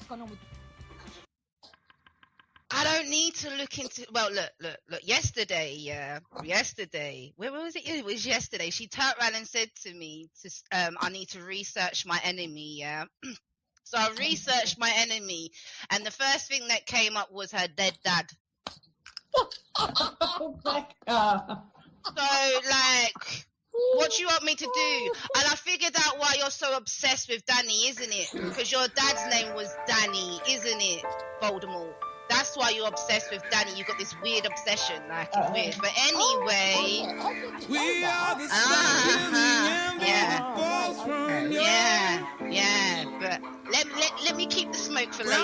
gone on with... I don't need to look into. Well, look. Yesterday, where was it? It was yesterday. She turned around and said to me, I need to research my enemy. Yeah. So I researched my enemy, and the first thing that came up was her dead dad. Oh, Becca. So, like, what do you want me to do? And I figured out why you're so obsessed with Danny, isn't it? Because your dad's name was Danny, isn't it, Voldemort? That's why you're obsessed with Danny. You've got this weird obsession, like it's weird. But anyway, yeah. But let me keep the smoke for later.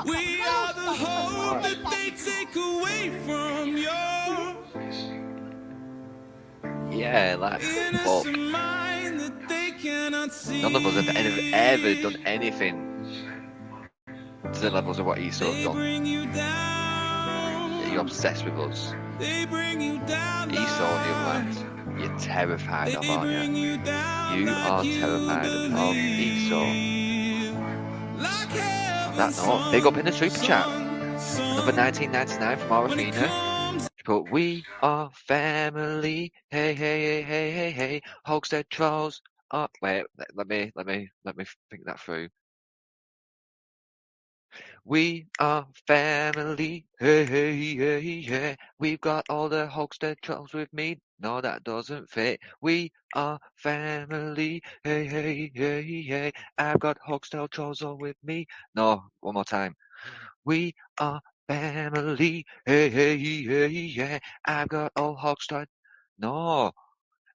We are the hope that they take away from you. Yeah, like, fuck. None of us have ever done anything to the levels of what he's sort of done. You're obsessed with us. Esau, on the other hand, you're terrified of, aren't you? You are terrified of Esau. That note, big up in the super chat. Number 1999 from Arafina. But we are family. Hey. Hogshead trolls. Oh, wait, let me think that through. We are family. Hey. We've got all the Hogshead trolls with me. No, that doesn't fit. We are family. Hey. I've got Hogshead trolls all with me. No, one more time. We are family. Hey. I've got all Hogshead. No,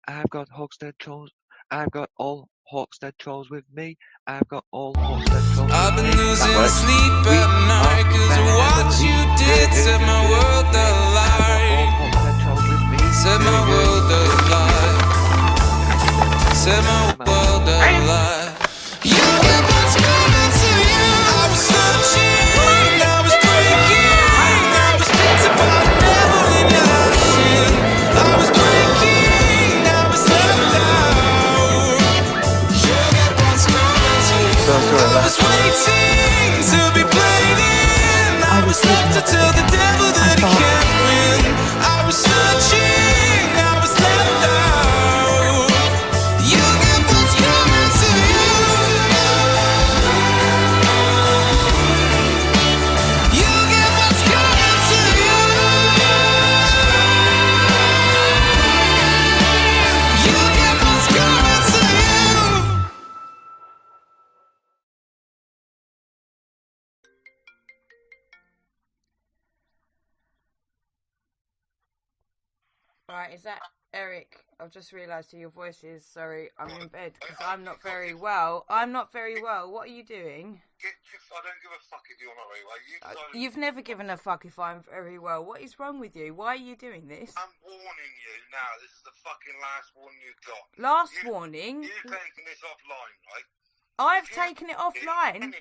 I've got Hogshead trolls. I've got all Hogshead trolls with me. I've got all Hogshead trolls. I've been losing sleep at night because of what you did set my world alight. Set my world alight. Set my world alight. You were what's coming to you. I was searching, I was breaking, I was beaten by the devil in your sin. I was breaking, I was left out. You get what's coming to you. I was waiting to be played in. I was left to tell the devil that he can't win. I was searching, I was left out. You get what's coming to you. You get what's coming to you. You get what's coming to you. Right, is that Eric? I've just realised who your voice is. Sorry, I'm in bed because I'm not very well. What are you doing? I don't give a fuck if you're not very well. You've never given a fuck if I'm very well. What is wrong with you? Why are you doing this? I'm warning you now. This is the fucking last warning you've got. Warning? You've taken this offline, right? I've taken it offline.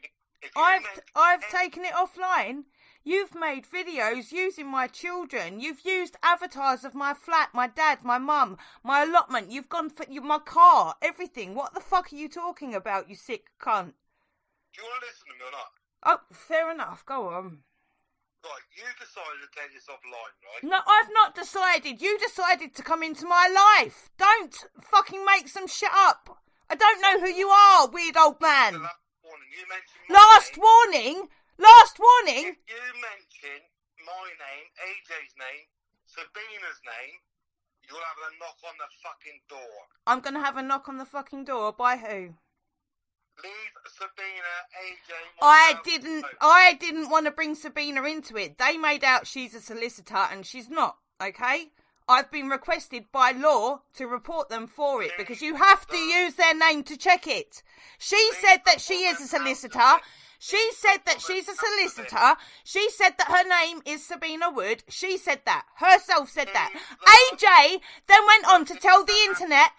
I've taken it offline. You've made videos using my children. You've used avatars of my flat, my dad, my mum, my allotment. You've gone for my car, everything. What the fuck are you talking about, you sick cunt? Do you want to listen to me or not? Oh, fair enough. Go on. Right, you decided to take this offline, right? No, I've not decided. You decided to come into my life. Don't fucking make some shit up. I don't know who you are, weird old man. Last warning? Last warning? If you mention my name, AJ's name, Sabina's name, you'll have a knock on the fucking door. I'm going to have a knock on the fucking door. By who? Leave Sabina, AJ... I didn't want to bring Sabina into it. They made out she's a solicitor and she's not, okay? I've been requested by law to report them for it because you have to use their name to check it. She said that she is a solicitor. She said that she's a solicitor. She said that her name is Sabina Wood. She said that. Herself said that. AJ then went on to tell the internet.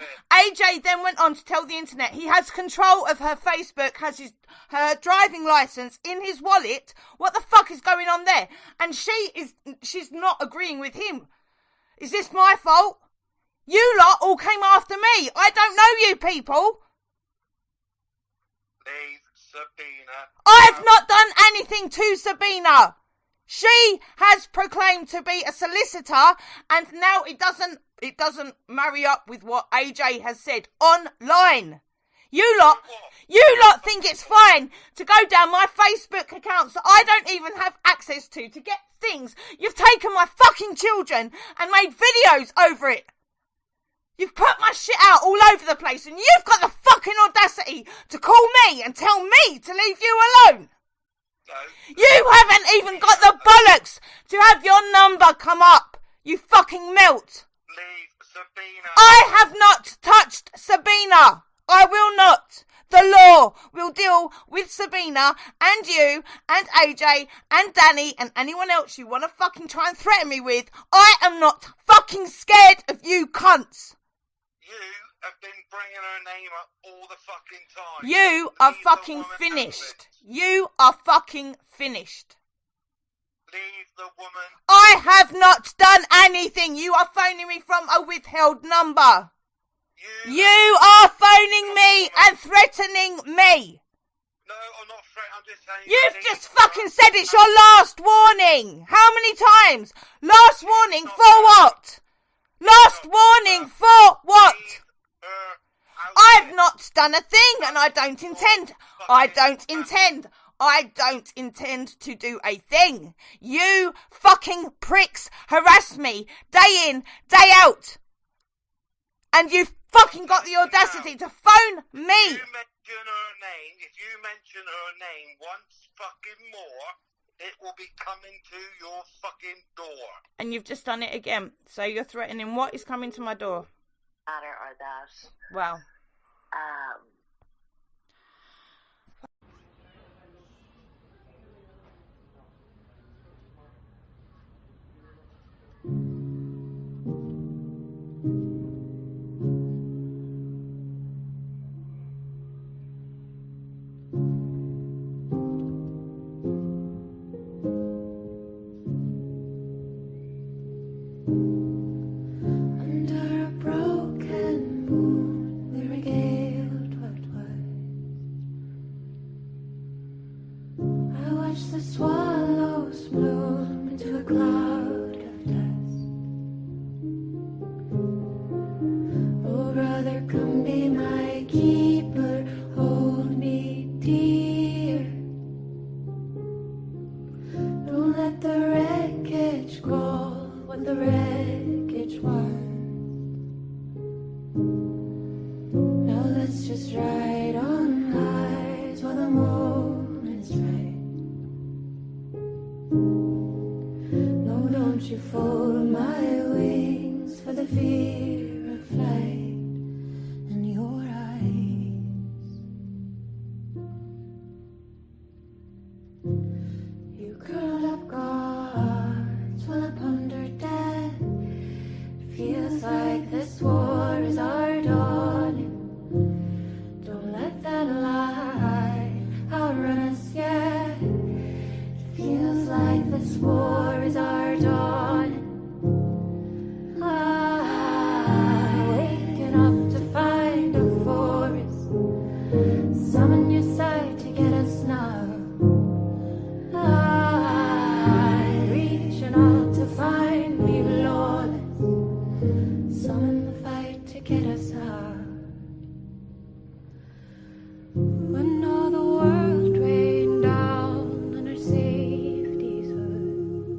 He has control of her Facebook, has her driving license in his wallet. What the fuck is going on there? And she's not agreeing with him. Is this my fault? You lot all came after me. I don't know you people. Leave Sabina. I've not done anything to Sabina. She has proclaimed to be a solicitor, and now it doesn't marry up with what AJ has said online. You lot think it's fine to go down my Facebook accounts that I don't even have access to get things. You've taken my fucking children and made videos over it. You've put my shit out all over the place, and you've got the fucking audacity to call me and tell me to leave you alone. No. You haven't even got the bollocks to have your number come up. You fucking melt. Leave Sabina. I have not touched Sabina. I will not. The law will deal with Sabina and you and AJ and Danny and anyone else you want to fucking try and threaten me with. I am not fucking scared of you cunts. You have been bringing her name up all the fucking time. You are Leave the fucking woman finished. out of it. You are fucking finished. Leave the woman. I have not done anything. You are phoning me from a withheld number. You are phoning me and threatening me. No, I'm not threatening. I'm just saying. You've just fucking said it's your last warning. How many times? Last warning for what? Last warning for what? I've not done a thing, and I don't intend. I don't intend to do a thing. You fucking pricks harass me day in, day out. And you've fucking got the audacity to phone me. If you mention her name once fucking more, it will be coming to your fucking door. And you've just done it again. So you're threatening what is coming to my door? Matter or that. Wow. Under a broken moon, we regaled what was. I watched the swallows bloom into a cloud of dust. Oh, brother, come be my keeper, hold me dear. Don't let the wreckage call what the wreckage was. Now let's just ride on highs while the moment's right. No, don't you fold my wings for the fear of flight in your eyes. You curled up guards while I ponder death. It feels like this war is our dawning. Don't let that lie outrun us yet. It feels like this war is our dawning. Waking up to find a forest. Summon your sight to get us now. Reaching out to find we lawless. Summon the fight to get us out. When all the world rained down on our safety's hood,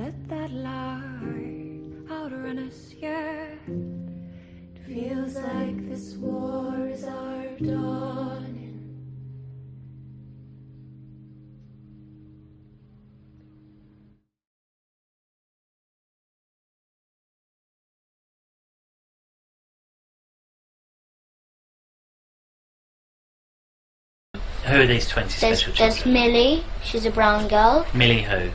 let that light outrun us yet. It feels like this war is our dawning. Who are these 20 special children? There's Millie, she's a brown girl. Millie who?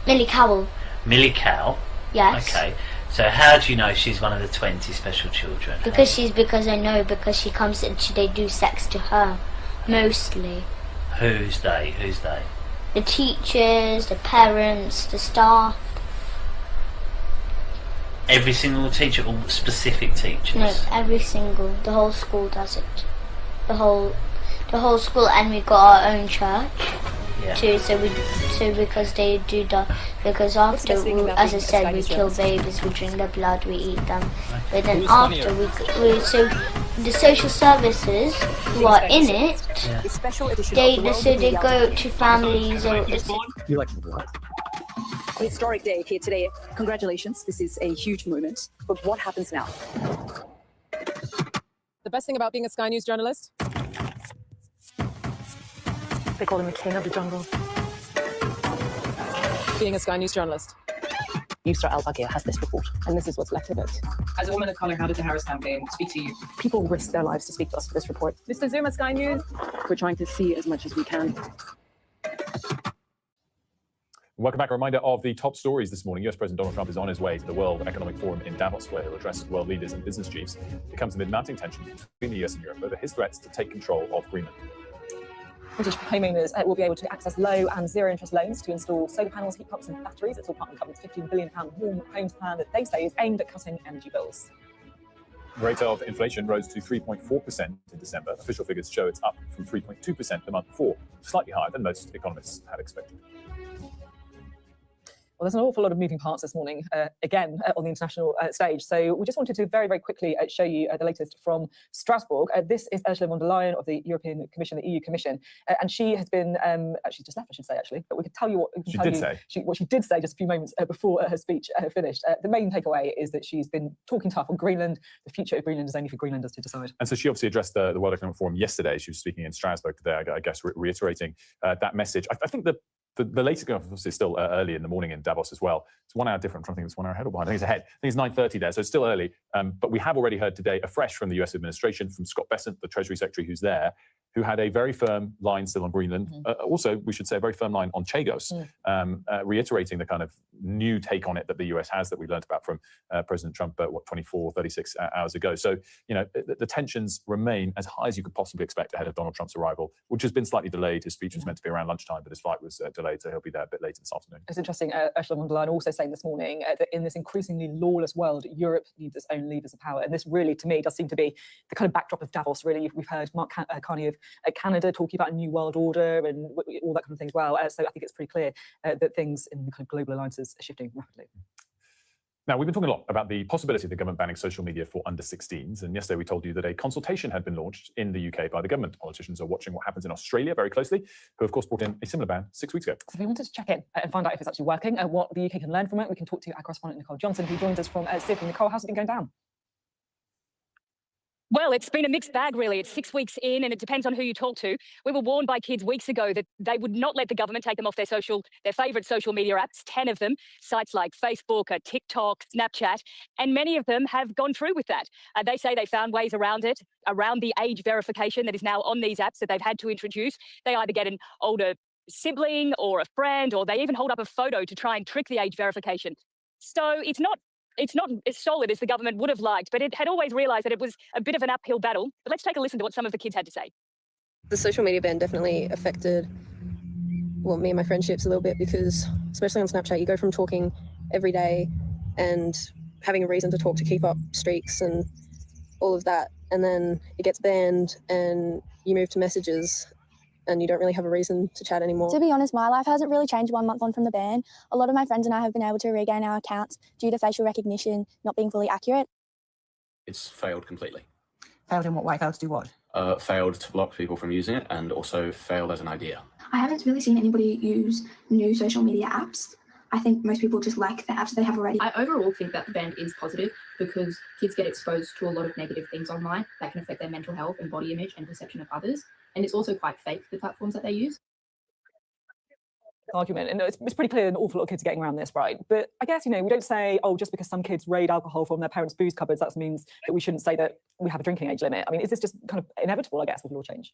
Millie Cowell. Millie Cow? Yes. Okay. So how do you know she's one of the 20 special children? Because I know because she comes and they do sex to her, mostly. Who's they? Who's they? The teachers, the parents, the staff. Every single teacher or specific teachers? No, the whole school does it. The whole school, and we got our own church. Yeah. Too, because they do that, because after, as I said, we kill babies, we drink their blood, we eat them, but then after so the social services who are in it, they go to families or. You like what? An historic day here today. Congratulations, this is a huge moment. But what happens now? The best thing about being a Sky News journalist? They call him the king of the jungle. Being a Sky News journalist. Yusra al-Bagir has this report, and this is what's left of it. As a woman of colour, how did the Harris campaign speak to you? People risk their lives to speak to us for this report. Mr. Zuma, Sky News. We're trying to see as much as we can. Welcome back. A reminder of the top stories this morning. US President Donald Trump is on his way to the World Economic Forum in Davos, where he'll address world leaders and business chiefs. It comes amid mounting tensions between the US and Europe over his threats to take control of Greenland. British homeowners will be able to access low and zero interest loans to install solar panels, heat pumps and batteries. It's all part of the government's £15 billion warm homes plan that they say is aimed at cutting energy bills. The rate of inflation rose to 3.4% in December. Official figures show it's up from 3.2% the month before, slightly higher than most economists had expected. Well, there's an awful lot of moving parts this morning, again, on the international stage. So we just wanted to very, very quickly show you the latest from Strasbourg. This is Ursula von der Leyen of the European Commission, the EU Commission. And she has been, she's just left, I should say, actually. But we can tell you what she did say just a few moments before her speech finished. The main takeaway is that she's been talking tough on Greenland. The future of Greenland is only for Greenlanders to decide. And so she obviously addressed the World Economic Forum yesterday. She was speaking in Strasbourg today, I guess, reiterating that message. I think the latest, obviously, is still early in the morning in Davos as well. It's 1 hour different. I'm trying to think it's 1 hour ahead or behind. I think it's ahead. I think it's 9:30 there, so it's still early. But we have already heard today afresh from the US administration, from Scott Bessent, the Treasury Secretary who's there, who had a very firm line still on Greenland. Also, we should say a very firm line on Chagos, reiterating the kind of new take on it that the US has that we learned about from President Trump, 36 hours ago. So, you know, the tensions remain as high as you could possibly expect ahead of Donald Trump's arrival, which has been slightly delayed. His speech was meant to be around lunchtime, but his flight was delayed, so he'll be there a bit later this afternoon. It's interesting, Ursula von der Leyen also saying this morning that in this increasingly lawless world, Europe needs its own levers of power. And this really, to me, does seem to be the kind of backdrop of Davos, really. We've heard Mark Carney of Canada talking about a new world order and all that kind of thing as well. So I think it's pretty clear that things in the kind of global alliances are shifting rapidly. Now, we've been talking a lot about the possibility of the government banning social media for under 16s. And yesterday we told you that a consultation had been launched in the UK by the government. Politicians are watching what happens in Australia very closely, who of course brought in a similar ban 6 weeks ago. So we wanted to check in and find out if it's actually working and what the UK can learn from it. We can talk to our correspondent Nicole Johnson, who joins us from Sydney. Nicole, how's it been going down? Well, it's been a mixed bag, really. It's 6 weeks in, and it depends on who you talk to. We were warned by kids weeks ago that they would not let the government take them off their favourite social media apps, 10 of them, sites like Facebook, TikTok, Snapchat, and many of them have gone through with that. They say they found ways around it, around the age verification that is now on these apps that they've had to introduce. They either get an older sibling or a friend, or they even hold up a photo to try and trick the age verification. So it's not as solid as the government would have liked, but it had always realised that it was a bit of an uphill battle. But let's take a listen to what some of the kids had to say. The social media ban definitely affected, me and my friendships a little bit, because especially on Snapchat, you go from talking every day and having a reason to talk to keep up streaks and all of that, and then it gets banned and you move to messages and you don't really have a reason to chat anymore. To be honest, my life hasn't really changed 1 month on from the ban. A lot of my friends and I have been able to regain our accounts due to facial recognition not being fully accurate. It's failed completely. Failed in what way? Failed to do what? Failed to block people from using it, and also failed as an idea. I haven't really seen anybody use new social media apps. I think most people just like the apps that they have already. I overall think that the ban is positive because kids get exposed to a lot of negative things online that can affect their mental health and body image and perception of others. And it's also quite fake, the platforms that they use. Argument, and it's pretty clear an awful lot of kids are getting around this, right? But I guess, you know, we don't say, oh, just because some kids raid alcohol from their parents' booze cupboards, that means that we shouldn't say that we have a drinking age limit. I mean, is this just kind of inevitable, I guess, with law change?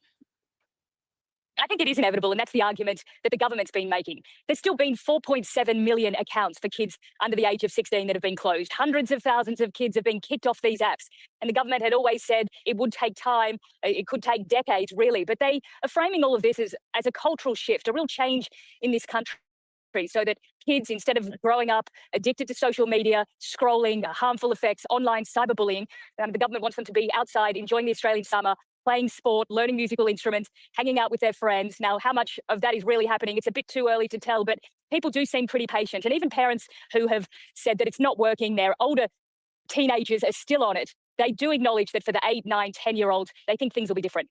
I think it is inevitable, and that's the argument that the government's been making. There's still been 4.7 million accounts for kids under the age of 16 that have been closed. Hundreds of thousands of kids have been kicked off these apps, and the government had always said it would take time, it could take decades, really. But they are framing all of this as a cultural shift, a real change in this country, so that kids, instead of growing up addicted to social media, scrolling, harmful effects, online cyberbullying, the government wants them to be outside enjoying the Australian summer, playing sport, learning musical instruments, hanging out with their friends. Now, how much of that is really happening? It's a bit too early to tell, but people do seem pretty patient. And even parents who have said that it's not working, their older teenagers are still on it. They do acknowledge that for the 8, 9, 10-year-olds, they think things will be different.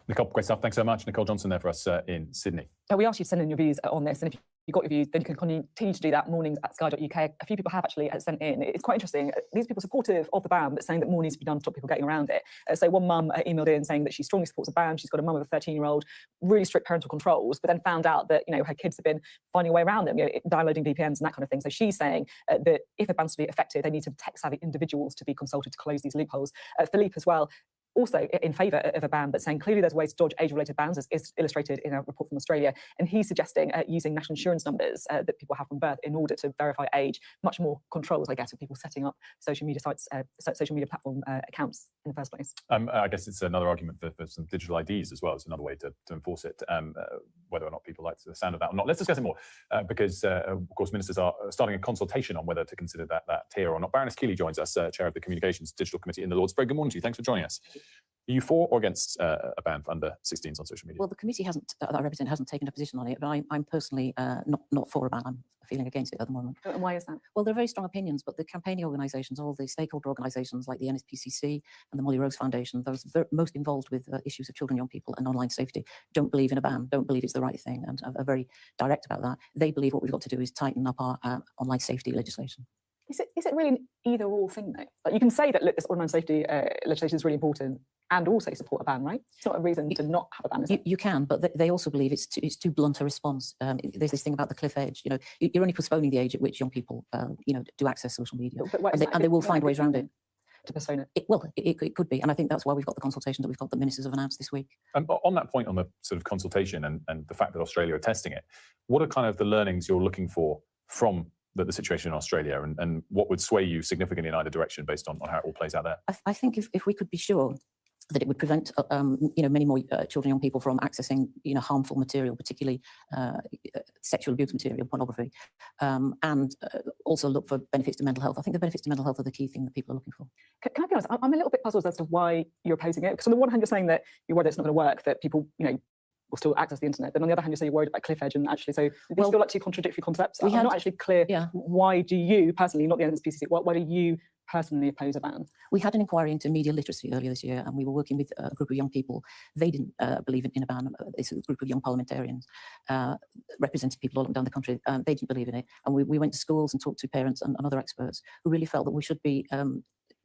Nicole, great stuff. Thanks so much. Nicole Johnson there for us in Sydney. We asked you to send in your views on this, and if you got your views, then you can continue to do that mornings at sky.uk. A few people have actually sent in. It's quite interesting. These people are supportive of the ban, but saying that more needs to be done to stop people getting around it. So one mum emailed in saying that she strongly supports a ban. She's got a mum of a 13-year-old, really strict parental controls, but then found out that, you know, her kids have been finding a way around them, you know, downloading VPNs and that kind of thing. So she's saying that if the ban's to be effective, they need to tech-savvy individuals to be consulted to close these loopholes. Philippe as well, also in favour of a ban, but saying clearly there's ways to dodge age-related bans, as is illustrated in a report from Australia. And he's suggesting using national insurance numbers that people have from birth in order to verify age. Much more controls, I guess, of people setting up social media sites, social media platform accounts in the first place. I guess it's another argument for some digital IDs as well. It's another way to enforce it, whether or not people like the sound of that or not. Let's discuss it more, because, of course, ministers are starting a consultation on whether to consider that tier or not. Baroness Keeley joins us, Chair of the Communications Digital Committee in the Lords. Very good morning to you. Thanks for joining us. Are you for or against a ban for under 16s on social media? Well, the committee that I represent hasn't taken a position on it, but I'm personally not for a ban. I'm feeling against it at the moment. And why is that? Well, there are very strong opinions, but the campaigning organisations, all the stakeholder organisations like the NSPCC and the Molly Rose Foundation, those most involved with issues of children, young people and online safety, don't believe in a ban, don't believe it's the right thing, and are very direct about that. They believe what we've got to do is tighten up our online safety legislation. Is it really an either-or thing, though? Like, you can say that, look, this online safety legislation is really important and also support a ban, right? It's not a reason to not have a ban, is it? You can, but they also believe it's too blunt a response. There's this thing about the cliff edge. You know, you're only postponing the age at which young people, you know, do access social media, and they will find ways around it. To postpone it? It could be, and I think that's why we've got the consultation that we've got the ministers have announced this week. On that point, on the sort of consultation and the fact that Australia are testing it, what are kind of the learnings you're looking for from the situation in Australia, and what would sway you significantly in either direction based on how it all plays out there? I think if we could be sure that it would prevent, you know, many more children, young people from accessing, you know, harmful material, particularly sexual abuse material, pornography, and also look for benefits to mental health. I think the benefits to mental health are the key thing that people are looking for. Can I be honest? I'm a little bit puzzled as to why you're opposing it. Because on the one hand, you're saying that you're worried it's not going to work, that people, you know, will still access the internet. Then on the other hand, you say you're worried about cliff edge, and actually, so these feel like two contradictory concepts. I'm not actually clear. Yeah. Why do you personally, not the NSPCC, why do you personally oppose a ban? We had an inquiry into media literacy earlier this year, and we were working with a group of young people. They didn't believe in a ban. It's a group of young parliamentarians representing people all down the country. They didn't believe in it, and we went to schools and talked to parents and other experts who really felt that we should be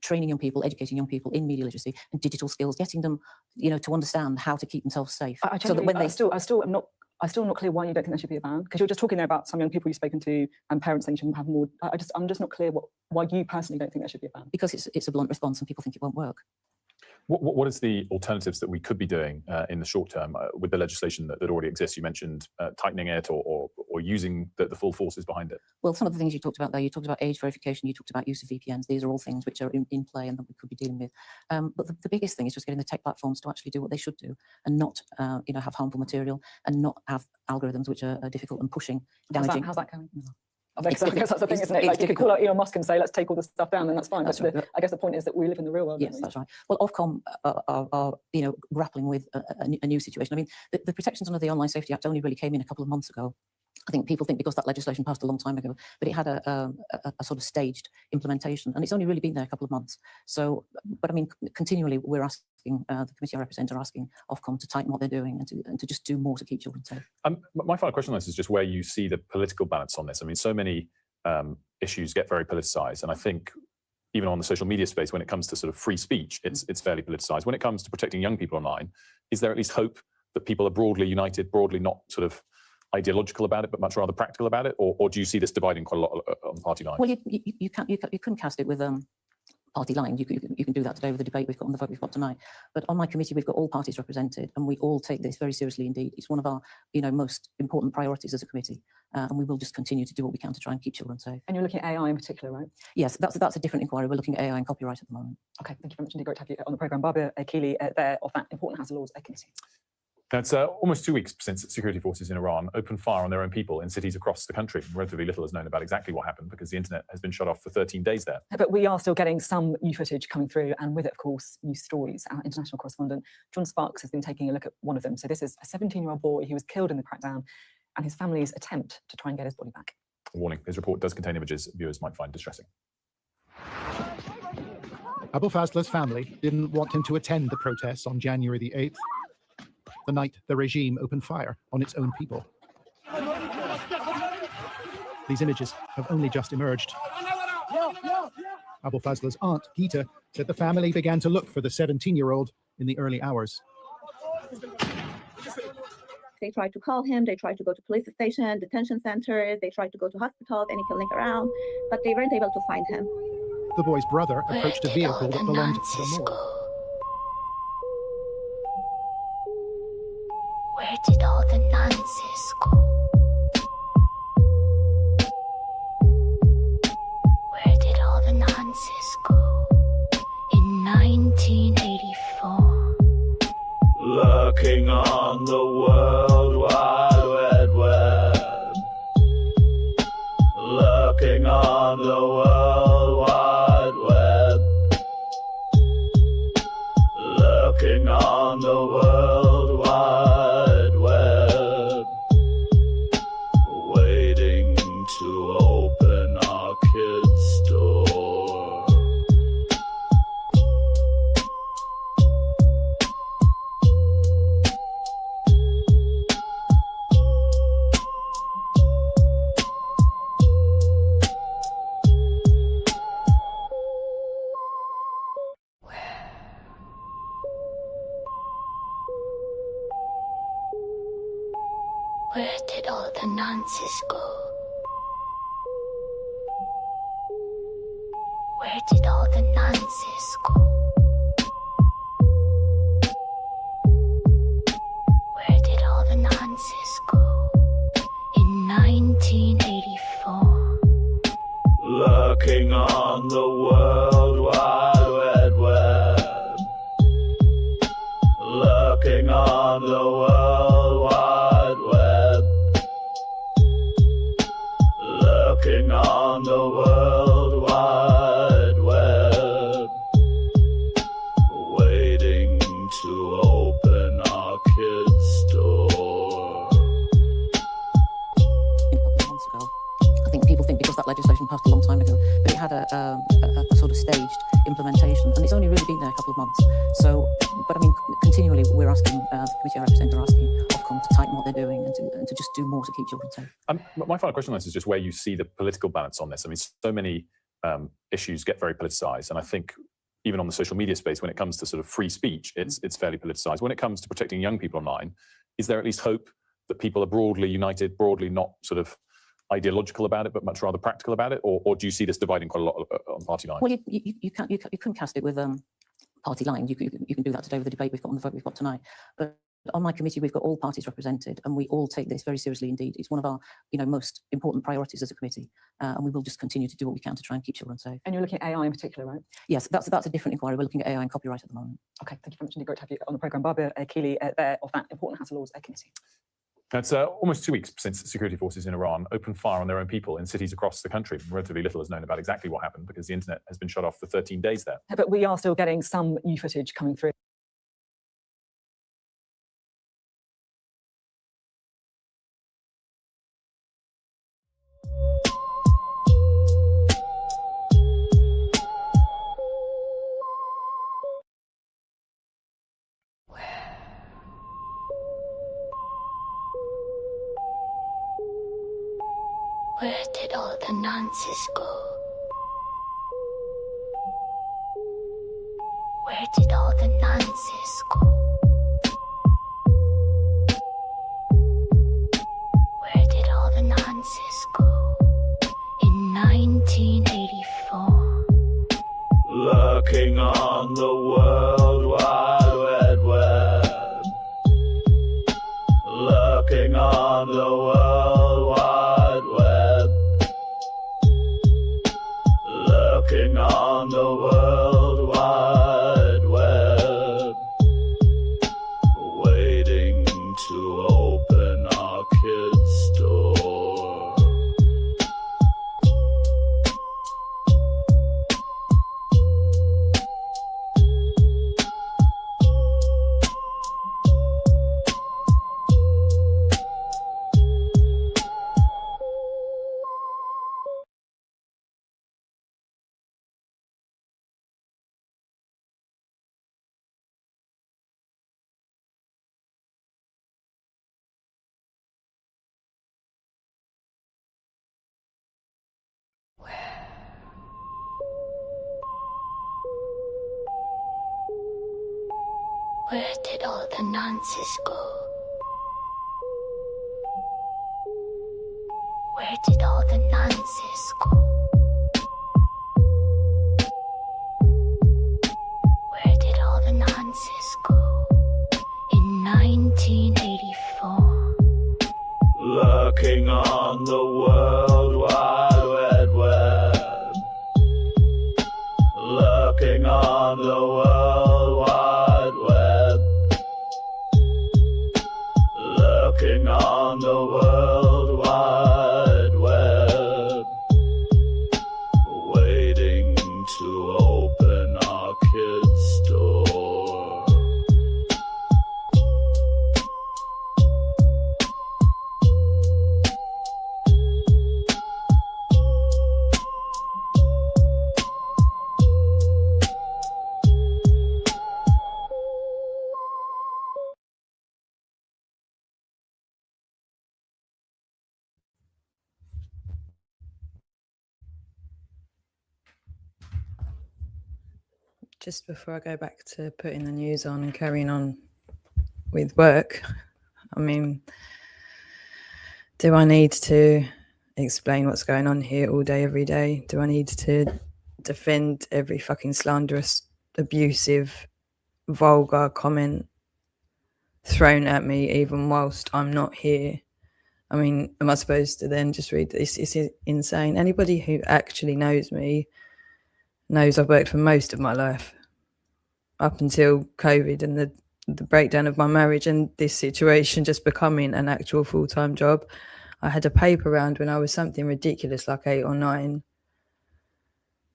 training young people, educating young people in media literacy and digital skills, getting them, you know, to understand how to keep themselves safe. So that when I still am not clear why you don't think there should be a ban, because you're just talking there about some young people you've spoken to and parents saying you shouldn't have more. I'm just not clear why you personally don't think there should be a ban. Because it's a blunt response and people think it won't work. What is the alternatives that we could be doing in the short term with the legislation that already exists? You mentioned tightening it or using the full forces behind it. Well, some of the things you talked about there, you talked about age verification, you talked about use of VPNs. These are all things which are in play and that we could be dealing with. But the biggest thing is just getting the tech platforms to actually do what they should do and not, you know, have harmful material and not have algorithms which are difficult and pushing, damaging. How's that going? I guess that's the thing, isn't it? Like, you could call out Elon Musk and say, let's take all this stuff down, and that's fine. That's but right. I guess the point is that we live in the real world. Yes, that's right. Well, Ofcom are you know, grappling with a new situation. I mean, the protections under the Online Safety Act only really came in a couple of months ago. I think people think because that legislation passed a long time ago, but it had a sort of staged implementation, and it's only really been there a couple of months. So, but I mean, continually we're asking, the committee I represent are asking Ofcom to tighten what they're doing and to just do more to keep children safe. My final question on this is just where you see the political balance on this. I mean, so many issues get very politicised, and I think even on the social media space, when it comes to sort of free speech, it's fairly politicised. When it comes to protecting young people online, is there at least hope that people are broadly united, broadly not sort of ideological about it, but much rather practical about it, or do you see this dividing quite a lot on party lines? Well, you couldn't cast it with party lines. You can do that today with the debate we've got and the vote we've got tonight. But on my committee, we've got all parties represented, and we all take this very seriously indeed. It's one of our most important priorities as a committee, and we will just continue to do what we can to try and keep children safe. And you're looking at AI in particular, right? Yes, that's a different inquiry. We're looking at AI and copyright at the moment. Okay, thank you very much indeed. Great to have you on the programme. Barbara Keeley there of that Important House of Lords committee. Now, it's almost 2 weeks since security forces in Iran opened fire on their own people in cities across the country. Relatively little is known about exactly what happened because the internet has been shut off for 13 days there. But we are still getting some new footage coming through, and with it, of course, new stories. Our international correspondent, John Sparks, has been taking a look at one of them. So this is a 17-year-old boy who was killed in the crackdown and his family's attempt to try and get his body back. A warning, his report does contain images viewers might find distressing. Abu Fazl's family didn't want him to attend the protests on January the 8th, the night the regime opened fire on its own people. These images have only just emerged. Abu Fazl's aunt, Gita, said the family began to look for the 17-year-old in the early hours. They tried to call him, they tried to go to police station, detention center, they tried to go to hospitals, any clinic around, but they weren't able to find him. The boy's brother approached a vehicle that belonged to the morgue. Where did all the nonsense go? Where did all the nonsense go? In 1984. Lurking on the World Wide Web. Lurking on the World Wide Web. Lurking on the World Wide Web. Waiting to open our kids' door. Where did all the nonsense go? Where did all the nonsense go? Where did all the nonsense go? In 1984. Lurking on the World Wide Web. Lurking on the World Wide Web. Lurking on the World Wide Web. Waiting to open our kids' door. I think people think because that legislation passed a long time ago, but it had a sort of staged implementation, and it's only really been there a couple of months. So, but I mean, continually we're asking, the committee I represent are asking Ofcom to tighten what they're doing and to just do more to keep children safe. My final question on this is just where you see the political balance on this. I mean, so many issues get very politicised, and I think even on the social media space, when it comes to sort of free speech, it's fairly politicised. When it comes to protecting young people online, is there at least hope that people are broadly united, broadly not sort of ideological about it, but much rather practical about it, or do you see this dividing quite a lot on party lines? Well, you couldn't cast it with party lines. You can do that today with the debate we've got and the vote we've got tonight. But on my committee, we've got all parties represented, and we all take this very seriously indeed. It's one of our most important priorities as a committee, and we will just continue to do what we can to try and keep children safe. And you're looking at AI in particular, right? Yes, that's a different inquiry. We're looking at AI and copyright at the moment. Okay, thank you very much indeed. Great to have you on the programme. Barbara Keeley there of that Important House of Lords committee. Now, it's almost 2 weeks since security forces in Iran opened fire on their own people in cities across the country. Relatively little is known about exactly what happened because the internet has been shut off for 13 days there. But we are still getting some new footage coming through. all the nonsense go? Where did all the nonsense go? Where did all the nonsense go? In 1984. Lurking on the World Wide Web. Lurking on the World Wide Web. Lurking on the World Wide Web. Waiting to open our kids' door. Where did all the nonsense go? Where did all the nonsense go? Where did all the nonsense go? In 1984. Lurking on the World Wide Web. Lurking on the World Wide Web. Lurking on the World Wide Web. Waiting to open our kids' door. Just before I go back to putting the news on and carrying on with work, I mean, do I need to explain what's going on here all day, every day? Do I need to defend every fucking slanderous, abusive, vulgar comment thrown at me even whilst I'm not here? I mean, am I supposed to then just read this? It's insane. Anybody who actually knows me knows I've worked for most of my life up until COVID and the breakdown of my marriage and this situation just becoming an actual full-time job. I had a paper round when I was something ridiculous like 8 or 9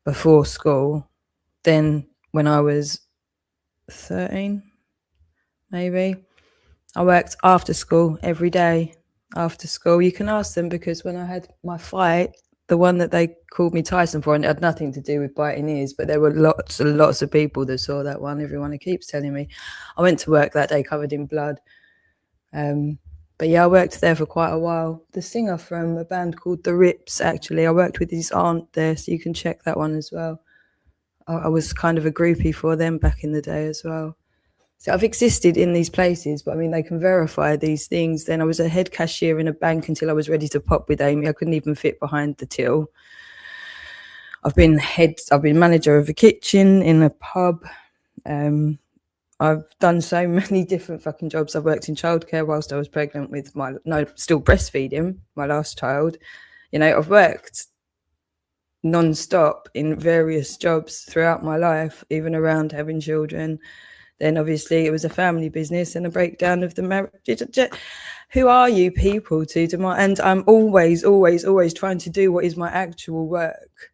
before school. Then when I was 13, maybe, I worked after school every day. After school, you can ask them, because when I had my fight, the one that they called me Tyson for, and it had nothing to do with biting ears, but there were lots and lots of people that saw that one. Everyone who keeps telling me. I went to work that day covered in blood. But yeah, I worked there for quite a while. The singer from a band called The Rips, actually, I worked with his aunt there, so you can check that one as well. I was kind of a groupie for them back in the day as well. So I've existed in these places, but I mean, they can verify these things. Then I was a head cashier in a bank until I was ready to pop with Amy. I couldn't even fit behind the till. I've been manager of a kitchen in a pub. I've done so many different fucking jobs. I've worked in childcare whilst I was pregnant with still breastfeeding my last child. You know, I've worked non-stop in various jobs throughout my life, even around having children. Then obviously it was a family business and a breakdown of the marriage. Who are you people to demand? And I'm always trying to do what is my actual work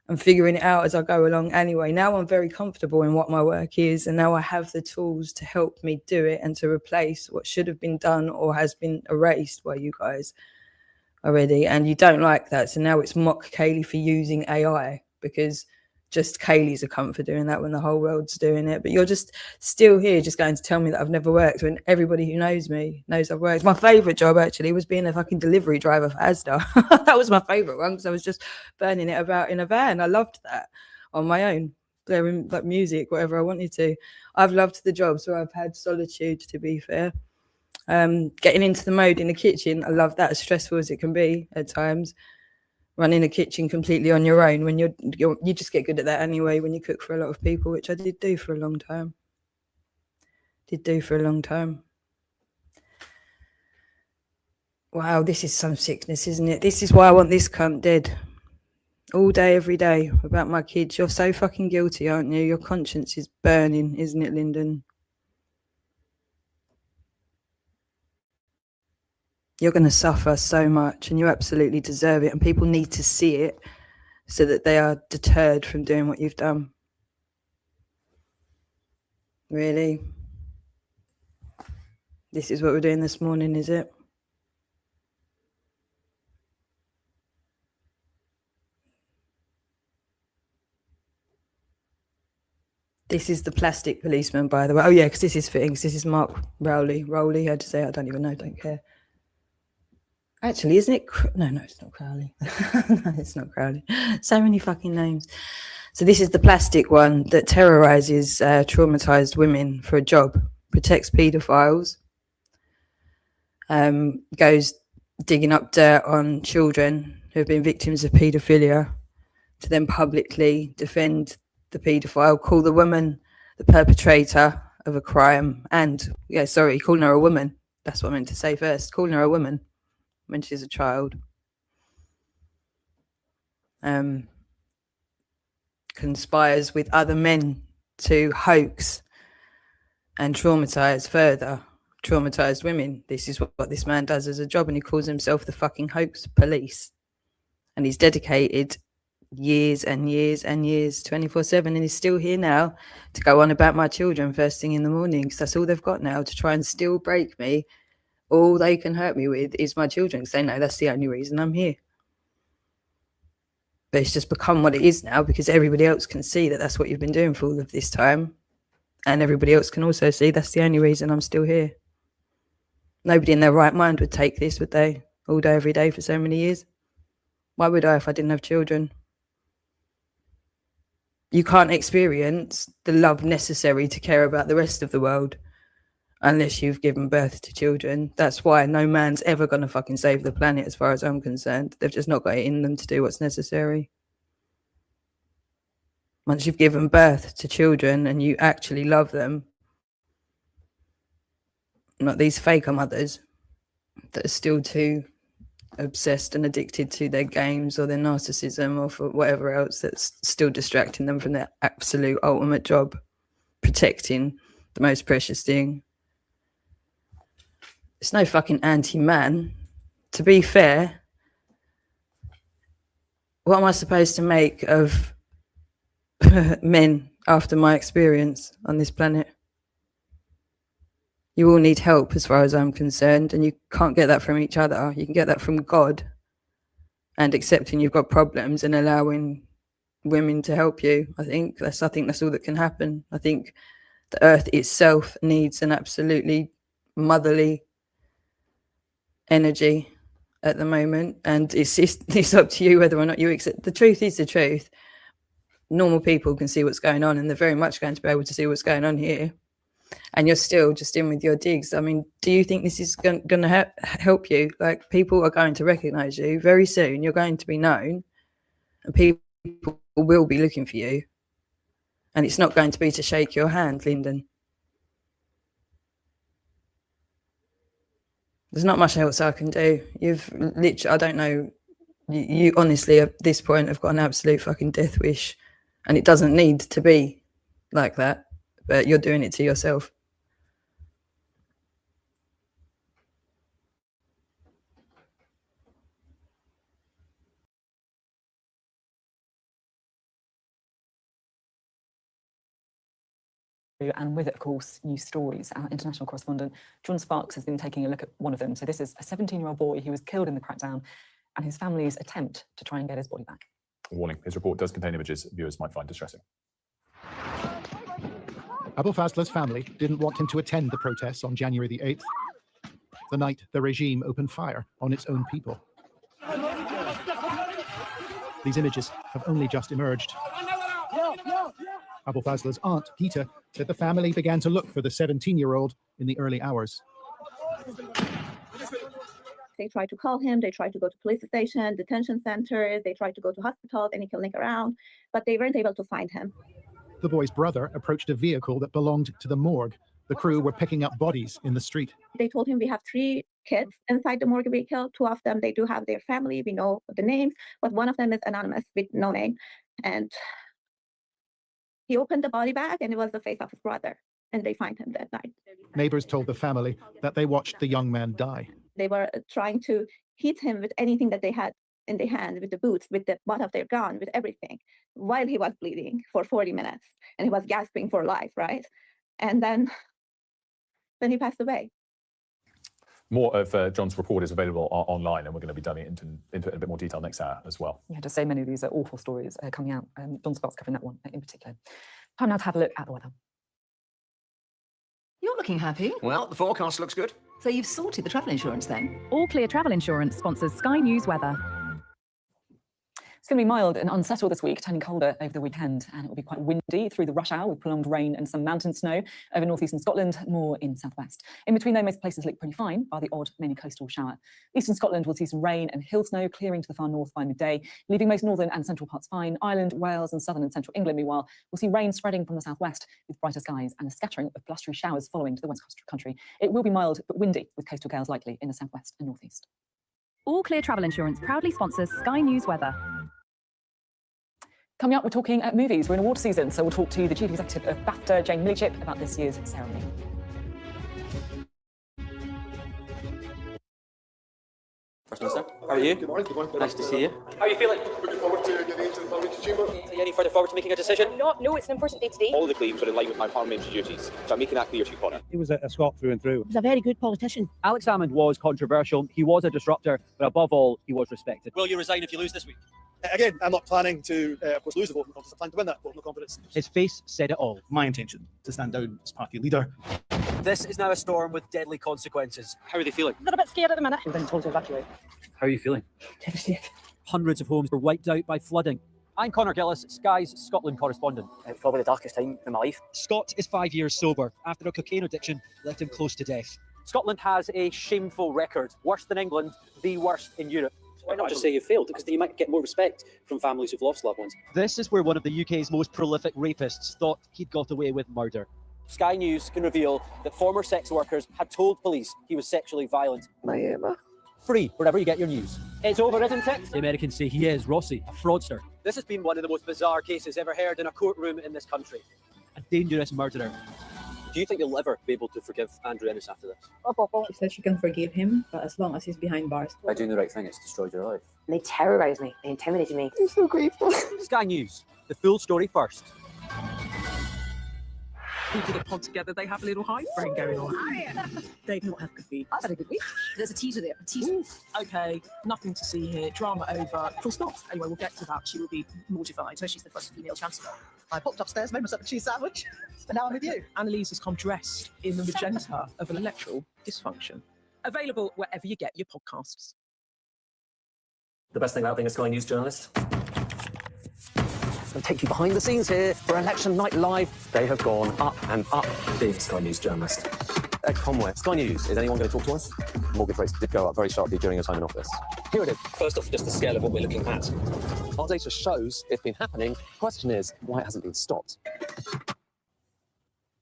and figuring it out as I go along anyway. Now I'm very comfortable in what my work is, and now I have the tools to help me do it and to replace what should have been done or has been erased by you guys already. And you don't like that. So now it's mock Kaylee for using AI, because just Kaylee's a cunt for doing that when the whole world's doing it. But you're just still here just going to tell me that I've never worked when everybody who knows me knows I've worked. My favourite job actually was being a fucking delivery driver for Asda. That was my favourite one because I was just burning it about in a van. I loved that on my own, blaring like music, whatever I wanted to. I've loved the jobs where I've had solitude, to be fair. Getting into the mode in the kitchen, I love that, as stressful as it can be at times. Running a kitchen completely on your own when you just get good at that anyway when you cook for a lot of people, which I did do for a long time. Wow, this is some sickness, isn't it? This is why I want this cunt dead. All day, every day, about my kids. You're so fucking guilty, aren't you? Your conscience is burning, isn't it, Lyndon? You're going to suffer so much and you absolutely deserve it. And people need to see it so that they are deterred from doing what you've done. Really? This is what we're doing this morning, is it? This is the plastic policeman, by the way. Oh, yeah, because this is fitting. This is Mark Rowley. Rowley, I had to say, I don't even know, don't care. Actually, isn't it? No, it's not Crowley. No, it's not Crowley. So many fucking names. So this is the plastic one that terrorizes traumatized women for a job, protects paedophiles, goes digging up dirt on children who have been victims of paedophilia to then publicly defend the paedophile, call the woman the perpetrator of a crime, and, calling her a woman. That's what I meant to say first, calling her a woman when she's a child. Conspires with other men to hoax and traumatize further traumatized women. This is what this man does as a job, and he calls himself the fucking hoax police. And he's dedicated years and years and years, 24/7, and he's still here now to go on about my children first thing in the morning, because that's all they've got now, to try and still break me. All they can hurt me with is my children, because they know that's the only reason I'm here. But it's just become what it is now, because everybody else can see that that's what you've been doing for all of this time. And everybody else can also see that's the only reason I'm still here. Nobody in their right mind would take this, would they? All day, every day for so many years. Why would I if I didn't have children? You can't experience the love necessary to care about the rest of the world unless you've given birth to children. That's why no man's ever going to fucking save the planet as far as I'm concerned. They've just not got it in them to do what's necessary. Once you've given birth to children and you actually love them, not these faker mothers that are still too obsessed and addicted to their games or their narcissism or for whatever else that's still distracting them from their absolute ultimate job, protecting the most precious thing. It's no fucking anti-man. To be fair, what am I supposed to make of men after my experience on this planet? You all need help as far as I'm concerned, and you can't get that from each other. You can get that from God and accepting you've got problems and allowing women to help you. I think that's all that can happen. I think the earth itself needs an absolutely motherly energy at the moment, and it's up to you whether or not you accept. The truth is the truth. Normal people can see what's going on, and they're very much going to be able to see what's going on here. And you're still just in with your digs. I mean, do you think this is going to help you? Like, people are going to recognize you very soon. You're going to be known, and people will be looking for you. And it's not going to be to shake your hand, Lyndon. There's not much else I can do. You've literally, I don't know, you honestly at this point have got an absolute fucking death wish. And it doesn't need to be like that, but you're doing it to yourself. And with it, of course, news stories. Our international correspondent, John Sparks, has been taking a look at one of them. So this is a 17-year-old boy who was killed in the crackdown and his family's attempt to try and get his body back. A warning, his report does contain images viewers might find distressing. Abu Fazl's family didn't want him to attend the protests on January the 8th, the night the regime opened fire on its own people. These images have only just emerged. Abu Fazl's aunt, Gita, said the family began to look for the 17-year-old in the early hours. They tried to call him, they tried to go to police station, detention centers, they tried to go to hospitals, any clinic around, but they weren't able to find him. The boy's brother approached a vehicle that belonged to the morgue. The crew were picking up bodies in the street. They told him we have 3 kids inside the morgue vehicle. 2 of them, they do have their family. We know the names, but one of them is anonymous with no name. And he opened the body bag and it was the face of his brother. And they find him that night. Neighbors told the family that they watched the young man die. They were trying to hit him with anything that they had in their hand, with the boots, with the butt of their gun, with everything, while he was bleeding for 40 minutes. And he was gasping for life, right? And then he passed away. More of John's report is available online, and we're going to be diving into it in a bit more detail next hour as well. Yeah, just so many of these are awful stories coming out. John Scott's covering that one in particular. Time now to have a look at the weather. You're looking happy. Well, the forecast looks good. So you've sorted the travel insurance then? All Clear Travel Insurance sponsors Sky News weather. It's going to be mild and unsettled this week, turning colder over the weekend, and it will be quite windy through the rush hour with prolonged rain and some mountain snow over northeastern Scotland, more in southwest. In between, though, most places look pretty fine, bar the odd, mainly coastal shower. Eastern Scotland will see some rain and hill snow clearing to the far north by midday, leaving most northern and central parts fine. Ireland, Wales and southern and central England, meanwhile, will see rain spreading from the southwest with brighter skies and a scattering of blustery showers following to the west coast of the country. It will be mild but windy, with coastal gales likely in the southwest and northeast. All Clear Travel Insurance proudly sponsors Sky News weather. Coming up, we're talking movies. We're in award season, so we'll talk to the chief executive of BAFTA, Jane Millichip, about this year's ceremony. First Minister, how are you? Good morning, good morning. Nice to see you. How are you feeling? Looking forward to getting into the parliamentary chamber. Are you any further forward to making a decision? No, it's an important day today. All the claims are in line with my parliamentary duties, so I'm making that clear to you, Connor. He was a Scot through and through. He's a very good politician. Alex Salmond was controversial, he was a disruptor, but above all, he was respected. Will you resign if you lose this week? Again, I'm not planning to, of course, lose the vote in confidence. I plan to win that vote, no confidence. His face said it all. My intention to stand down as party leader. This is now a storm with deadly consequences. How are they feeling? A little bit scared at the minute. We've been told to evacuate. How are you feeling? Devastated. Hundreds of homes were wiped out by flooding. I'm Connor Gillis, Sky's Scotland correspondent. It's probably the darkest time in my life. Scott is 5 years sober after a cocaine addiction left him close to death. Scotland has a shameful record, worse than England, the worst in Europe. Why not just say you failed? Because then you might get more respect from families who've lost loved ones. This is where one of the UK's most prolific rapists thought he'd got away with murder. Sky News can reveal that former sex workers had told police he was sexually violent. My Emma. Free wherever you get your news. It's over, isn't it? The Americans say he is Rossi, a fraudster. This has been one of the most bizarre cases ever heard in a courtroom in this country. A dangerous murderer. Do you think you'll ever be able to forgive Andrew Ennis after this? She said she can forgive him, but as long as he's behind bars. By doing the right thing, it's destroyed your life. They terrorised me. They intimidated me. I'm so grateful. Sky News, the full story first. We did a pod together. They have a little hype brain going on. They've not had a good week. I've had a good week. There's a teaser there. A teaser. Okay, nothing to see here. Drama over. Full stop. Anyway, we'll get to that. She will be mortified. So she's the first female chancellor. I popped upstairs, made myself a cheese sandwich, and now I'm with you. Annalise has come dressed in the magenta of an electoral dysfunction. Available wherever you get your podcasts. The best thing about being a Sky News journalist? I'll take you behind the scenes here for Election Night Live. They have gone up and up. Being a Sky News journalist. Ed Conway, Sky News, is anyone going to talk to us? Mortgage rates did go up very sharply during your time in office. Here it is. First off, just the scale of what we're looking at. Our data shows it's been happening. Question is, why it hasn't been stopped?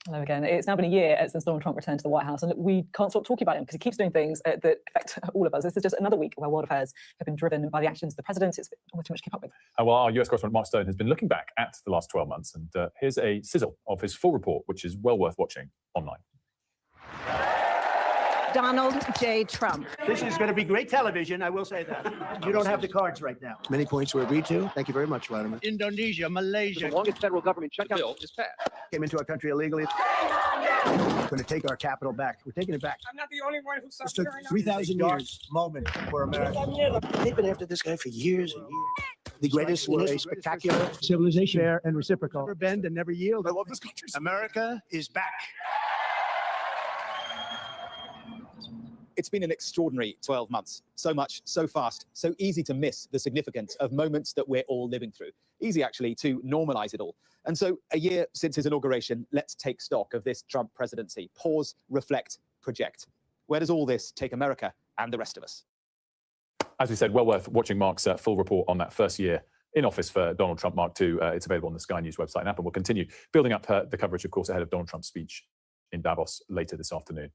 Hello again. It's now been a year since Donald Trump returned to the White House, and we can't stop talking about him because he keeps doing things that affect all of us. This is just another week where world affairs have been driven by the actions of the president. It's almost too much to keep up with. Well, our US correspondent Mark Stone has been looking back at the last 12 months, and here's a sizzle of his full report, which is well worth watching online. Donald J. Trump. This is going to be great television, I will say that. You don't have the cards right now. Many points were agreed to. Thank you very much, Vladimir. Indonesia, Malaysia. The longest federal government shutdown is passed. Came into our country illegally. We're going to take our capital back. We're taking it back. I'm not the only one who This took 3,000 years. Moment for America. They've been after this guy for years and years. The greatest were a spectacular civilization, fair and reciprocal. Never bend and never yield. I love this country. America is back. It's been an extraordinary 12 months. So much, so fast, so easy to miss the significance of moments that we're all living through. Easy, actually, to normalize it all. And so a year since his inauguration, let's take stock of this Trump presidency. Pause, reflect, project. Where does all this take America and the rest of us? As we said, well worth watching Mark's full report on that first year in office for Donald Trump, Mark II. It's available on the Sky News website and app, and we'll continue building up the coverage, of course, ahead of Donald Trump's speech in Davos later this afternoon.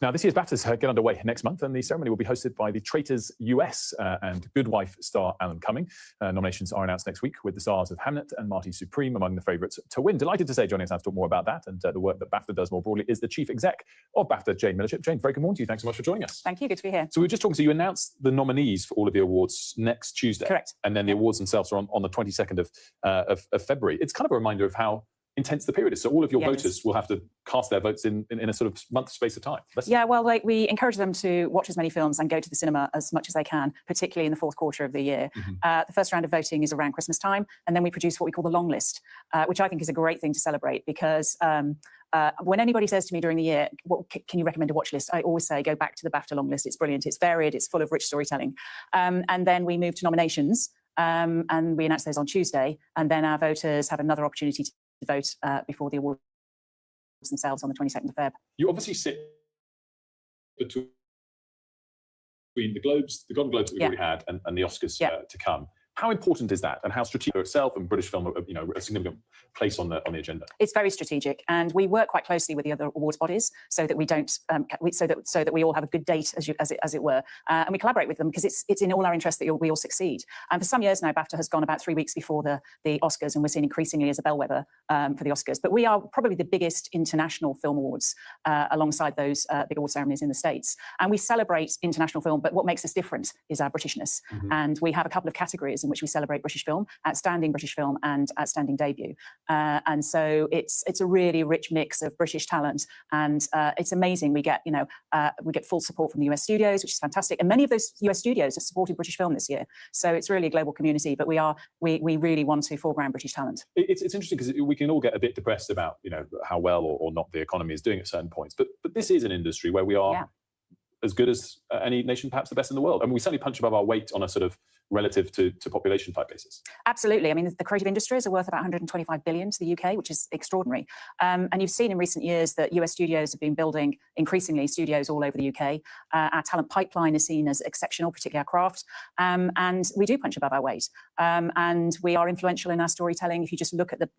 Now, this year's BAFTAs get underway next month, and the ceremony will be hosted by the Traitors US and Good Wife star Alan Cumming. Nominations are announced next week, with the stars of Hamnet and Marty Supreme among the favourites to win. Delighted to say joining us now to talk more about that and the work that BAFTA does more broadly is the Chief Exec of BAFTA, Jane Millerchip. Jane, very good morning to you. Thanks so much for joining us. Thank you. Good to be here. So we were just talking, so you announced the nominees for all of the awards next Tuesday. Correct. And then the awards themselves are on the 22nd of February. It's kind of a reminder of how intense the period is. So all of your voters will have to cast their votes in a sort of month space of time. Yeah, well, we encourage them to watch as many films and go to the cinema as much as they can, particularly in the fourth quarter of the year. The first round of voting is around Christmas time, and then we produce what we call the long list, which I think is a great thing to celebrate because when anybody says to me during the year, can you recommend a watch list? I always say, go back to the BAFTA long list. It's brilliant, it's varied, it's full of rich storytelling. And then we move to nominations, and we announce those on Tuesday, and then our voters have another opportunity to vote before the awards themselves on the 22nd of Feb. You obviously sit between the Globes, the Golden Globes that we've already had, and the Oscars to come. How important is that, and how strategic itself and British film, a significant place on the agenda? It's very strategic, and we work quite closely with the other awards bodies so that we don't, so that we all have a good date, as it were, and we collaborate with them because it's in all our interest that we all succeed. And for some years now, BAFTA has gone about 3 weeks before the Oscars, and we're seen increasingly as a bellwether for the Oscars. But we are probably the biggest international film awards alongside those big award ceremonies in the States, and we celebrate international film. But what makes us different is our Britishness, and we have a couple of categories in which we celebrate British film, outstanding British film and outstanding debut. And so it's a really rich mix of British talent, and it's amazing. We get full support from the US studios, which is fantastic. And many of those US studios have supported British film this year. So it's really a global community, but we really want to foreground British talent. It's interesting because we can all get a bit depressed about how well or not the economy is doing at certain points. But this is an industry where we are as good as any nation, perhaps the best in the world. I mean, we certainly punch above our weight on a sort of relative to population type basis. Absolutely. I mean, the creative industries are worth about 125 billion to the UK, which is extraordinary. And you've seen in recent years that US studios have been building increasingly studios all over the UK. Our talent pipeline is seen as exceptional, particularly our craft. And we do punch above our weight. And we are influential in our storytelling. If you just look at the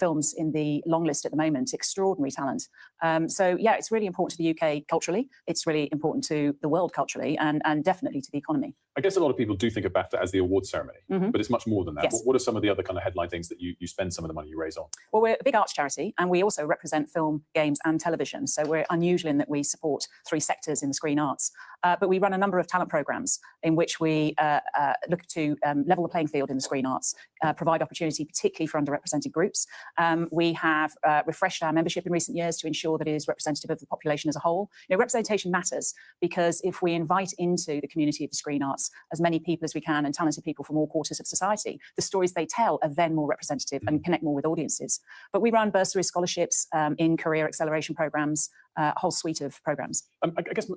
films in the long list at the moment, extraordinary talent. So yeah, it's really important to the UK culturally. It's really important to the world culturally, and definitely to the economy. I guess a lot of people do think of BAFTA as the awards ceremony, but it's much more than that. Yes. What are some of the other kind of headline things that you spend some of the money you raise on? Well, we're a big arts charity, and we also represent film, games and television. So we're unusual in that we support 3 sectors in the screen arts. But we run a number of talent programmes in which we look to level the playing field in the screen arts, provide opportunity particularly for underrepresented groups. We have refreshed our membership in recent years to ensure that it is representative of the population as a whole. Representation matters because if we invite into the community of the screen arts as many people as we can and talented people from all quarters of society, the stories they tell are then more representative and connect more with audiences. But we run bursary scholarships in career acceleration programmes, a whole suite of programmes. I guess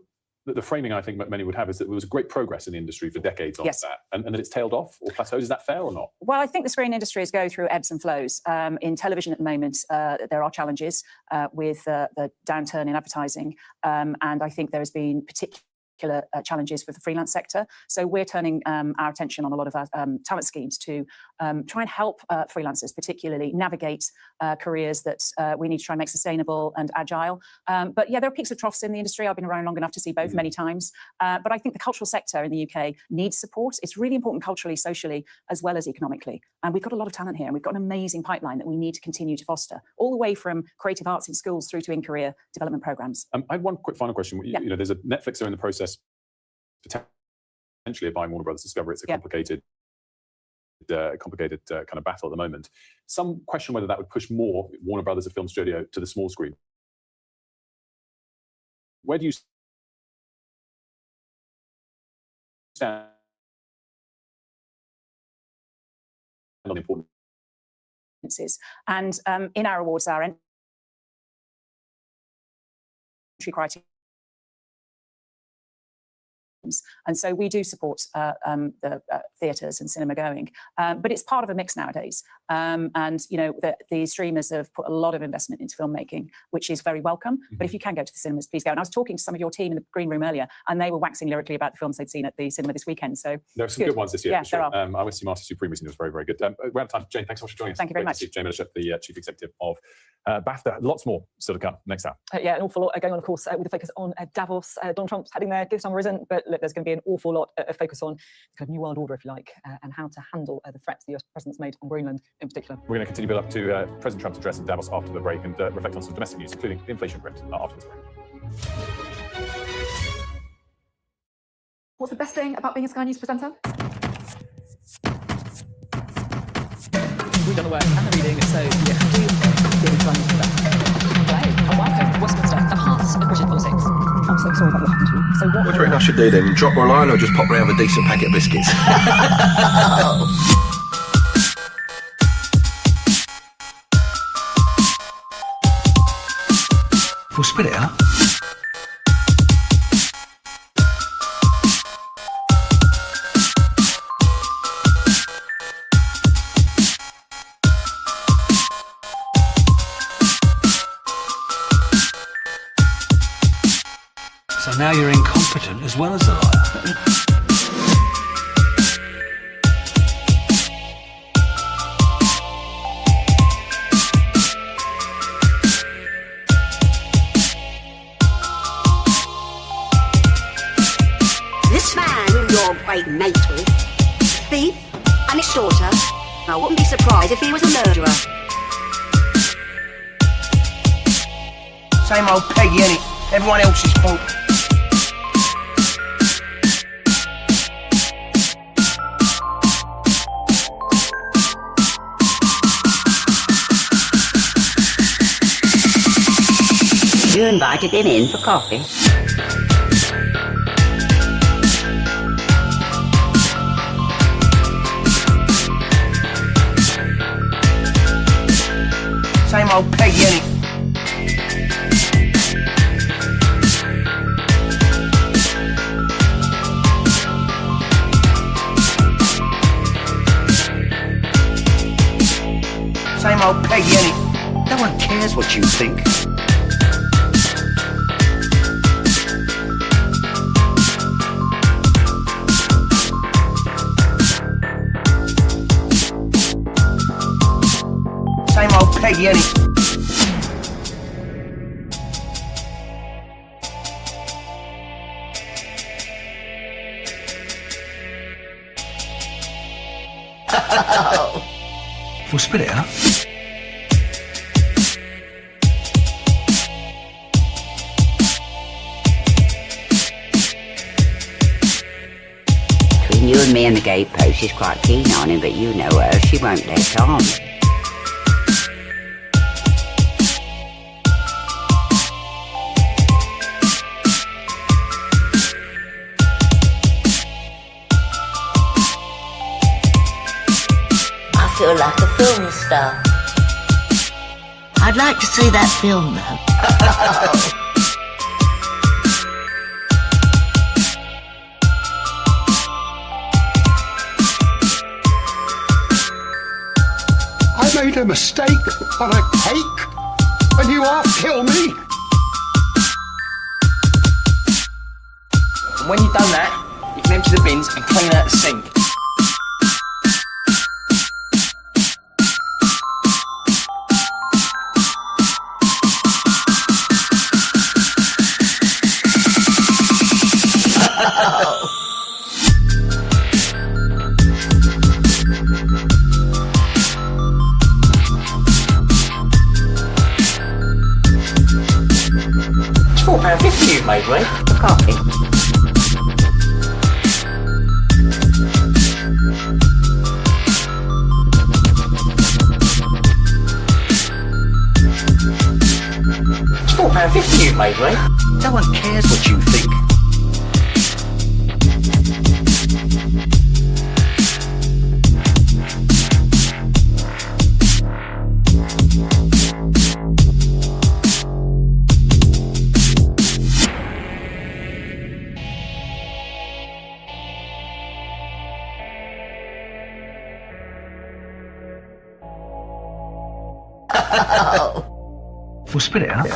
the framing I think many would have is that there was great progress in the industry for decades on that, and that it's tailed off or plateaued. Is that fair or not? Well, I think the screen industries go through ebbs and flows. In television at the moment, there are challenges with the downturn in advertising, and I think there has been particular challenges for the freelance sector. So we're turning our attention on a lot of our talent schemes to try and help freelancers particularly navigate careers that we need to try and make sustainable and agile. But yeah, there are peaks and troughs in the industry. I've been around long enough to see both many times. But I think the cultural sector in the UK needs support. It's really important culturally, socially, as well as economically. And we've got a lot of talent here, and we've got an amazing pipeline that we need to continue to foster, all the way from creative arts in schools through to in-career development programmes. I have one quick final question. There's a Netflix in the process potentially of buying Warner Brothers Discovery. It's a complicated kind of battle at the moment. Some question whether that would push more Warner Brothers, a film studio, to the small screen. Where do you stand on the important. And in our awards, our entry criteria. And so we do support the theatres and cinema going, but it's part of a mix nowadays. And you know, the streamers have put a lot of investment into filmmaking, which is very welcome. But if you can go to the cinemas, please go. And I was talking to some of your team in the green room earlier, and they were waxing lyrically about the films they'd seen at the cinema this weekend. So there are some good ones this year. Yeah, for sure. there are. I went to see Marty Supreme recently. It was very, very good. We're out of time. Jane, thanks so much for joining us. Thank you very Great much. to see Jane Millership, the Chief Executive of BAFTA. Lots more still to come next hour. Yeah, an awful lot going on, of course, with a focus on Davos. Donald Trump's heading there, this summer isn't, but look, there's going to be an awful lot of focus on the kind of new world order, if you like, and how to handle the threats the US president's made on Greenland in particular. We're going to continue build up to President Trump's address in Davos after the break and reflect on some domestic news, including the inflation print after the break. What's the best thing about being a Sky News presenter? We've done the work and the reading, so yeah, do you be a Sky News presenter? Hello, and welcome to Westminster, the heart of British politics. I'm so sorry about what happened to you. So what do you reckon I should do then? Drop her a line or just pop round with a decent packet of biscuits? We'll spit it out. So now you're incompetent as well as a liar. This man who you're great mate with, a thief and extorter. I wouldn't be surprised if he was a murderer. Same old Peggy, innit? Everyone else's fault. You invited him in for coffee. Same old Peggy, innit? Same old Peggy, innit? No one cares what you think. Same old Peggy, innit? We'll spit it out. Between you and me and the gatepost, she's quite keen on him, but you know her, she won't let on. I feel like a film star. I'd like to see that film though. I made a mistake on a cake, and you half kill me. And when you've done that, you can empty the bins and clean out the sink. It's £4.50 you've made, Ray. For coffee. It's £4.50 you've made, Ray. No one cares what you think. We'll spit it out.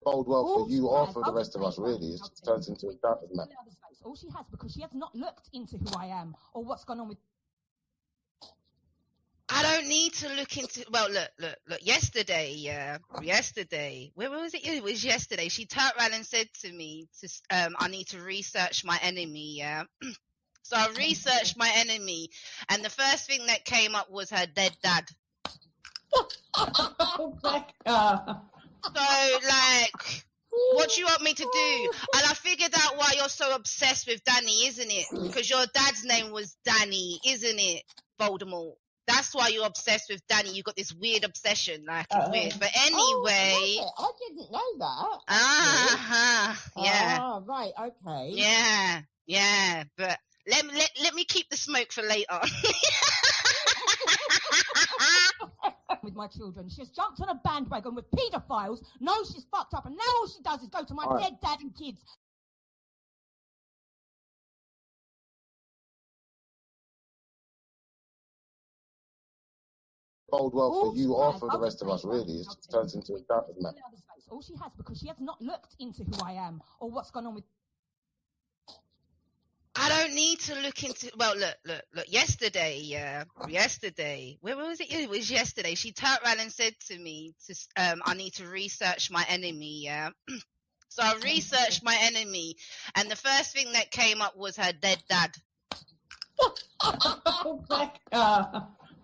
bode well for you or for the rest of us, really. It just turns into a shouting match. All she has, because she has not looked into who I am or what's gone on with don't need to look into. Well, look. Yesterday, yesterday. Where was it? It was yesterday. She turned around and said to me, "I need to research my enemy." Yeah. So I researched my enemy, and the first thing that came up was her dead dad. So, like, what do you want me to do? And I figured out why you're so obsessed with Danny, isn't it? Because your dad's name was Danny, isn't it, Voldemort? That's why you're obsessed with Danny. You got this weird obsession, like it's weird. But anyway, I didn't know that. Yeah. Ah, right, okay. Yeah. But let me keep the smoke for later. With my children, she has jumped on a bandwagon with paedophiles, knows she's fucked up, and now all she does is go to my dead dad and kids. Bode well for you or for the rest of us, really. It just turns into a doubted man. All she has, because she has not looked into who I am or what's gone on with. I don't need to look into. Well, look. Yesterday, yesterday. Where was it? It was yesterday. She turned around and said to me, "I need to research my enemy." Yeah. So I researched my enemy, and the first thing that came up was her dead dad.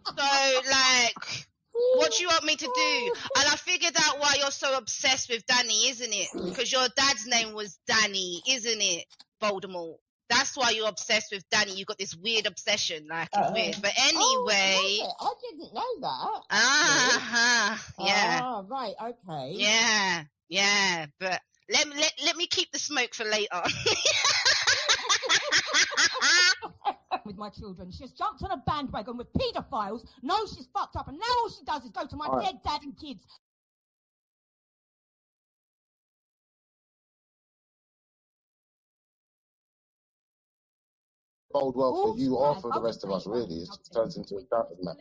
So, like, what do you want me to do? And I figured out why you're so obsessed with Danny, isn't it? Because your dad's name was Danny, isn't it, Voldemort? That's why you're obsessed with Danny. You got this weird obsession, like it's weird. But anyway, I didn't know that. Yeah. Ah, right, okay. Yeah. But let me keep the smoke for later. With my children, she has jumped on a bandwagon with paedophiles, knows she's fucked up, and now all she does is go to my dead dad and kids. Bode well for you or for the rest of us, really. It just turns into a doubted man.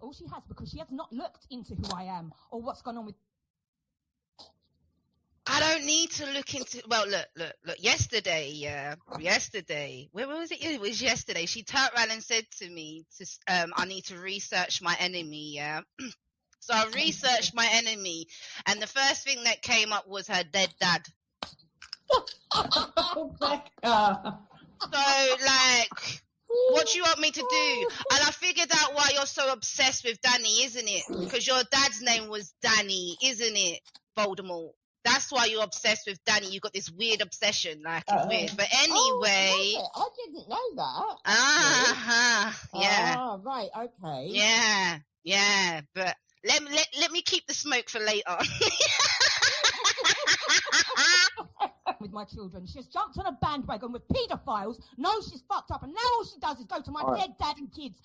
All she has, because she has not looked into who I am or what's gone on with. I don't need to look into. Well, look. Yesterday, yesterday. Where was it? It was yesterday. She turned around and said to me, "I need to research my enemy." Yeah. So I researched my enemy, and the first thing that came up was her dead dad. So, like, what do you want me to do? And I figured out why you're so obsessed with Danny, isn't it? Because your dad's name was Danny, isn't it, Voldemort? That's why you're obsessed with Danny. You got this weird obsession, like it's weird. But anyway, I didn't know that. Yeah. Ah, right, okay. Yeah. But let me keep the smoke for later. With my children, she has jumped on a bandwagon with paedophiles, knows she's fucked up, and now all she does is go to my dead dad and kids.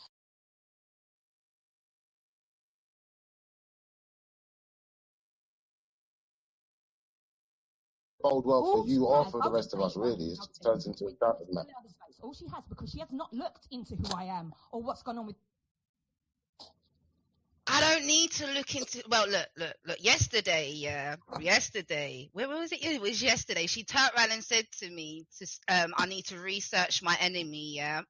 Bode well for you or for the rest of us, really. It just turns into a doubted man. All she has, because she has not looked into who I am or what's gone on with. I don't need to look into. Well, look. Yesterday, yesterday. Where was it? It was yesterday. She turned around and said to me, "I need to research my enemy." Yeah.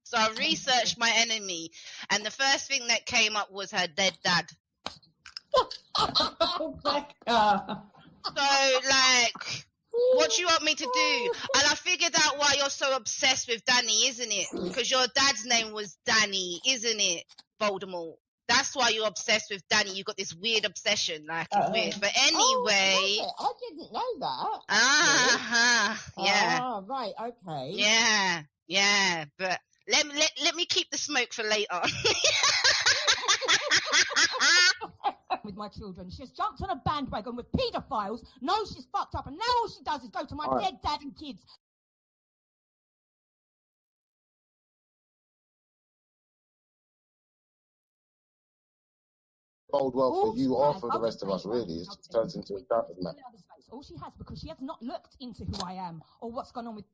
So I researched my enemy, and the first thing that came up was her dead dad. So, like, what do you want me to do? And I figured out why you're so obsessed with Danny, isn't it? Because your dad's name was Danny, isn't it, Voldemort? That's why you're obsessed with Danny. You got this weird obsession, like it's weird. But anyway, I didn't know that. Yeah. Ah, right, okay. Yeah. But let me keep the smoke for later. With my children, she has jumped on a bandwagon with paedophiles, knows she's fucked up, and now all she does is go to my dead dad and kids. Bode well for you or for the rest of us, really. It just turns into a doubted man. All she has, because she has not looked into who I am or what's gone on with.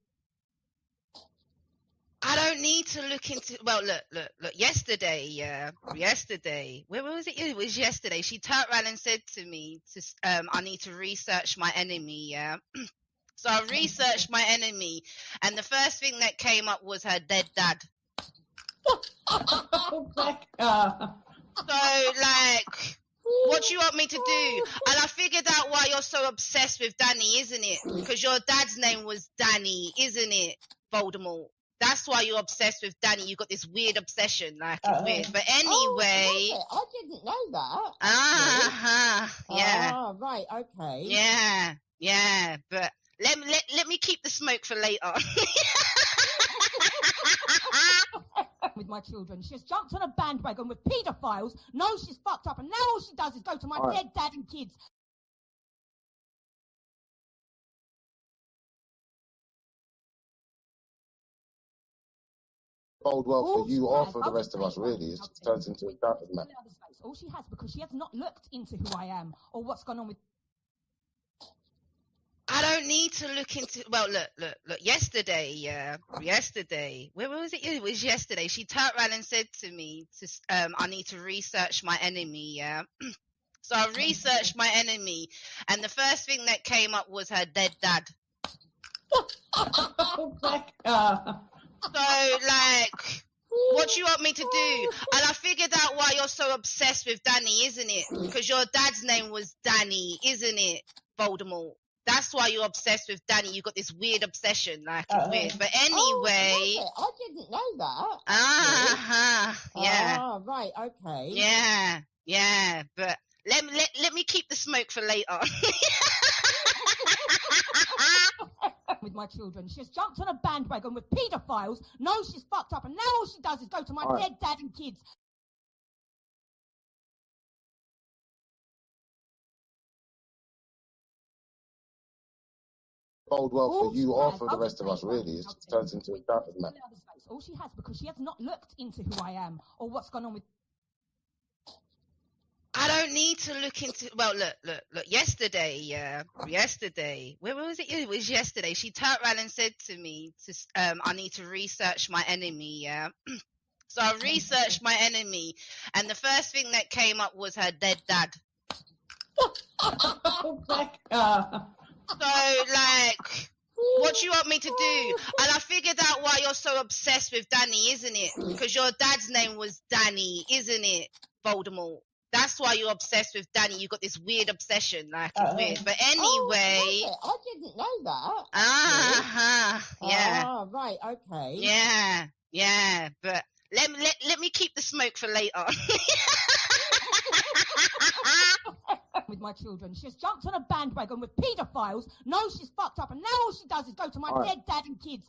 I don't need to look into. Well, look. Yesterday, yesterday. Where was it? It was yesterday. She turned around and said to me, "I need to research my enemy." Yeah. So I researched my enemy, and the first thing that came up was her dead dad. So, like, what do you want me to do? And I figured out why you're so obsessed with Danny, isn't it? Because your dad's name was Danny, isn't it? Voldemort. That's why you're obsessed with Danny. You got this weird obsession, like it's weird. But anyway, I didn't know that. Yeah. Ah, right, okay. Yeah. But let me keep the smoke for later. With my children, she's jumped on a bandwagon with paedophiles, knows she's fucked up, and now all she does is go to my dead dad and kids. Bode well for you or for the rest of us, really. It just turns into a doubted man. All she has, because she has not looked into who I am or what's gone on with. I don't need to look into. Well, look. Yesterday, where was it? It was yesterday. She turned around and said to me, "I need to research my enemy." Yeah. So I researched my enemy, and the first thing that came up was her dead dad. So, like, what do you want me to do? And I figured out why you're so obsessed with Danny, isn't it? Because your dad's name was Danny, isn't it? Voldemort. That's why you're obsessed with Danny. You got this weird obsession, like it's weird. But anyway, I didn't know that. Yeah. Ah, right, okay. Yeah. But let me keep the smoke for later. With my children, she's jumped on a bandwagon with paedophiles, knows she's fucked up, and now all she does is go to my dead dad and kids. Bode well for you or for the rest of us, really. It just turns into a doubted man. All she has, because she has not looked into who I am or what's gone on with. I don't need to look into. Well, look. Yesterday, where was it? It was yesterday. She turned around and said to me, "I need to research my enemy." Yeah. So I researched my enemy, and the first thing that came up was her dead dad. So, like, what do you want me to do? And I figured out why you're so obsessed with Danny, isn't it? Because your dad's name was Danny, isn't it? Voldemort. That's why you're obsessed with Danny. You got this weird obsession, like it's weird. But anyway, I didn't know that. Yeah. Ah, right, okay. Yeah. But let me keep the smoke for later. With my children, she's jumped on a bandwagon with paedophiles, knows she's fucked up, and now all she does is go to my dead dad and kids.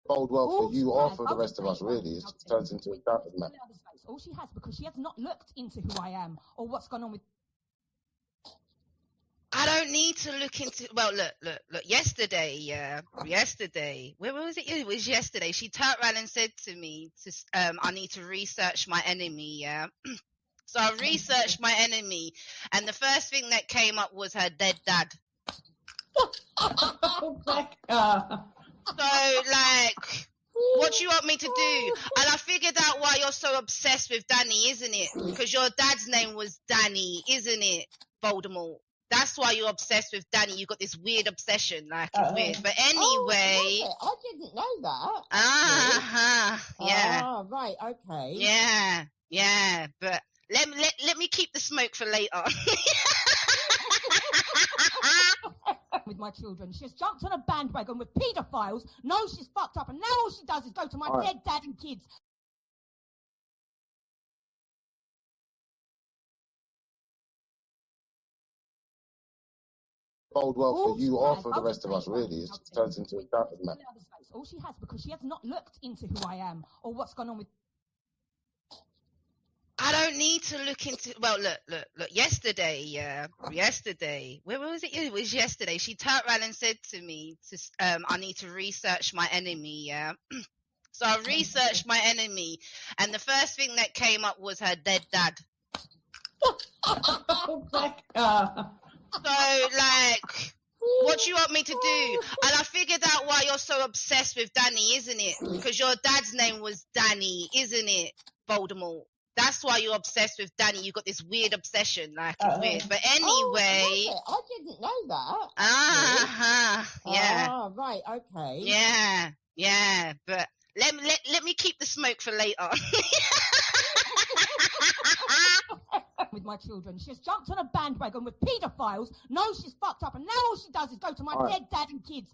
Bode well for you or for the rest of us, really. It just turns into a doubted man. All she has, because she has not looked into who I am or what's gone on with. I don't need to look into. Well, look. Yesterday, where was it? It was yesterday. She turned around and said to me, "I need to research my enemy." Yeah. So I researched my enemy, and the first thing that came up was her dead dad. So, like, what do you want me to do? And I figured out why you're so obsessed with Danny, isn't it? Because your dad's name was Danny, isn't it? Voldemort. That's why you're obsessed with Danny. You got this weird obsession, like it's weird. But anyway, I didn't know that. Yeah. Ah, right, okay. Yeah. But let me keep the smoke for later. With my children, she's jumped on a bandwagon with paedophiles, knows she's fucked up, and now all she does is go to my dead dad and kids. Bode well for you or for the rest of us, really. It just turns into a doubted man. All she has, because she has not looked into who I am or what's gone on with. I don't need to look into. Well, look. Yesterday, where was it? It was yesterday. She turned around and said to me, "I need to research my enemy." Yeah. So I researched my enemy, and the first thing that came up was her dead dad. So, like, what do you want me to do? And I figured out why you're so obsessed with Danny, isn't it? Because your dad's name was Danny, isn't it? Voldemort. That's why you're obsessed with Danny. You got this weird obsession, like it's weird. But anyway, I didn't know that. Yeah. Ah, right, okay. Yeah. But let me keep the smoke for later. With my children, she's jumped on a bandwagon with paedophiles, knows she's fucked up, and now all she does is go to my dead dad and kids.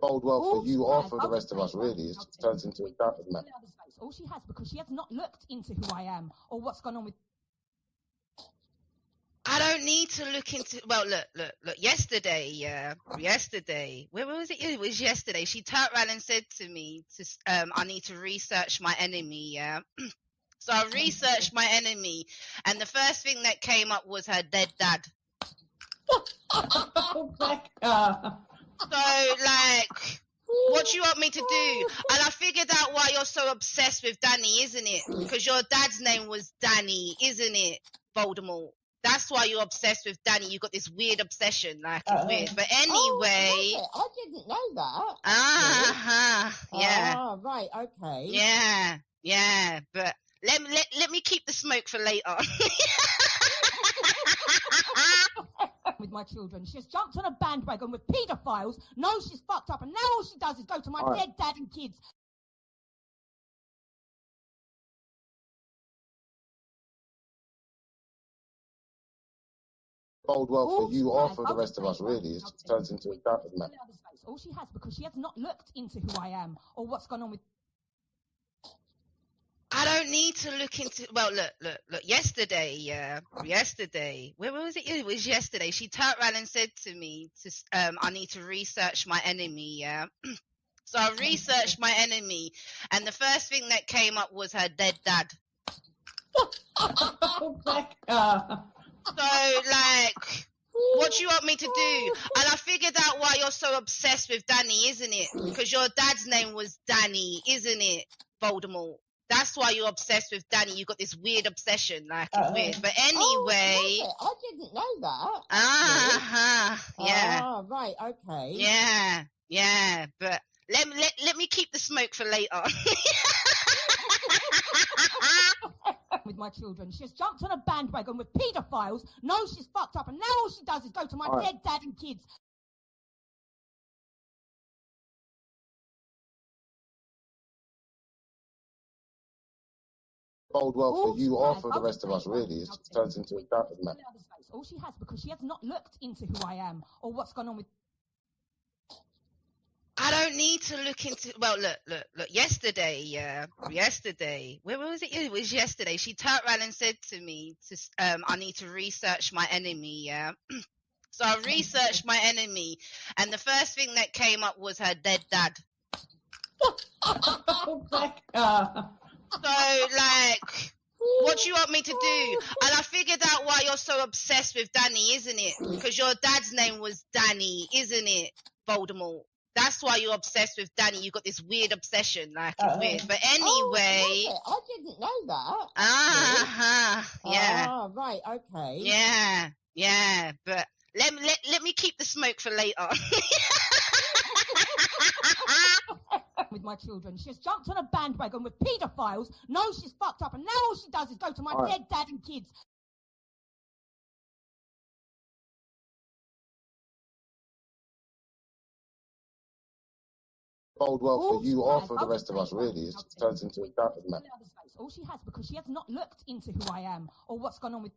Bode well for you or for the rest of us, really. It just turns into a doubt match. All she has, because she has not looked into who I am or what's gone on with. I don't need to look into. Well, look. Yesterday, where was it? It was yesterday. She turned around and said to me, "I need to research my enemy." Yeah. So I researched my enemy, and the first thing that came up was her dead dad. So, like, what do you want me to do? And I figured out why you're so obsessed with Danny, isn't it? Because your dad's name was Danny, isn't it? Voldemort. That's why you're obsessed with Danny. You got this weird obsession, like it's weird. But anyway, I didn't know that. Yeah. Ah, right, okay. Yeah. But let me keep the smoke for later. With my children, she's jumped on a bandwagon with paedophiles, knows she's fucked up, and now all she does is go to my dead dad and kids. Bode well for you or for the rest of us, really. It just turns into a doubt match. All she has, because she has not looked into who I am or what's gone on with. I don't need to look into. Well, look. Yesterday, where was it? It was yesterday. She turned around and said to me, "I need to research my enemy." Yeah. So I researched my enemy, and the first thing that came up was her dead dad. So, like, what do you want me to do? And I figured out why you're so obsessed with Danny, isn't it? Because your dad's name was Danny, isn't it? Voldemort. That's why you're obsessed with Danny. You got this weird obsession, like it's weird. But anyway, I didn't know that. Yeah. Ah, right, okay. Yeah. But let me keep the smoke for later. With my children, she's jumped on a bandwagon with paedophiles, knows she's fucked up, and now all she does is go to my dead dad and kids. Bode well for you or for the rest of us, really. It just turns into a doubt match. All she has, because she has not looked into who I am or what's gone on with. I don't need to look into. Well, look. Yesterday, where was it? It was yesterday. She turned around and said to me, "I need to research my enemy." Yeah. So I researched my enemy, and the first thing that came up was her dead dad. So, like, what do you want me to do? And I figured out why you're so obsessed with Danny, isn't it? Because your dad's name was Danny, isn't it? Voldemort. That's why you're obsessed with Danny. You got this weird obsession, like it's weird. But anyway, I didn't know that. Yeah. Ah, right, okay. Yeah. But let me keep the smoke for later. With my children, she's jumped on a bandwagon with paedophiles, knows she's fucked up, and now all she does is go to my dead dad and kids. Bode well for you or for the rest of us, really. It just turns into a doubt match. All she has, because she has not looked into who I am or what's gone on with.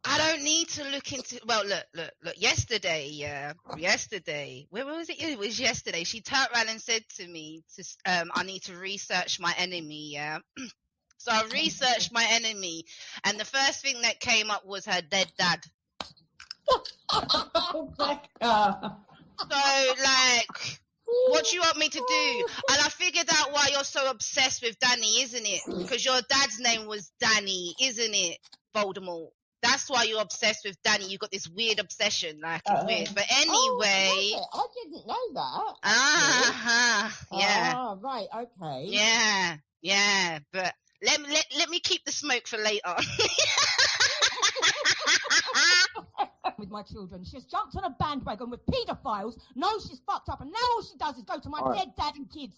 I don't need to look into. Well, look. Yesterday, where was it? It was yesterday. She turned around and said to me, "I need to research my enemy." Yeah. So I researched my enemy, and the first thing that came up was her dead dad. So, like, what do you want me to do? And I figured out why you're so obsessed with Danny, isn't it? Because your dad's name was Danny, isn't it? Voldemort. That's why you're obsessed with Danny. You got this weird obsession, like it's weird. But anyway, I didn't know that. Yeah. Ah, right, okay. Yeah. But let me keep the smoke for later. With with my children. She's jumped on a bandwagon with paedophiles, knows she's fucked up, and now all she does is go to my dead dad and kids.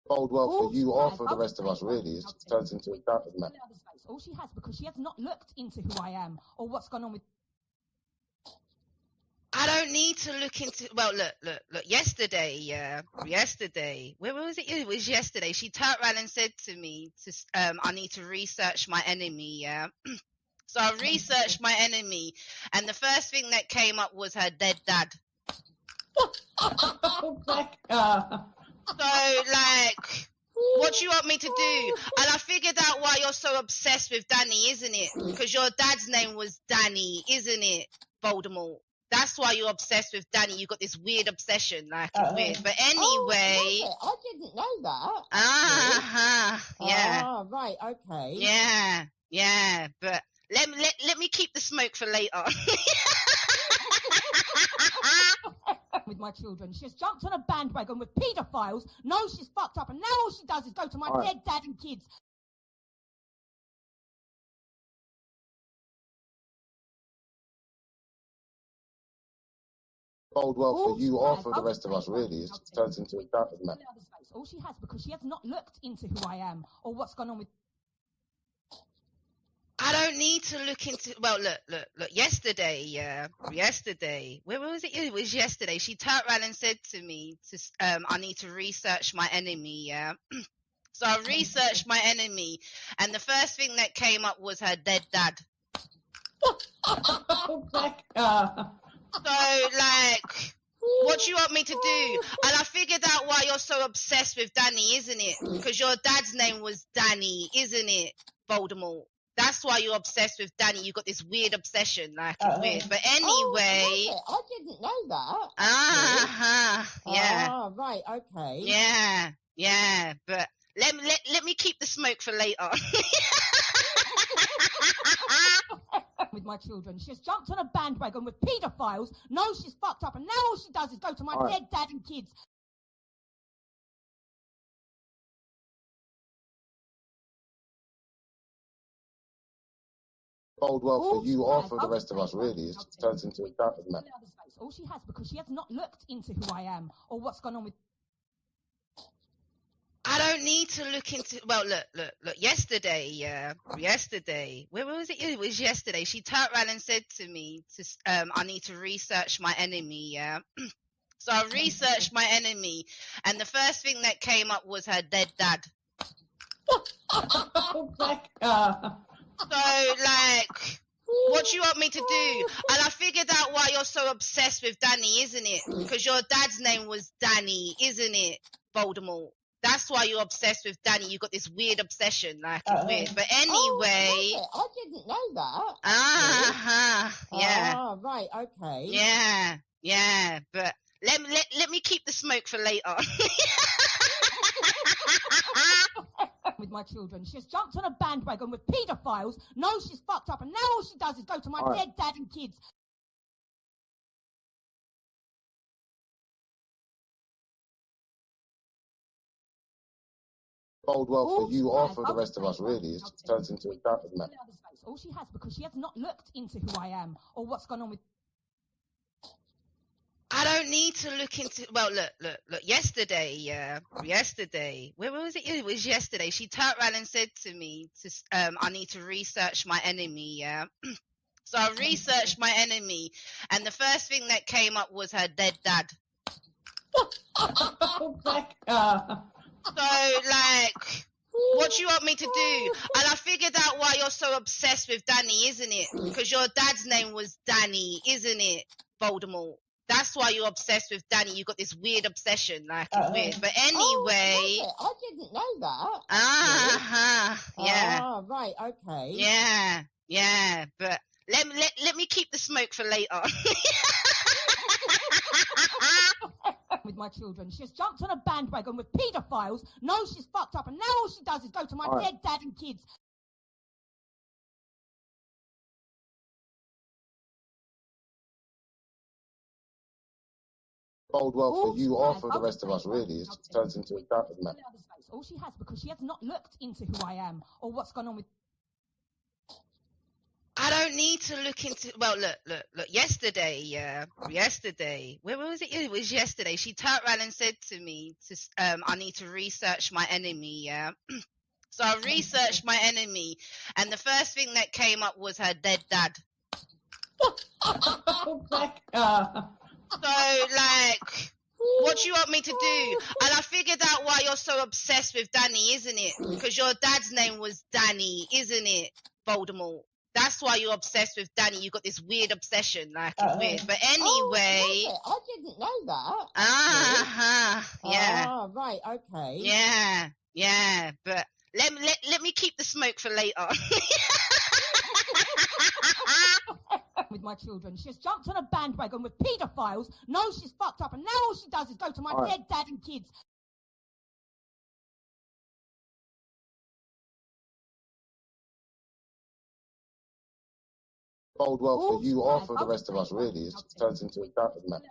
Bode well for you or for the rest of us, really. It just turns into a doubting match. All she has, because she has not looked into who I am or what's gone on with. I don't need to look into. Well, look. Yesterday, where was it? It was yesterday. She turned around and said to me, "I need to research my enemy." Yeah. So I researched my enemy, and the first thing that came up was her dead dad. So, like, what do you want me to do? And I figured out why you're so obsessed with Danny, isn't it? Because your dad's name was Danny, isn't it? Voldemort. That's why you're obsessed with Danny. You got this weird obsession, like it's weird. But anyway, I didn't know that. Yeah. Ah, right, okay. Yeah. But let me keep the smoke for later. With my children, she's jumped on a bandwagon with paedophiles, knows she's fucked up, and now all she does is go to my dead dad and kids. Bode well for you or for the rest of us, really. It just turns into a doubting match. All she has, because she has not looked into who I am or what's gone on with. I don't need to look into. Well, look. Yesterday, where was it? It was yesterday. She turned around and said to me, "I need to research my enemy." Yeah. So I researched my enemy, and the first thing that came up was her dead dad. So, like, what do you want me to do? And I figured out why you're so obsessed with Danny, isn't it? Because your dad's name was Danny, isn't it? Voldemort. That's why you're obsessed with Danny. You got this weird obsession, like it's weird. But anyway, I didn't know that. Yeah. Ah, right, okay. Yeah. But let me keep the smoke for later. With my children, she's jumped on a bandwagon with paedophiles, knows she's fucked up, and now all she does is go to my dead dad and kids. Bode well for you or for the rest of us, really. It just turns into a doubting match. All she has, because she has not looked into who I am or what's gone on with. I don't need to look into. Well, look. Yesterday, where was it? It was yesterday. She turned around and said to me, "I need to research my enemy." Yeah. So I researched my enemy, and the first thing that came up was her dead dad. So, like, what do you want me to do? And I figured out why you're so obsessed with Danny, isn't it? Because your dad's name was Danny, isn't it? Voldemort. That's why you're obsessed with Danny. You got this weird obsession, like it's weird. But anyway, I didn't know that. Yeah. Ah, right, okay. Yeah. But let me keep the smoke for later. With my children, she's jumped on a bandwagon with paedophiles, knows she's fucked up, and now all she does is go to my dead dad and kids. Bode well for you or for the rest of us, really. It just turns into a doubting match. All she has, because she has not looked into who I am or what's gone on with. I don't need to look into. Well, look. Yesterday, where was it? It was yesterday. She turned around and said to me, "I need to research my enemy." Yeah. So I researched my enemy, and the first thing that came up was her dead dad. So, like, what do you want me to do? And I figured out why you're so obsessed with Danny, isn't it? Because your dad's name was Danny, isn't it? Voldemort. That's why you're obsessed with Danny. You got this weird obsession, like it's weird. But anyway, I didn't know that. Yeah. Ah, right, okay. Yeah. But let me keep the smoke for later. With my children, she's jumped on a bandwagon with paedophiles, knows she's fucked up, and now all she does is go to my dead dad and kids. bode well for you or for the rest of us, really. It just turns into a shouting match. All she has, because she has not looked into who I am or what's gone on with. I don't need to look into. Well, look. Yesterday, where was it? It was yesterday. She turned around and said to me, "I need to research my enemy." Yeah. So I researched my enemy, and the first thing that came up was her dead dad. Oh my God. So, like, what do you want me to do? And I figured out why you're so obsessed with Danny, isn't it? Because your dad's name was Danny, isn't it? Voldemort. That's why you're obsessed with Danny. You got this weird obsession, like it's weird. But anyway, I didn't know that. Yeah. Ah, right, okay. Yeah. But let me keep the smoke for later. With my children, she's jumped on a bandwagon with paedophiles, knows she's fucked up, and now all she does is go to my dead dad and kids. Bode well for you or for the rest of us, really. It just turns into a shouting match.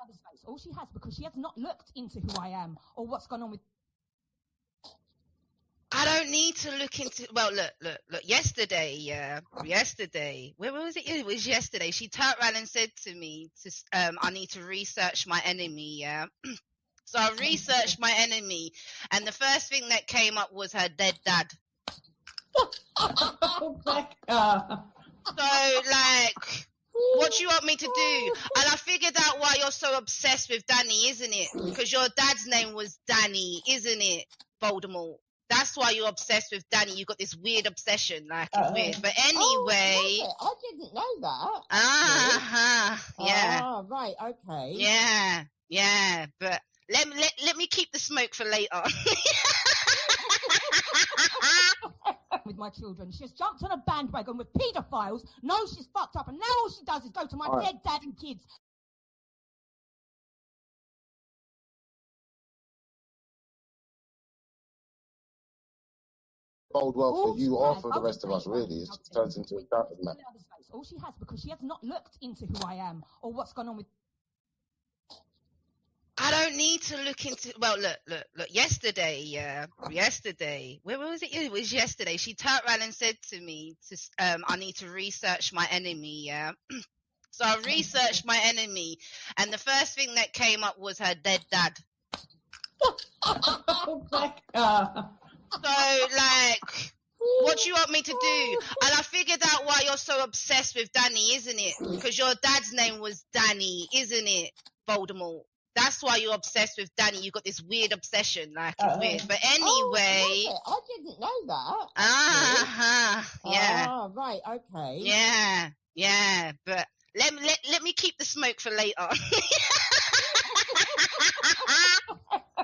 All she has, because she has not looked into who I am or what's gone on with. I don't need to look into. Well, look. Yesterday, where was it? It was yesterday. She turned around and said to me, "I need to research my enemy." Yeah. So I researched my enemy, and the first thing that came up was her dead dad. Oh my God. So, like, what do you want me to do? And I figured out why you're so obsessed with Danny, isn't it? Because your dad's name was Danny, isn't it? Voldemort. That's why you're obsessed with Danny. You got this weird obsession, like it's weird. But anyway, I didn't know that. Yeah. Ah, right, okay. Yeah. But let me keep the smoke for later. With my children, she's jumped on a bandwagon with paedophiles, knows she's fucked up, and now all she does is go to my dead dad and kids. Bode well for you or for the rest of us, really. It just turns into a shouting match. All she has, because she has not looked into who I am or what's gone on with. I don't need to look into. Well, look. Yesterday, where was it? It was yesterday. She turned around and said to me, "I need to research my enemy." Yeah. So I researched my enemy, and the first thing that came up was her dead dad. Oh my God. So, like, what do you want me to do? And I figured out why you're so obsessed with Danny, isn't it? Because your dad's name was Danny, isn't it? Voldemort. That's why you're obsessed with Danny. You got this weird obsession, like it's weird. But anyway, I didn't know that. Yeah. Ah, right, okay. Yeah. But let me keep the smoke for later.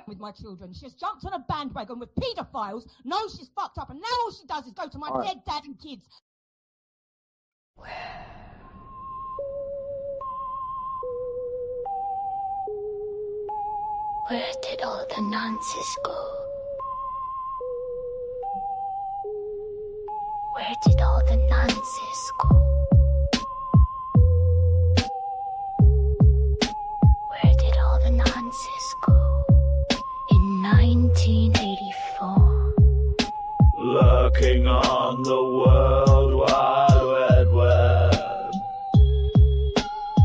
With my children, she's jumped on a bandwagon with paedophiles, knows she's fucked up, and now all she does is go to my dead dad and kids. Where did all the nonsense go? Where did all the nonsense go? Where did all the nonsense go? In 1984. Lurking on the World Wide Web.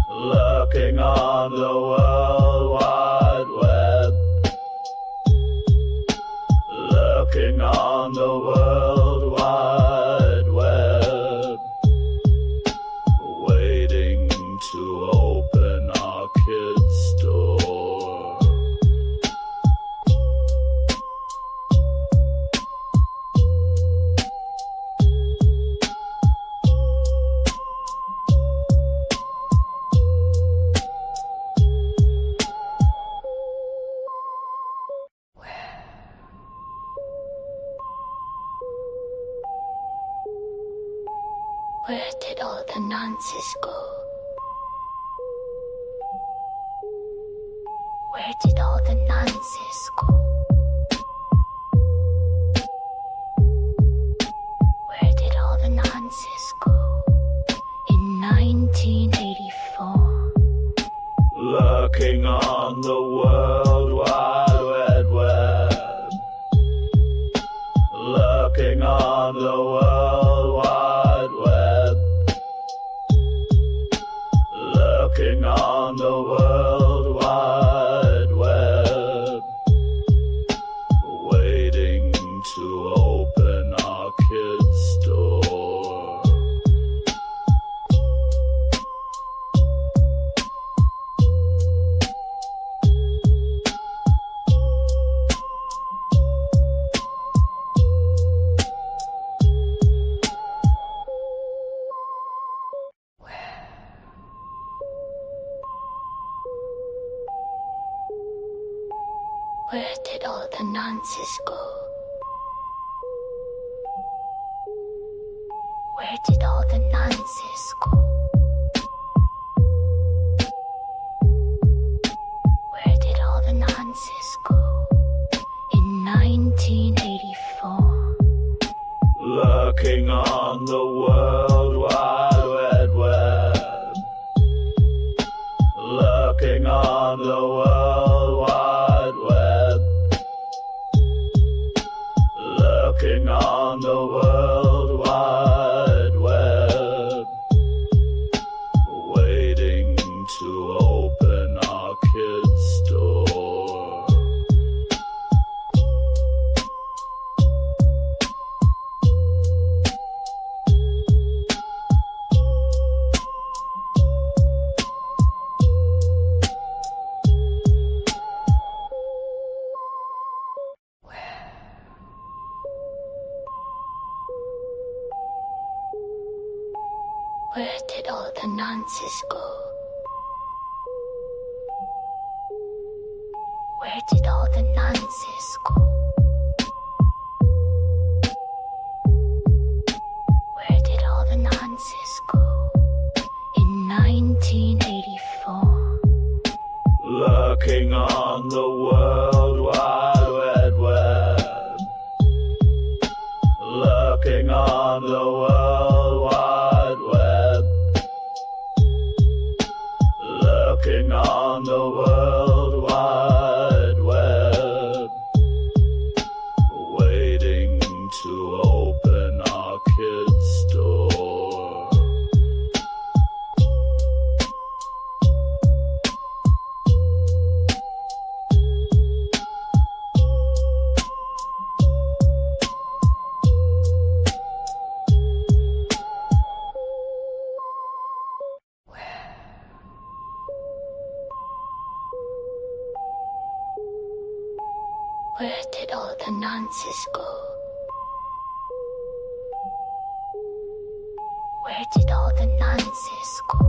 Lurking on the World Wide Web. Lurking on the World Wide Web. Waiting to open our kids' door. Where did all the nonsense go? Where did all the nonsense go? Where did all the nonsense go? In 1984. Lurking on the World Lurking on the World Wide Web, waiting to open our kids' door. Where did all the nonsense go? Where did all the nonsense go? Where did all the nonsense go? In 1984. Lurking on the World Wide Web, lurking on the World Wide Web, lurking on the World Wide Web, waiting to open our kids' door. Where did all the nonsense go? Where did all the nonsense go? Where did all the nonsense go? In 1984. Lurking on the World Wide Web, lurking on the World Wide Web, lurking on the World Wide Web, waiting to open our kids' door. Where did all the nonsense go? Where did all the nonsense go?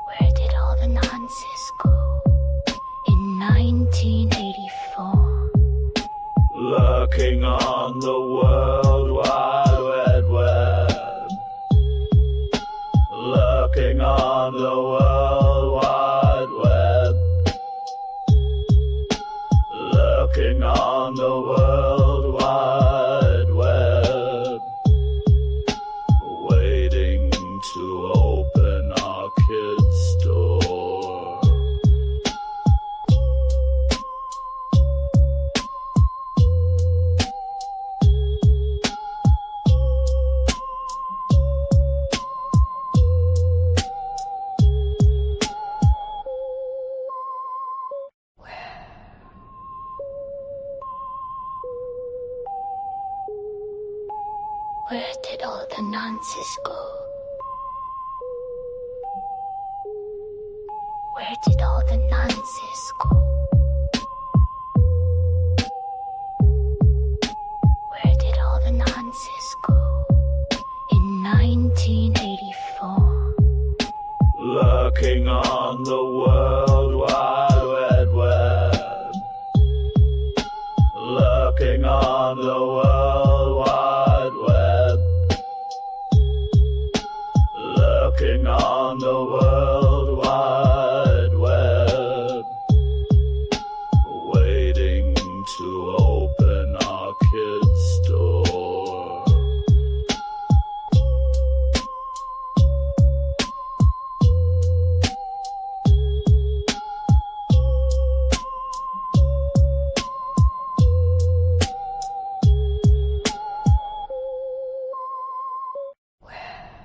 Where did all the nonsense go? In 1984. Lurking on the World Wide Web, lurking on the World Wide Web, lurking on the World Wide Web, waiting to open our kids' door. Where? Where did all the nonsense go? Where did all the nonsense go? Where did all the nonsense go? In 1984. Lurking on the World Wide Web, lurking on the World Wide Web, lurking on the World Wide Web, waiting to open our kids' door. Where?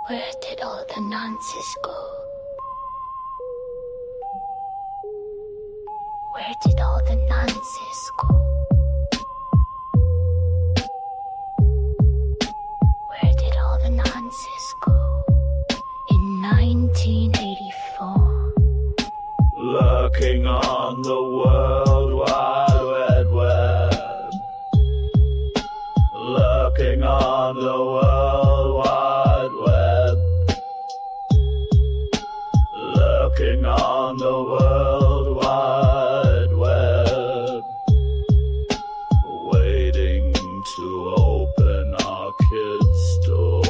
Where did all the nonsense go? Where did all the nonsense go? Where did all the nonsense go? In 1984. Lurking on the World Wide Web. Lurking on the World Wide Web. Lurking on the World Wide Web. Waiting to open our kids' door.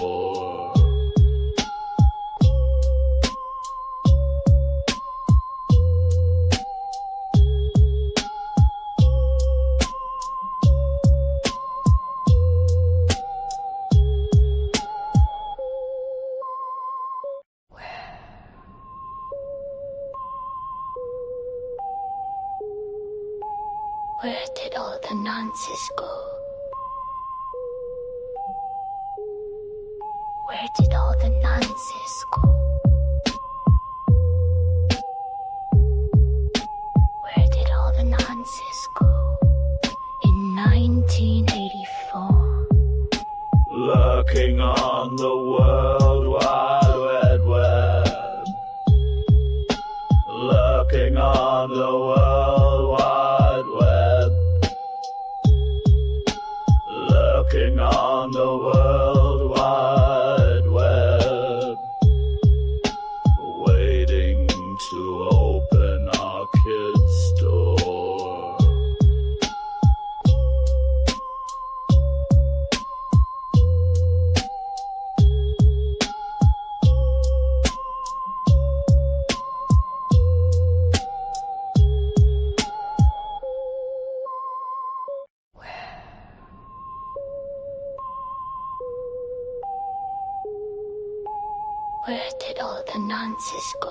Where did all the nonsense go? Where did all the nonsense go? Where did all the nonsense go? In 1984. Lurking on the World Wide Web. Lurking on the World Wide Web. Lurking on the World Wide Web. Waiting to open our kids' door. Where did all the nonsense go?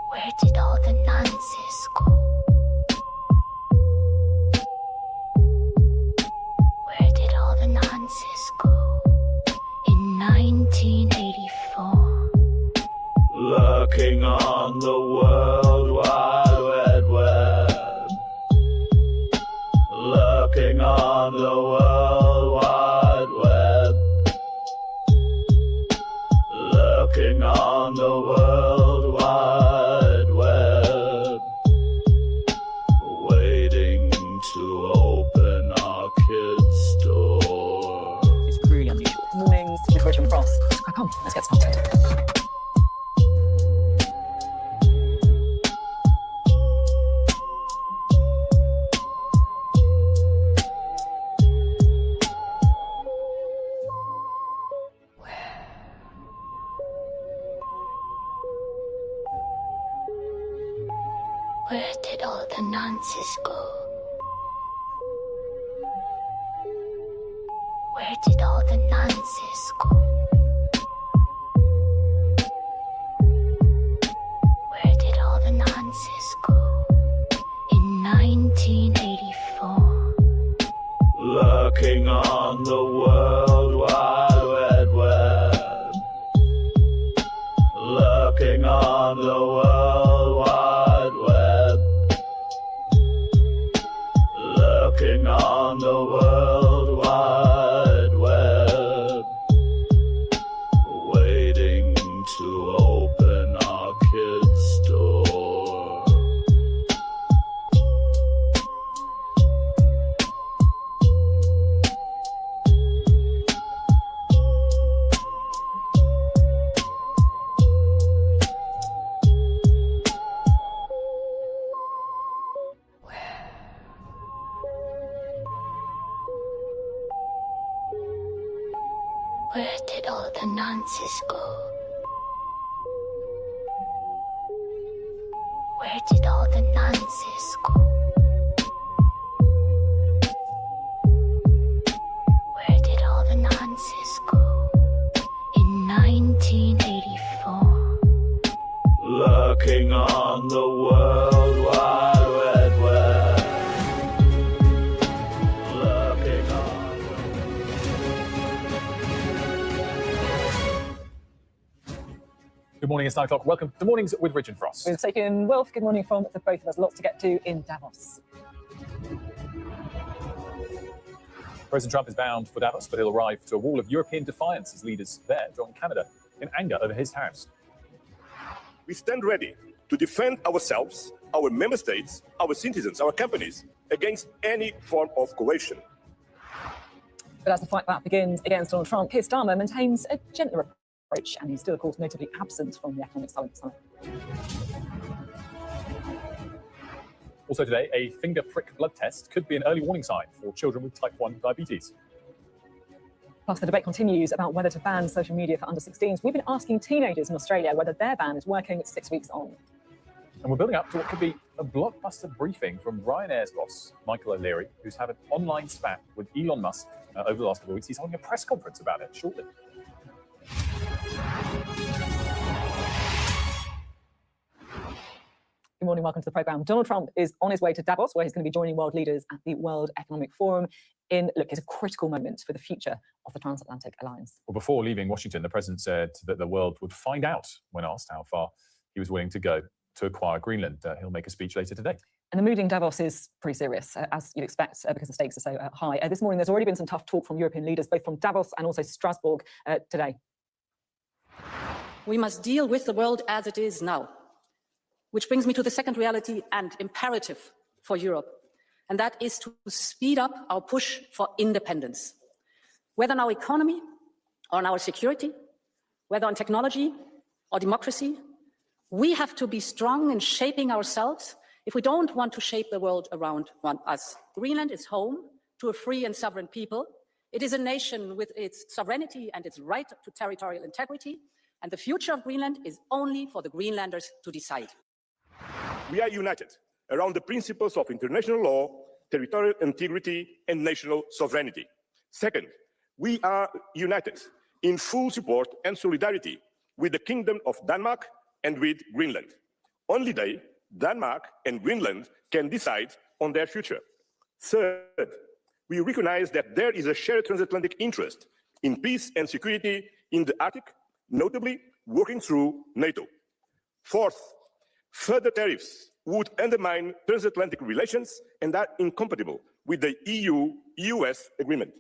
Where did all the nonsense go? Where did all the nonsense go? In 1984. Lurking on the World Wide Web. Lurking on the World Wide Web. Lurking on the World Wide Web. Waiting to open our kids' door. It's really unusual. Morning, with Richard from France. Crack on, let's get started. Where did all the nonsense go? Where did all the nonsense go? Where did all the nonsense go? In 1984. Lurking on the World Wide Web. Lurking on the World Wide Web. Lurking on the World Wide Web. Waiting to open our kids' door. Where did all the nonsense go? Where did all the nonsense go? Where did all the nonsense go? In 1984. Lurking on the World Wide Web. Lurking on the Good morning, it's 9 o'clock. Welcome to Mornings with Rich and Frost. With Psychoanalysing Wolf, good morning from the both of us. Lots to get to in Davos. President Trump is bound for Davos, but he'll arrive to a wall of European defiance as leaders there join Canada in anger over his tariffs. We stand ready to defend ourselves, our member states, our citizens, our companies against any form of coercion. But as the fight back begins against Donald Trump, Keir Starmer maintains a gentler approach, and he's still, of course, notably absent from the Economic Summit. Also today, a finger prick blood test could be an early warning sign for children with type 1 diabetes. Plus, the debate continues about whether to ban social media for under 16s. We've been asking teenagers in Australia whether their ban is working 6 weeks on. And we're building up to what could be a blockbuster briefing from Ryanair's boss, Michael O'Leary, who's had an online spat with Elon Musk over the last couple of weeks. He's holding a press conference about it shortly. Good morning, welcome to the programme. Donald Trump is on his way to Davos, where he's going to be joining world leaders at the World Economic Forum in, look, it's a critical moment for the future of the transatlantic alliance. Well, before leaving Washington, the president said that the world would find out when asked how far he was willing to go to acquire Greenland. He'll make a speech later today. And the mood in Davos is pretty serious, as you'd expect, because the stakes are so high. This morning, there's already been some tough talk from European leaders, both from Davos and also Strasbourg today. We must deal with the world as it is now, which brings me to the second reality and imperative for Europe, and that is to speed up our push for independence. Whether in our economy or in our security, whether on technology or democracy, we have to be strong in shaping ourselves if we don't want to shape the world around us. Greenland is home to a free and sovereign people. It is a nation with its sovereignty and its right to territorial integrity, and the future of Greenland is only for the Greenlanders to decide. We are united around the principles of international law, territorial integrity, and national sovereignty. Second, we are united in full support and solidarity with the Kingdom of Denmark and with Greenland. Only they, Denmark and Greenland, can decide on their future. Third, we recognize that there is a shared transatlantic interest in peace and security in the Arctic, notably working through NATO. Fourth, further tariffs would undermine transatlantic relations and are incompatible with the EU-US agreement.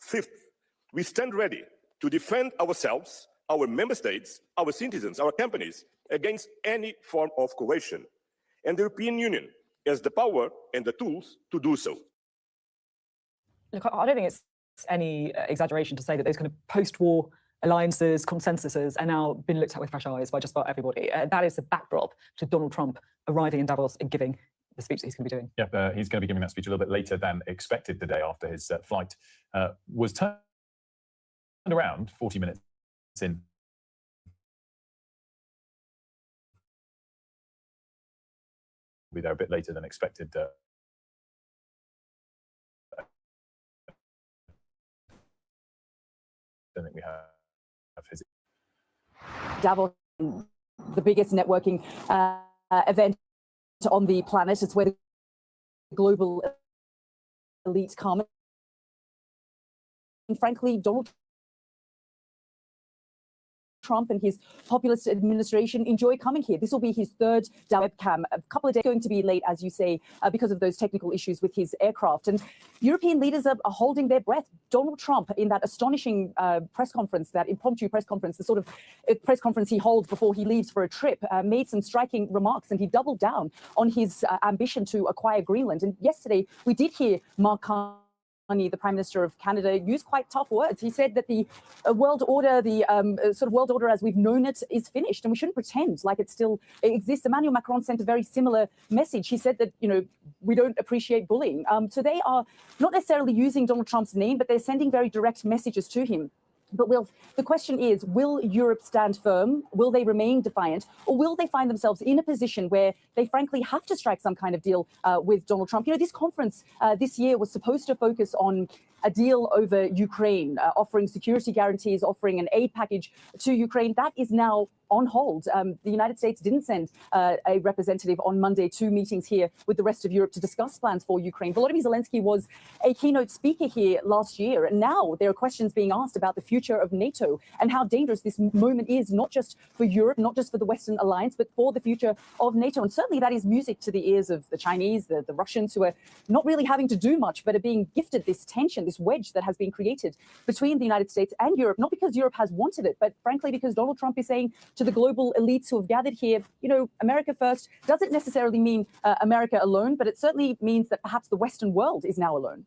Fifth, we stand ready to defend ourselves, our member states, our citizens, our companies against any form of coercion. And the European Union has the power and the tools to do so. Look, I don't think it's any exaggeration to say that those kind of post-war alliances, consensuses are now been looked at with fresh eyes by just about everybody. That is the backdrop to Donald Trump arriving in Davos and giving the speech that he's going to be doing. Yeah, he's going to be giving that speech a little bit later than expected the day after his flight was turned around 40 minutes in. Be there a bit later than expected. I don't think we have his. Davos, the biggest networking event on the planet. It's where the global elites come. And frankly, Donald Trump and his populist administration enjoy coming here. This will be his third webcam. A couple of days going to be late, as you say, because of those technical issues with his aircraft. And European leaders are holding their breath. Donald Trump, in that astonishing press conference, that impromptu press conference, the sort of press conference he holds before he leaves for a trip, made some striking remarks, and he doubled down on his ambition to acquire Greenland. And yesterday, we did hear Mark Carney, the Prime Minister of Canada, used quite tough words. He said that the world order, the sort of world order as we've known it, is finished, and we shouldn't pretend like it still exists. Emmanuel Macron sent a very similar message. He said that, you know, we don't appreciate bullying. So they are not necessarily using Donald Trump's name, but they're sending very direct messages to him. But the question is, will Europe stand firm? Will they remain defiant? Or will they find themselves in a position where they frankly have to strike some kind of deal with Donald Trump? You know, this conference this year was supposed to focus on a deal over Ukraine, offering security guarantees, offering an aid package to Ukraine. That is now on hold. The United States didn't send a representative on Monday to meetings here with the rest of Europe to discuss plans for Ukraine. Volodymyr Zelensky was a keynote speaker here last year, and now there are questions being asked about the future of NATO and how dangerous this moment is, not just for Europe, not just for the Western alliance, but for the future of NATO. And certainly that is music to the ears of the Chinese, the Russians, who are not really having to do much, but are being gifted this tension, this wedge that has been created between the United States and Europe, not because Europe has wanted it, but frankly because Donald Trump is saying to the global elites who have gathered here, you know, America first doesn't necessarily mean America alone, but it certainly means that perhaps the Western world is now alone.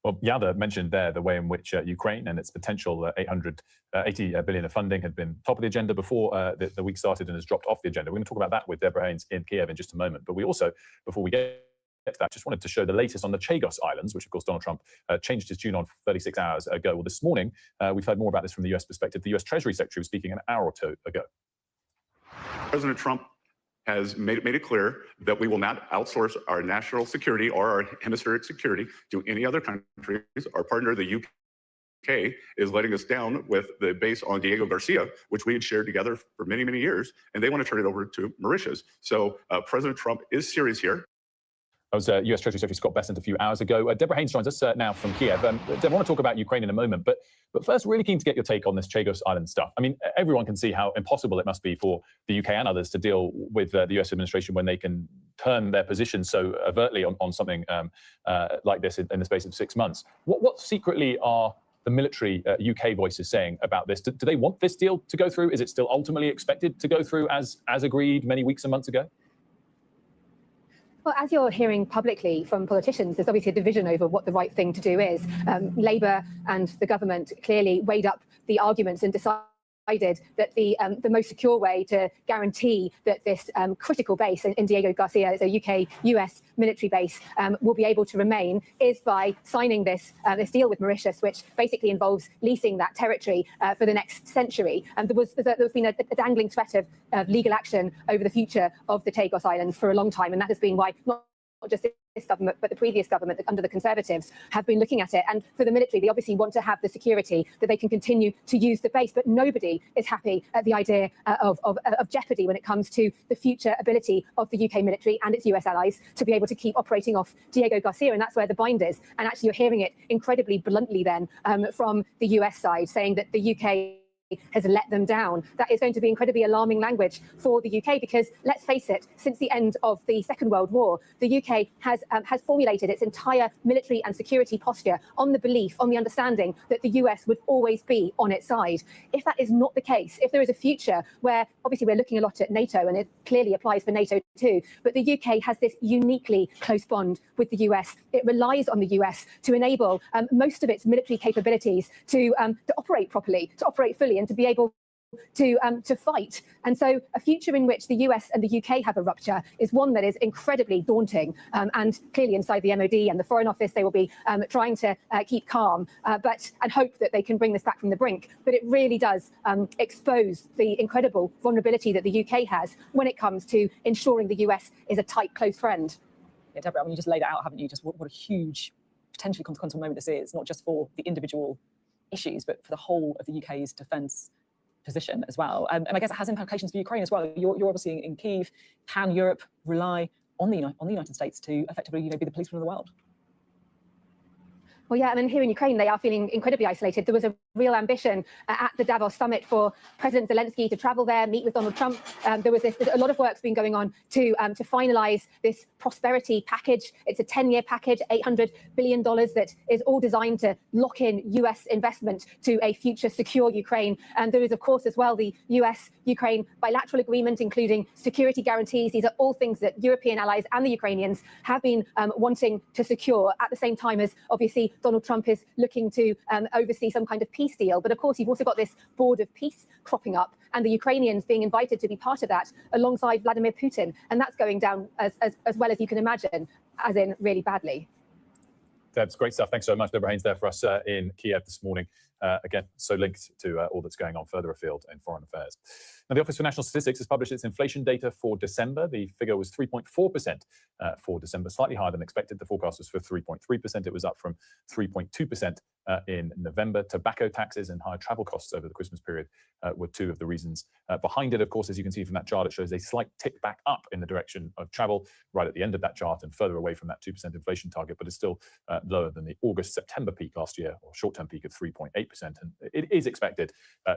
Well, Yada mentioned there the way in which Ukraine and its potential 880 billion of funding had been top of the agenda before the week started and has dropped off the agenda. We're going to talk about that with Deborah Haynes in Kiev in just a moment. But we also, before we get to that, just wanted to show the latest on the Chagos Islands, which of course Donald Trump changed his tune on 36 hours ago. Well, this morning, we've heard more about this from the US perspective. The US Treasury Secretary was speaking an hour or two ago. President Trump has made it clear that we will not outsource our national security or our hemispheric security to any other countries. Our partner, the UK, is letting us down with the base on Diego Garcia, which we had shared together for many, many years, and they want to turn it over to Mauritius. So President Trump is serious here. That was US Treasury Secretary Scott Bessent a few hours ago. Deborah Haynes joins us now from Kiev. Deborah, I want to talk about Ukraine in a moment, but first, really keen to get your take on this Chagos Island stuff. I mean, everyone can see how impossible it must be for the UK and others to deal with the US administration when they can turn their position so overtly on something like this in the space of 6 months. What secretly are the military UK voices saying about this? Do they want this deal to go through? Is it still ultimately expected to go through as agreed many weeks and months ago? Well, as you're hearing publicly from politicians, there's obviously a division over what the right thing to do is. Labour and the government clearly weighed up the arguments and decided that the most secure way to guarantee that this critical base in Diego Garcia is a UK-US military base will be able to remain is by signing this deal with Mauritius, which basically involves leasing that territory for the next century. And there's been a dangling threat of legal action over the future of the Chagos Islands for a long time, and that has been why not just this government, but the previous government under the Conservatives have been looking at it. And for the military, they obviously want to have the security that they can continue to use the base, but nobody is happy at the idea of jeopardy when it comes to the future ability of the UK military and its US allies to be able to keep operating off Diego Garcia, and that's where the bind is. And actually, you're hearing it incredibly bluntly then from the US side, saying that the UK has let them down. That is going to be incredibly alarming language for the UK because, let's face it, since the end of the Second World War, the UK has formulated its entire military and security posture on the belief, on the understanding that the US would always be on its side. If that is not the case, if there is a future where, obviously we're looking a lot at NATO, and it clearly applies for NATO too, but the UK has this uniquely close bond with the US. It relies on the US to enable most of its military capabilities to operate properly, to operate fully, and to be able to fight. And so a future in which the US and the UK have a rupture is one that is incredibly daunting. And clearly inside the MOD and the Foreign Office, they will be trying to keep calm and hope that they can bring this back from the brink. But it really does expose the incredible vulnerability that the UK has when it comes to ensuring the US is a tight, close friend. Yeah, Deborah, I mean, you just laid it out, haven't you? Just what a huge, potentially consequential moment this is, not just for the individual issues, but for the whole of the UK's defence position as well. And I guess it has implications for Ukraine as well. You're obviously in Kyiv. Can Europe rely on the United States to effectively, be the policeman of the world? Well, yeah, I mean, here in Ukraine, they are feeling incredibly isolated. There was a real ambition at the Davos summit for President Zelensky to travel there, meet with Donald Trump. There was a lot of work's been going on to finalise this prosperity package. It's a 10-year package, $800 billion that is all designed to lock in US investment to a future secure Ukraine. And there is, of course, as well, the US-Ukraine bilateral agreement, including security guarantees. These are all things that European allies and the Ukrainians have been wanting to secure at the same time as, obviously, Donald Trump is looking to oversee some kind of peace deal. But of course, you've also got this board of peace cropping up and the Ukrainians being invited to be part of that alongside Vladimir Putin. And that's going down as well as you can imagine, as in really badly. That's great stuff. Thanks so much, Deborah Haynes, there for us in Kiev this morning. Again, so linked to all that's going on further afield in foreign affairs. Now, the Office for National Statistics has published its inflation data for December. The figure was 3.4% for December, slightly higher than expected. The forecast was for 3.3%. It was up from 3.2% in November. Tobacco taxes and higher travel costs over the Christmas period were two of the reasons behind it. Of course, as you can see from that chart, it shows a slight tick back up in the direction of travel right at the end of that chart and further away from that 2% inflation target, but it's still lower than the August-September peak last year, or short-term peak of 3.8%. And it is expected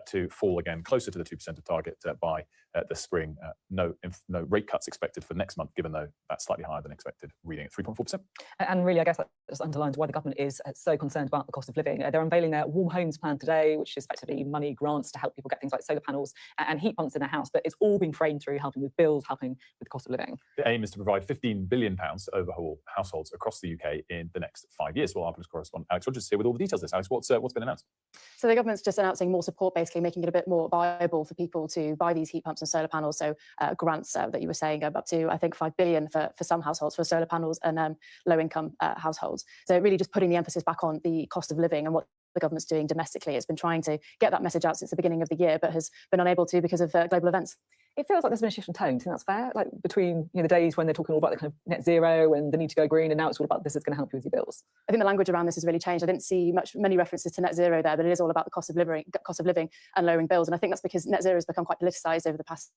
to fall again closer to the 2% target by the spring. No rate cuts expected for next month, given though that's slightly higher than expected, reading at 3.4%. And really, I guess that just underlines why the government is so concerned about the cost of living. They're unveiling their Warm Homes plan today, which is effectively money grants to help people get things like solar panels and heat pumps in their house, but it's all being framed through helping with bills, helping with the cost of living. The aim is to provide £15 billion to overhaul households across the UK in the next 5 years. Well, our political correspondent Alex Rogers is here with all the details of this. Alex, what's been announced? So the government's just announcing more support, basically making it a bit more viable for people to buy these heat pumps and solar panels. So grants that you were saying up to, I think, £5 billion for some households for solar panels and low-income households. So really just putting the emphasis back on the cost of living and what the government's doing domestically. It's been trying to get that message out since the beginning of the year, but has been unable to because of global events. It feels like there's been a shift in tone. Do you think that's fair? Like between the days when they're talking all about the kind of net zero and the need to go green, and now it's all about this is going to help you with your bills. I think the language around this has really changed. I didn't see many references to net zero there, but it is all about the cost of living and lowering bills. And I think that's because net zero has become quite politicised over the past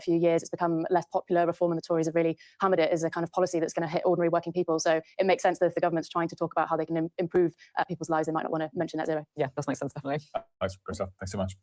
few years. It's become less popular. Reform and the Tories have really hammered it as a kind of policy that's going to hit ordinary working people. So it makes sense that if the government's trying to talk about how they can improve people's lives, they might not want to mention net zero. Yeah, that makes sense, definitely. Nice, great stuff. Thanks so much.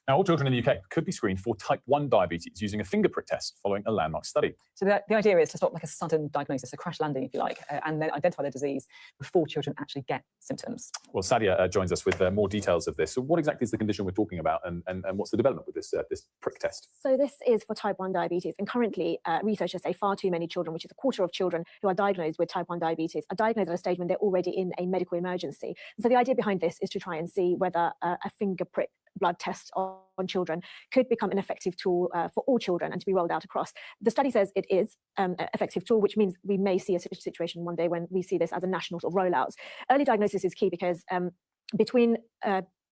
Now, all children in the UK could be screened for type 1 diabetes using a finger prick test following a landmark study. So the idea is to stop like a sudden diagnosis, a crash landing, if you like, and then identify the disease before children actually get symptoms. Well, Sadia joins us with more details of this. So what exactly is the condition we're talking about, and what's the development with this prick test? So this is for type 1 diabetes, and currently researchers say far too many children, which is a quarter of children who are diagnosed with type 1 diabetes, are diagnosed at a stage when they're already in a medical emergency. And so the idea behind this is to try and see whether a finger prick blood test on children could become an effective tool for all children and to be rolled out across. The study says it is an effective tool, which means we may see a situation one day when we see this as a national sort of rollout. Early diagnosis is key because between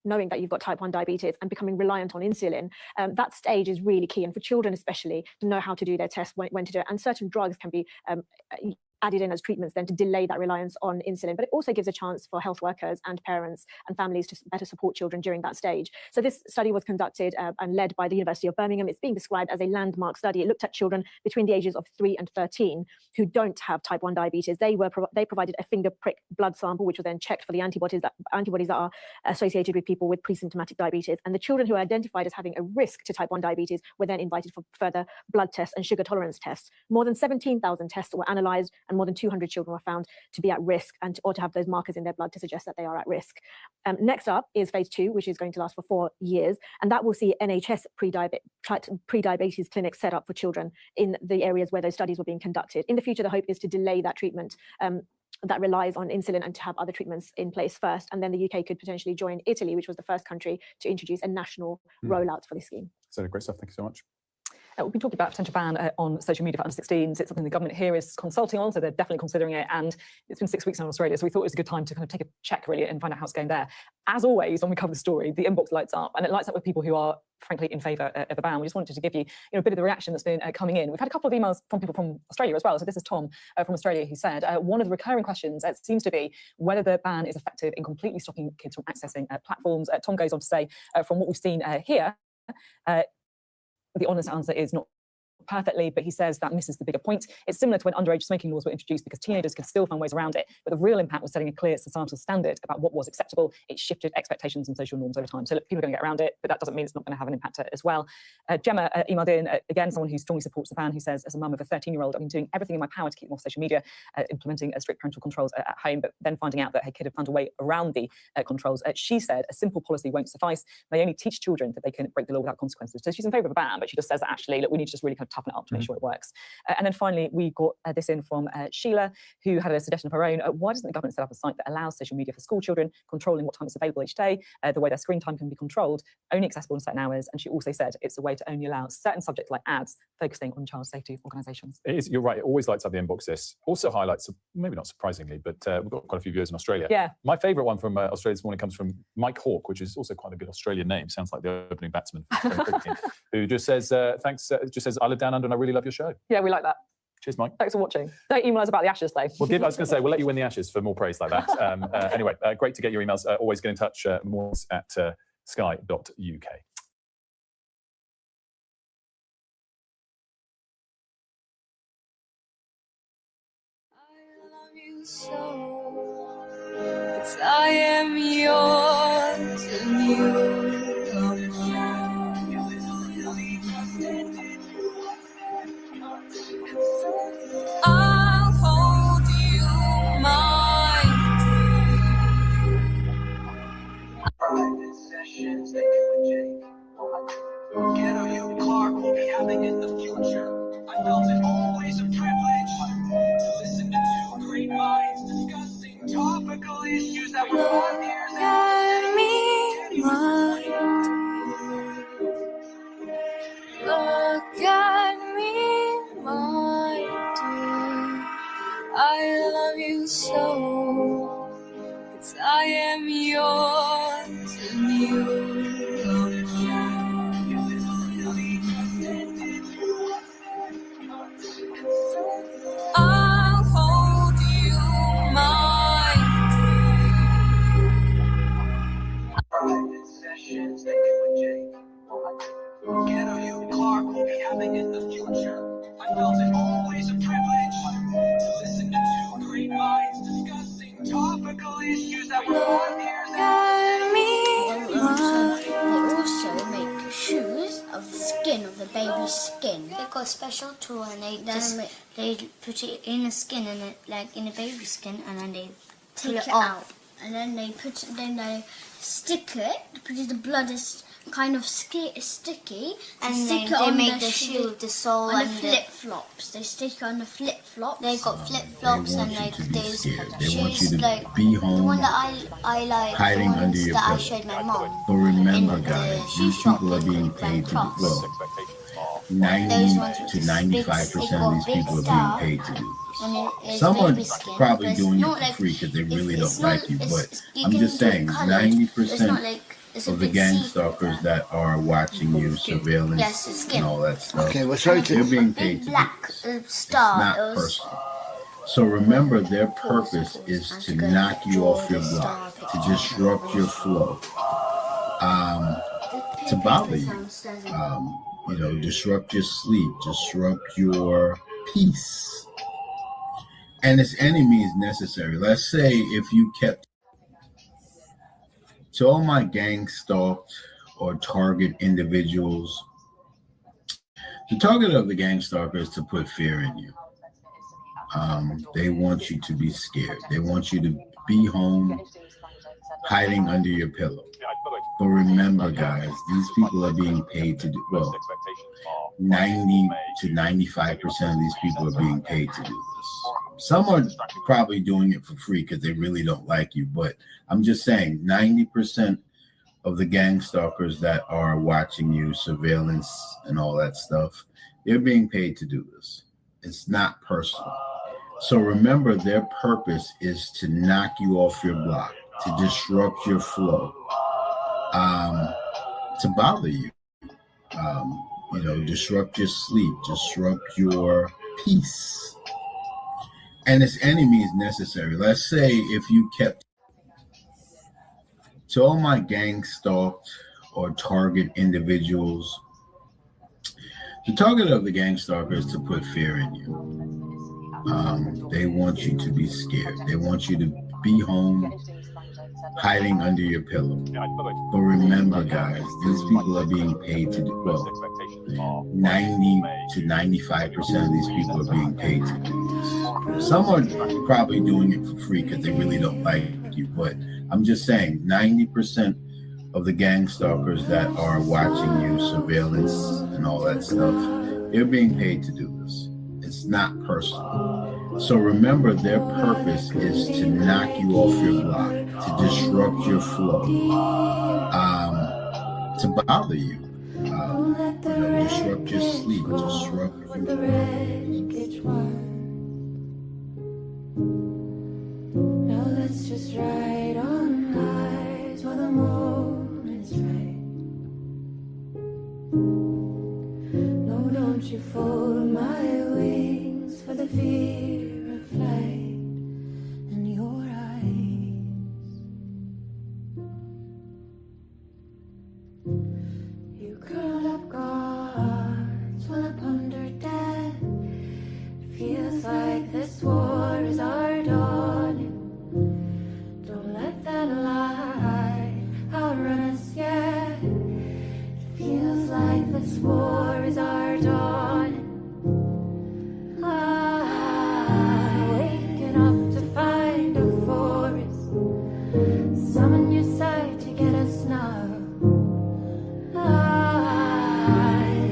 knowing that you've got type 1 diabetes and becoming reliant on insulin, that stage is really key. And for children especially, to know how to do their test, when to do it. And certain drugs can be added in as treatments then to delay that reliance on insulin. But it also gives a chance for health workers and parents and families to better support children during that stage. So this study was conducted and led by the University of Birmingham. It's being described as a landmark study. It looked at children between the ages of 3 and 13 who don't have type 1 diabetes. They provided a finger prick blood sample, which was then checked for the antibodies that are associated with people with pre-symptomatic diabetes. And the children who were identified as having a risk to type 1 diabetes were then invited for further blood tests and sugar tolerance tests. More than 17,000 tests were analysed, and more than 200 children were found to be at risk or to have those markers in their blood to suggest that they are at risk. Next up is phase 2, which is going to last for 4 years, and that will see NHS pre-diabetes clinics set up for children in the areas where those studies were being conducted. In the future, the hope is to delay that treatment that relies on insulin and to have other treatments in place first. And then the UK could potentially join Italy, which was the first country to introduce a national rollout for this scheme. So great stuff. Thank you so much. We've been talking about a potential ban on social media for under 16s. It's something the government here is consulting on, so they're definitely considering it. And it's been 6 weeks now in Australia, so we thought it was a good time to kind of take a check, really, and find out how it's going there. As always, when we cover the story, the inbox lights up, and it lights up with people who are, frankly, in favour of a ban. We just wanted to give you a bit of the reaction that's been coming in. We've had a couple of emails from people from Australia as well. So this is Tom from Australia who said, one of the recurring questions seems to be whether the ban is effective in completely stopping kids from accessing platforms. Tom goes on to say, from what we've seen here, the honest answer is not perfectly, but he says that misses the bigger point. It's similar to when underage smoking laws were introduced because teenagers could still find ways around it, but the real impact was setting a clear societal standard about what was acceptable. It shifted expectations and social norms over time. So look, people are going to get around it, but that doesn't mean it's not going to have an impact as well. Gemma emailed in, again, someone who strongly supports the ban, who says, as a mum of a 13-year-old, I've been doing everything in my power to keep them off social media, implementing strict parental controls at home, but then finding out that her kid had found a way around the controls. She said a simple policy won't suffice. They only teach children that they can break the law without consequences. So she's in favour of a ban, but she just says that actually, look, we need to just really kind of toughen it up to make sure it works. And then finally, we got this in from Sheila, who had a suggestion of her own. Why doesn't the government set up a site that allows social media for school children, controlling what time it's available each day, the way their screen time can be controlled, only accessible in certain hours? And she also said it's a way to only allow certain subjects like ads, focusing on child safety organisations. You're right, it always lights up the inbox this. Also highlights, maybe not surprisingly, but we've got quite a few viewers in Australia. Yeah. My favourite one from Australia this morning comes from Mike Hawke, which is also quite a good Australian name. Sounds like the opening batsman for the cricket team, who just says, thanks, just says, I live down under and I really love your show. Yeah, we like that. Cheers, Mike. Thanks for watching. Don't email us about the Ashes, though. I was going to say, we'll let you win the Ashes for more praise like that. Anyway, great to get your emails. Always get in touch, mornings at sky.uk. So, it's I am yours and you are mine. I'll hold you, my dear. Private sessions that you and Jake. Get on your car, we'll be having in the future. I felt it always a privilege to listen to two great minds discussing topical issues that were 5 years Look at me, my dear. I love you so. 'Cause I am yours and you are mine. I'll hold you, my dear. Private sessions that you and Jake. Get on your car, we'll be having in the future. I felt it always a privilege to listen to two great minds discussing topical issues that were 5 years They also make shoes of the skin, of the baby's skin. They got a special tool and they put it in the skin and like in the baby's skin, and then they take it off. And then they stick it because the blood is kind of sticky, and stick it on make the shoe with the sole and the flip-flops. They stick it on the flip-flops. They got flip-flops and like those shoes, like be home, the one that I like, hiding under your that pillow. I showed my mom. But remember, guys, these people are being paid to do well. 90 to 95% of these people are being paid to do this. Some are probably doing it for free because they really don't like you, but I'm just saying 90% of the gang stalkers that are watching you, surveillance and all that stuff, they're being paid to do this. It's not personal. So remember, their purpose is to knock you off your block, to disrupt your flow, to bother you, disrupt your sleep, disrupt your peace. And it's any means necessary. Let's say if you kept... To all my gang stalked or target individuals, the target of the gang stalker is to put fear in you. They want you to be scared. They want you to be home, hiding under your pillow. But remember, guys, these people are being paid to do, well, 90 to 95% of these people are being paid to do this. Some are probably doing it for free because they really don't like you, but I'm just saying 90% of the gang stalkers that are watching you, surveillance and all that stuff, they're being paid to do this. It's not personal. So remember, their purpose is to knock you off your block, to disrupt your flow, to bother you, disrupt your sleep, disrupt your peace. And it's any means necessary. Let's say if you kept... To all my gang stalked or target individuals, the target of the gang stalker is to put fear in you. They want you to be scared. They want you to be home, hiding under your pillow. But remember, guys, these people are being paid to do, well, 90 to 95% of these people are being paid to do this. Some are probably doing it for free because they really don't like you, but I'm just saying 90% of the gang stalkers that are watching you, surveillance and all that stuff, They're being paid to do this. It's not personal. So remember, their purpose is to knock you off your block, to disrupt your flow, to bother you, disrupt your sleep, disrupt your Now let's just ride on highs while the moment's right. No, don't you fold my wings for the fear of flight in your eyes. You curl up guards while I ponder death. It feels like this war is our dawning. Don't let that lie outrun us yet. It feels like this war is our dawning. Waking up to find a forest. Summon your sight to get us now.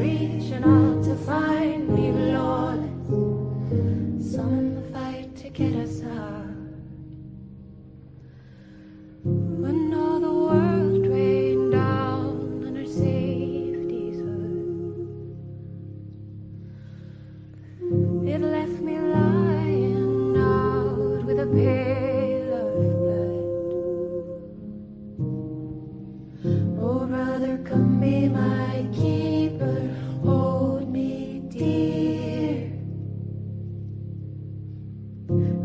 Reaching out to find me lawless. Summon the fight to get us out. When all the world rained down on our safety's hood, it left me lying out with a pail of blood. Oh brother, come be my keeper, hold me dear.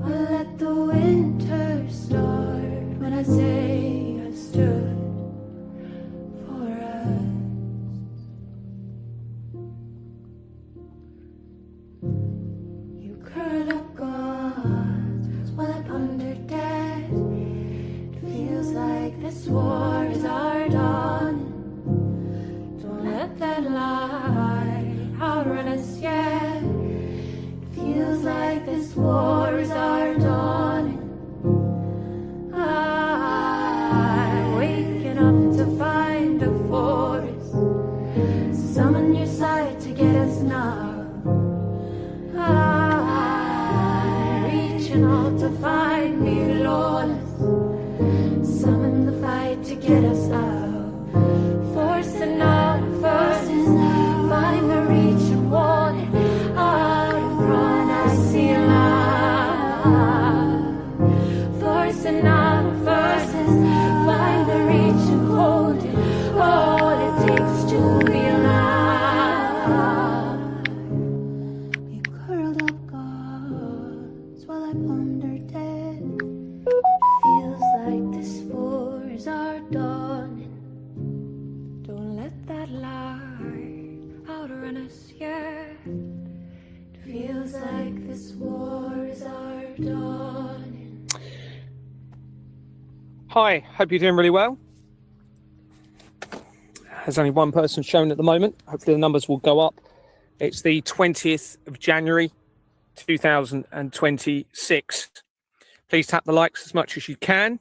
I'll let the winter start when I say I've stood for us. You curl up guards while I ponder death. It feels like this war is our dawn. Don't let that lie outrun us yet. It feels like this war is our dawning. Waking up to find a forest. Summon your sight to get us now. Reaching out to find me lawless. Summon the fight to get us out. Forcing out forces. Find the reach and want it. Out in front I see light. Forcing out forces. Find the reach and hold it. All it takes to be alive. You curled up guards while I ponder death. Feels like this war is our dawning. Don't let that lie outrun us yet. It feels like this war is our dawning. Hi, hope you're doing really well. There's only one person shown at the moment. Hopefully the numbers will go up. It's the 20th of January, 2026. Please tap the likes as much as you can.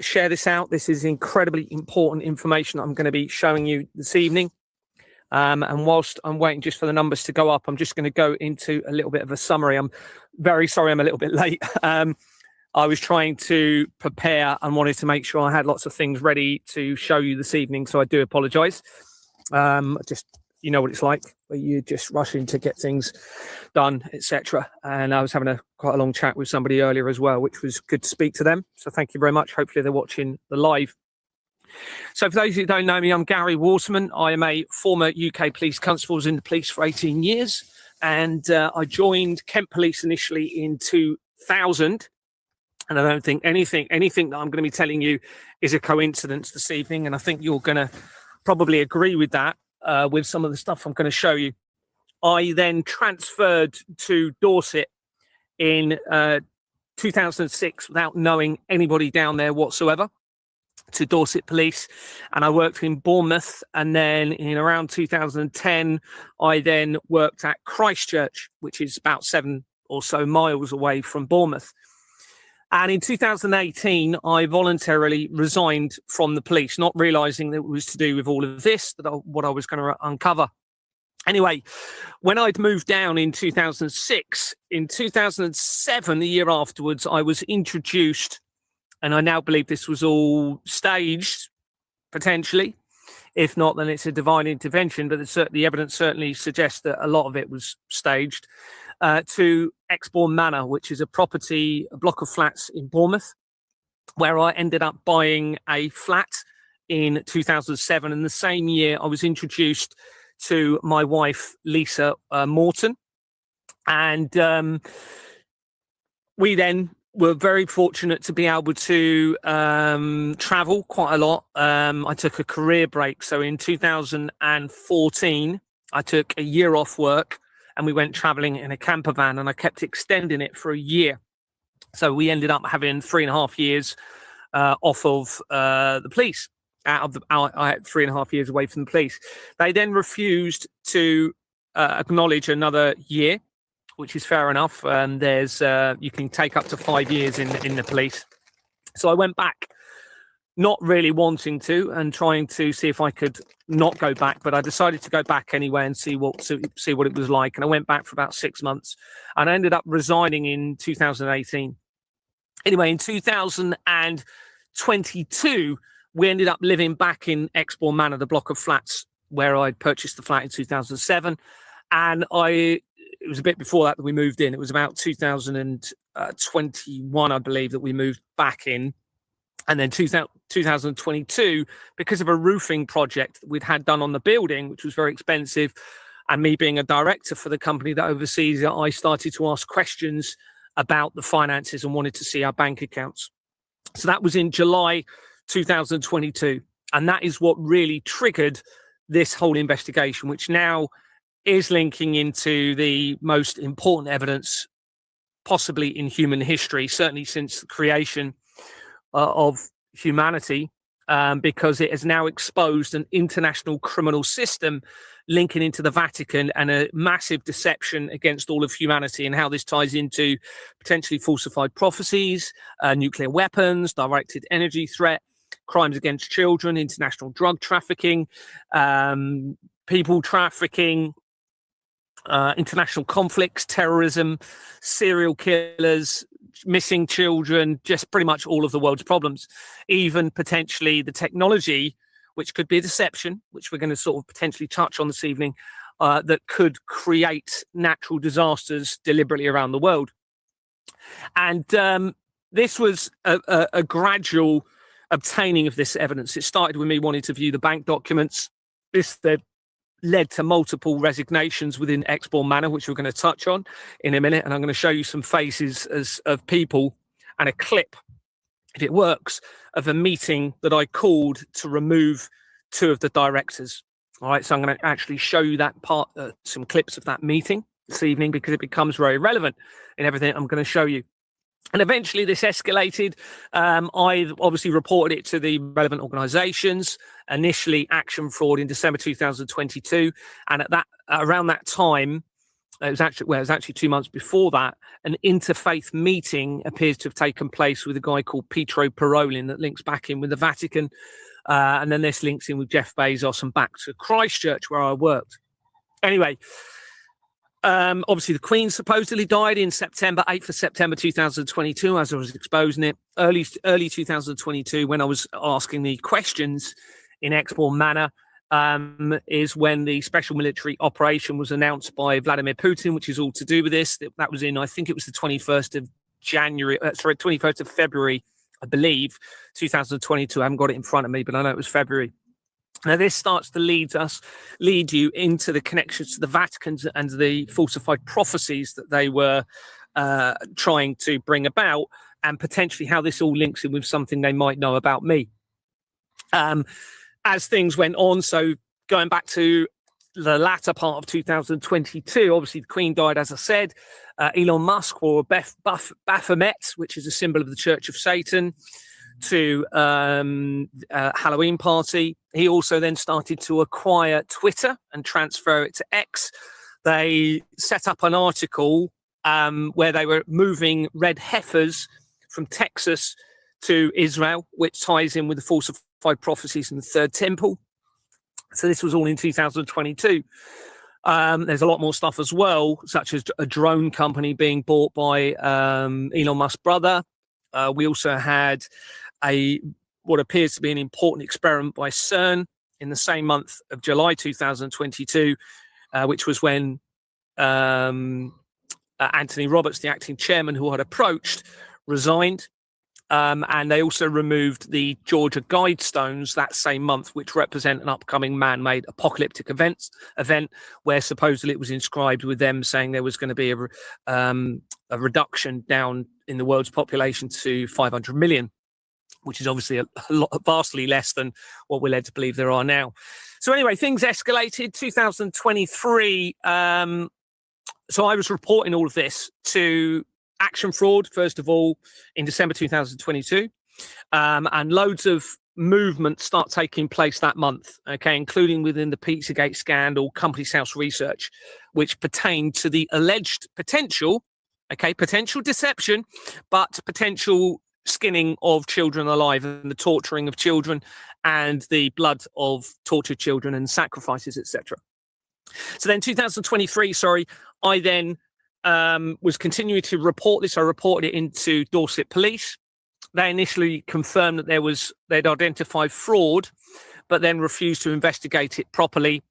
Share this out. This is incredibly important information I'm going to be showing you this evening. And whilst I'm waiting just for the numbers to go up, I'm just going to go into a little bit of a summary. I'm very sorry I'm a little bit late. I was trying to prepare and wanted to make sure I had lots of things ready to show you this evening, so I do apologise. Just, you know what it's like, where you're just rushing to get things done, etc. And I was having quite a long chat with somebody earlier as well, which was good to speak to them. So thank you very much. Hopefully they're watching the live. So for those who don't know me, I'm Gary Waterman. I am a former UK police constable, was in the police for 18 years. And I joined Kent Police initially in 2000. And I don't think anything that I'm going to be telling you is a coincidence this evening. And I think you're going to probably agree with that, with some of the stuff I'm going to show you. I then transferred to Dorset in 2006 without knowing anybody down there whatsoever, to Dorset Police. And I worked in Bournemouth. And then in around 2010, I then worked at Christchurch, which is about 7 or so miles away from Bournemouth. And in 2018, I voluntarily resigned from the police, not realising that it was to do with all of this, what I was going to uncover. Anyway, when I'd moved down in 2006, in 2007, the year afterwards, I was introduced, and I now believe this was all staged, potentially. If not, then it's a divine intervention, but the evidence certainly suggests that a lot of it was staged, to Exbourne Manor, which is a block of flats in Bournemouth, where I ended up buying a flat in 2007. And the same year, I was introduced to my wife, Lisa Morton. And we then were very fortunate to be able to travel quite a lot. I took a career break. So in 2014, I took a year off work and we went traveling in a camper van, and I kept extending it for a year. So we ended up having 3.5 years off of the police. I had 3.5 years away from the police. They then refused to acknowledge another year, which is fair enough. You can take up to 5 years in the police. So I went back, not really wanting to, and trying to see if I could not go back. But I decided to go back anyway and see what it was like. And I went back for about 6 months, and I ended up resigning in 2018. Anyway, in 2022. We ended up living back in Exbourne Manor, the block of flats where I purchased the flat in 2007. And it was a bit before that we moved in. It was about 2021, I believe, that we moved back in. And then 2022, because of a roofing project that we'd had done on the building, which was very expensive, and me being a director for the company that oversees it, I started to ask questions about the finances and wanted to see our bank accounts. So that was in July 2022, and that is what really triggered this whole investigation, which now is linking into the most important evidence possibly in human history, certainly since the creation of humanity, because it has now exposed an international criminal system linking into the Vatican and a massive deception against all of humanity, and how this ties into potentially falsified prophecies, nuclear weapons, directed energy threat, crimes against children, international drug trafficking, people trafficking, international conflicts, terrorism, serial killers, missing children, just pretty much all of the world's problems. Even potentially the technology, which could be a deception, which we're going to sort of potentially touch on this evening, that could create natural disasters deliberately around the world. And this was a gradual obtaining of this evidence. It started with me wanting to view the bank documents. This led to multiple resignations within Exbourne Manor, which we're going to touch on in a minute. And I'm going to show you some faces of people and a clip, if it works, of a meeting that I called to remove 2 of the directors. All right, so I'm going to actually show you that part, some clips of that meeting this evening, because it becomes very relevant in everything I'm going to show you. And eventually this escalated. I obviously reported it to the relevant organisations, initially Action Fraud in December 2022. And around that time, it was actually 2 months before that, an interfaith meeting appears to have taken place with a guy called Pietro Parolin that links back in with the Vatican. And then this links in with Jeff Bezos and back to Christchurch, where I worked. Anyway, obviously the Queen supposedly died in September, 8th of September 2022, as I was exposing it. Early 2022, when I was asking the questions in Exbourne Manor, is when the special military operation was announced by Vladimir Putin, which is all to do with this. That was in, I think it was the 21st of February, I believe, 2022. I haven't got it in front of me, but I know it was February. Now, this starts to lead you into the connections to the Vatican and the falsified prophecies that they were trying to bring about, and potentially how this all links in with something they might know about me. As things went on, so going back to the latter part of 2022, obviously the Queen died, as I said. Elon Musk wore Baphomet, which is a symbol of the Church of Satan, to a Halloween party. He also then started to acquire Twitter and transfer it to X. They set up an article where they were moving red heifers from Texas to Israel, which ties in with the falsified prophecies in the Third Temple. So this was all in 2022. There's a lot more stuff as well, such as a drone company being bought by Elon Musk's brother. We also had what appears to be an important experiment by CERN in the same month of July 2022, which was when Anthony Roberts, the acting chairman who had approached, resigned. And they also removed the Georgia Guidestones that same month, which represent an upcoming man-made apocalyptic event where supposedly it was inscribed with them saying there was going to be a reduction down in the world's population to 500 million, which is obviously vastly less than what we're led to believe there are now. So anyway, things escalated. 2023. So I was reporting all of this to Action Fraud, first of all, in December 2022. And loads of movement start taking place that month, okay, including within the Pizzagate scandal, Companies House research, which pertained to the alleged potential deception, but potential skinning of children alive and the torturing of children and the blood of tortured children and sacrifices, etc. So then 2023, I then was continuing to report this. I reported it into Dorset Police. They initially confirmed that they'd identified fraud, but then refused to investigate it properly.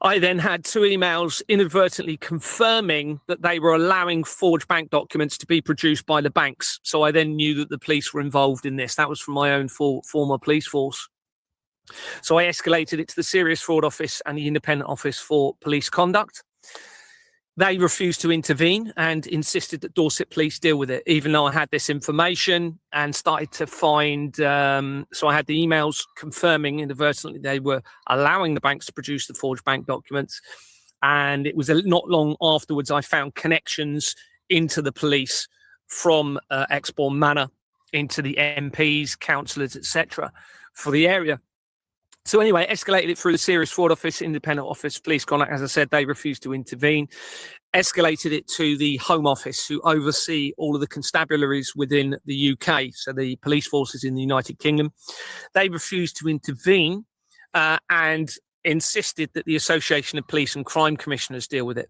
I then had 2 emails inadvertently confirming that they were allowing forged bank documents to be produced by the banks. So I then knew that the police were involved in this. That was from my own former police force. So I escalated it to the Serious Fraud Office and the Independent Office for Police Conduct. They refused to intervene and insisted that Dorset Police deal with it, even though I had this information and started to find. So I had the emails confirming inadvertently they were allowing the banks to produce the forged bank documents. And it was not long afterwards I found connections into the police from Exbourne Manor into the MPs, councillors, etc. for the area. So anyway, escalated it through the Serious Fraud Office, Independent Office, Police Conduct. As I said, they refused to intervene. Escalated it to the Home Office, who oversee all of the constabularies within the UK, so the police forces in the United Kingdom. They refused to intervene and insisted that the Association of Police and Crime Commissioners deal with it.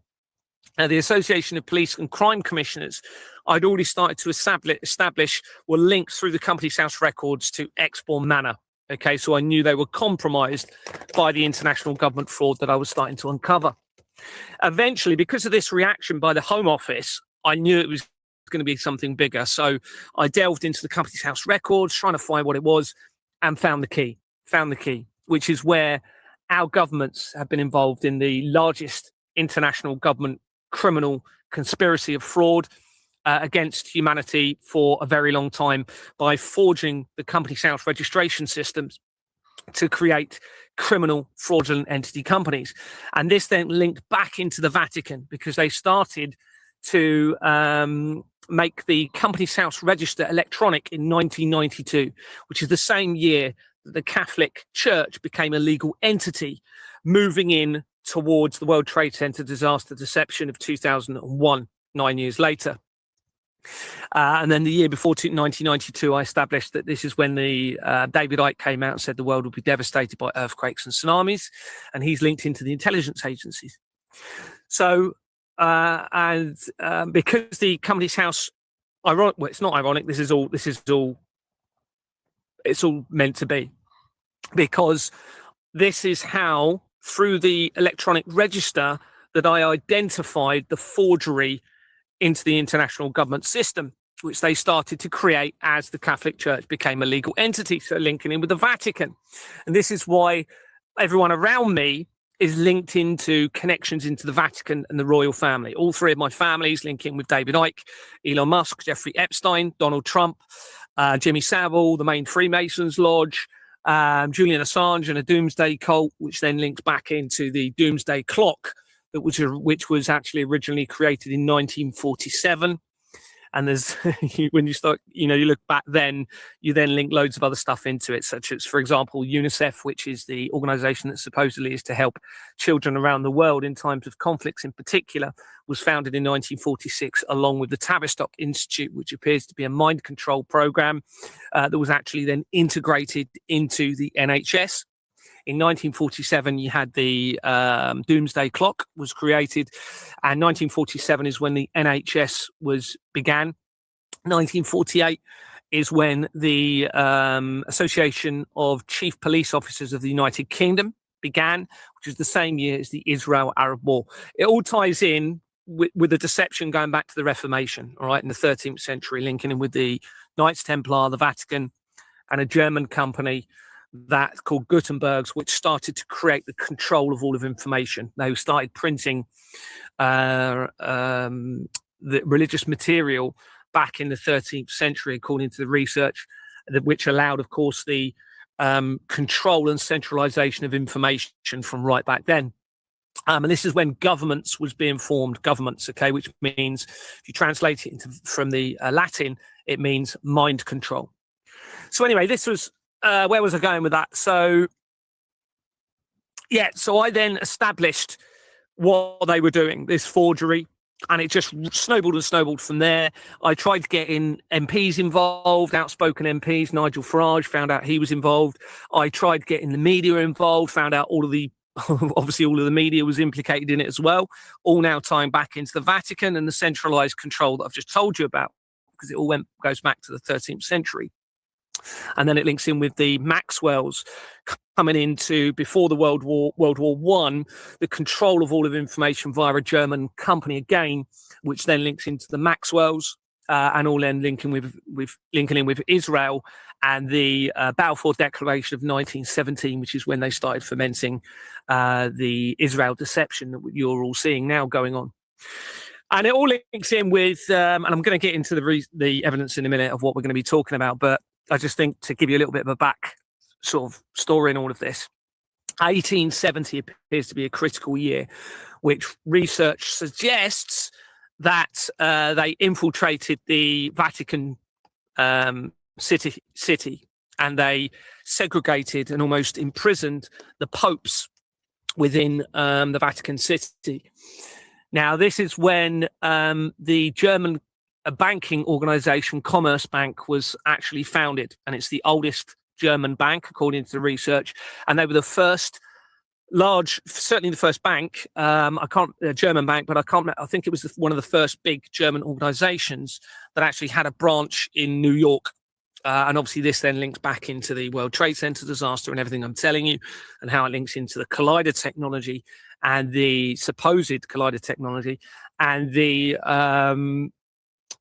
Now, the Association of Police and Crime Commissioners, I'd already started to establish were linked through the Companies House records to Exbourne Manor. Okay, so I knew they were compromised by the international government fraud that I was starting to uncover. Eventually, because of this reaction by the Home Office, I knew it was going to be something bigger. So I delved into the Companies House records, trying to find what it was, and found the key, which is where our governments have been involved in the largest international government criminal conspiracy of fraud against humanity for a very long time by forging the Companies House registration systems to create criminal fraudulent entity companies. And this then linked back into the Vatican because they started to make the Companies House register electronic in 1992, which is the same year that the Catholic Church became a legal entity, moving in towards the World Trade Center disaster deception of 2001, 9 years later. And then the year before 1992, I established that this is when the David Icke came out and said the world would be devastated by earthquakes and tsunamis, and he's linked into the intelligence agencies. So, because the Companies House, well, it's not ironic. It's all meant to be, because this is how, through the electronic register, that I identified the forgery into the international government system, which they started to create as the Catholic Church became a legal entity, so linking in with the Vatican. And this is why everyone around me is linked into connections into the Vatican and the royal family. All 3 of my families link in with David Icke, Elon Musk, Jeffrey Epstein, Donald Trump, Jimmy Savile, the main Freemasons Lodge, Julian Assange and a doomsday cult, which then links back into the doomsday clock, which was actually originally created in 1947. And there's when you start, you look back then, you then link loads of other stuff into it, such as, for example, UNICEF, which is the organization that supposedly is to help children around the world in times of conflicts in particular, was founded in 1946, along with the Tavistock Institute, which appears to be a mind control program that was actually then integrated into the NHS In 1947, you had the Doomsday Clock was created, and 1947 is when the NHS began. 1948 is when the Association of Chief Police Officers of the United Kingdom began, which is the same year as the Israel-Arab War. It all ties in with the deception going back to the Reformation, all right, in the 13th century, linking in with the Knights Templar, the Vatican, and a German company that called Gutenberg's, which started to create the control of all of information. They started printing the religious material back in the 13th century, according to the research, which allowed, of course, the control and centralization of information from right back then. And this is when governments was being formed, okay, which means, if you translate it from the Latin, it means mind control. So anyway, this was, where was I going with that? So, yeah, so I then established what they were doing, this forgery, and it just snowballed and snowballed from there. I tried to get in MPs involved, outspoken MPs. Nigel Farage, found out he was involved. I tried getting the media involved, found out obviously all of the media was implicated in it as well, all now tying back into the Vatican and the centralized control that I've just told you about, because it all goes back to the 13th century. And then it links in with the Maxwells coming into, before the World War I, the control of all of information via a German company again, which then links into the Maxwells, and all then linking in with Israel and the Balfour Declaration of 1917, which is when they started fomenting the Israel deception that you're all seeing now going on. And it all links in with, and I'm going to get into the evidence in a minute of what we're going to be talking about, but I just think to give you a little bit of a back sort of story in all of this, 1870 appears to be a critical year, which research suggests that they infiltrated the Vatican city and they segregated and almost imprisoned the popes within the Vatican City. Now, this is when the German banking organization, Commerzbank, was actually founded, and it's the oldest German bank, according to the research. And they were the first certainly the first bank, German bank, but I think it was one of the first big German organizations that actually had a branch in New York. And obviously this then links back into the World Trade Center disaster and everything I'm telling you, and how it links into the collider technology and the supposed collider technology and the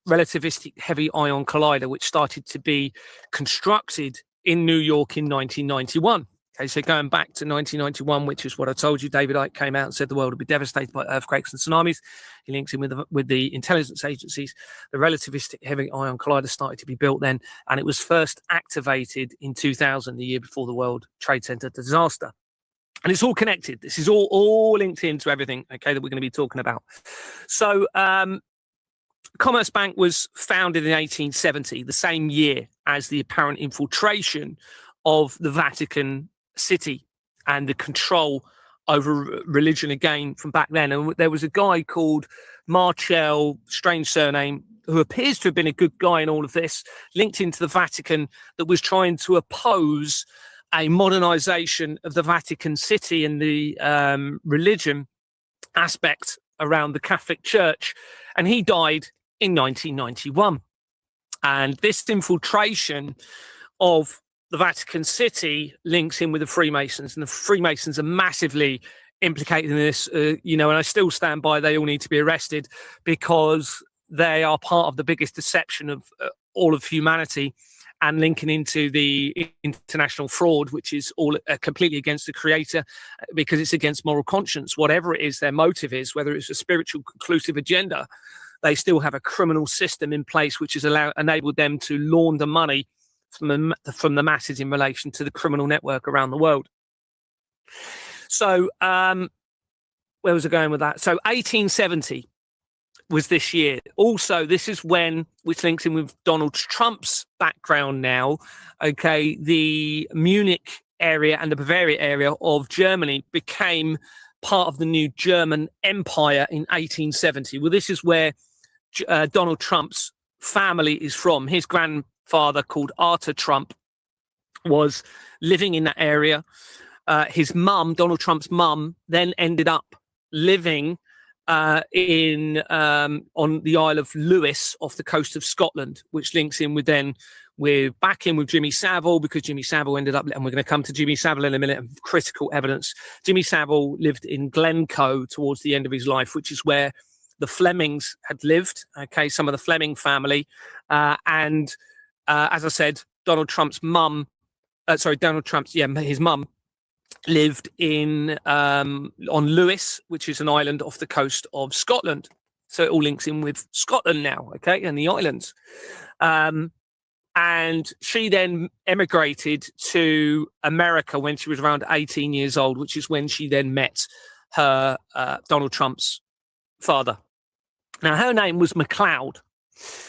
relativistic heavy ion collider, which started to be constructed in New York in 1991. Okay, so going back to 1991, which is what I told you, David Icke came out and said the world would be devastated by earthquakes and tsunamis. He links in with the intelligence agencies. The relativistic heavy ion collider started to be built then, and it was first activated in 2000, the year before the World Trade Center disaster. And it's all connected. This is all linked into everything, okay, that we're going to be talking about. So Commerzbank was founded in 1870, the same year as the apparent infiltration of the Vatican City and the control over religion again from back then. And there was a guy called Marcel, strange surname, who appears to have been a good guy in all of this, linked into the Vatican, that was trying to oppose a modernization of the Vatican City and the religion aspect around the Catholic Church. And he died in 1991. And this infiltration of the Vatican City links in with the Freemasons, and the Freemasons are massively implicated in this, and I still stand by they all need to be arrested, because they are part of the biggest deception of all of humanity, and linking into the international fraud, which is all completely against the creator, because it's against moral conscience. Whatever it is their motive is, whether it's a spiritual conclusive agenda, they still have a criminal system in place which has enabled them to launder money from the masses in relation to the criminal network around the world. So where was I going with that? So 1870 was this year. Also, this is when, which links in with Donald Trump's background now, okay, the Munich area and the Bavaria area of Germany became part of the new German Empire in 1870. Well, this is where Donald Trump's family is from. His grandfather, called Arthur Trump, was living in that area, his mum, Donald Trump's mum, then ended up living on the Isle of Lewis off the coast of Scotland, which links in with back in with Jimmy Savile, because Jimmy Savile ended up, and we're going to come to Jimmy Savile in a minute, critical evidence. Jimmy Savile lived in Glencoe towards the end of his life, which is where the Flemings had lived, okay, some of the Fleming family. And as I said, his mum lived on Lewis, which is an island off the coast of Scotland. So it all links in with Scotland now, okay, and the islands. And she then emigrated to America when she was around 18 years old, which is when she then met her Donald Trump's father. Now, her name was MacLeod,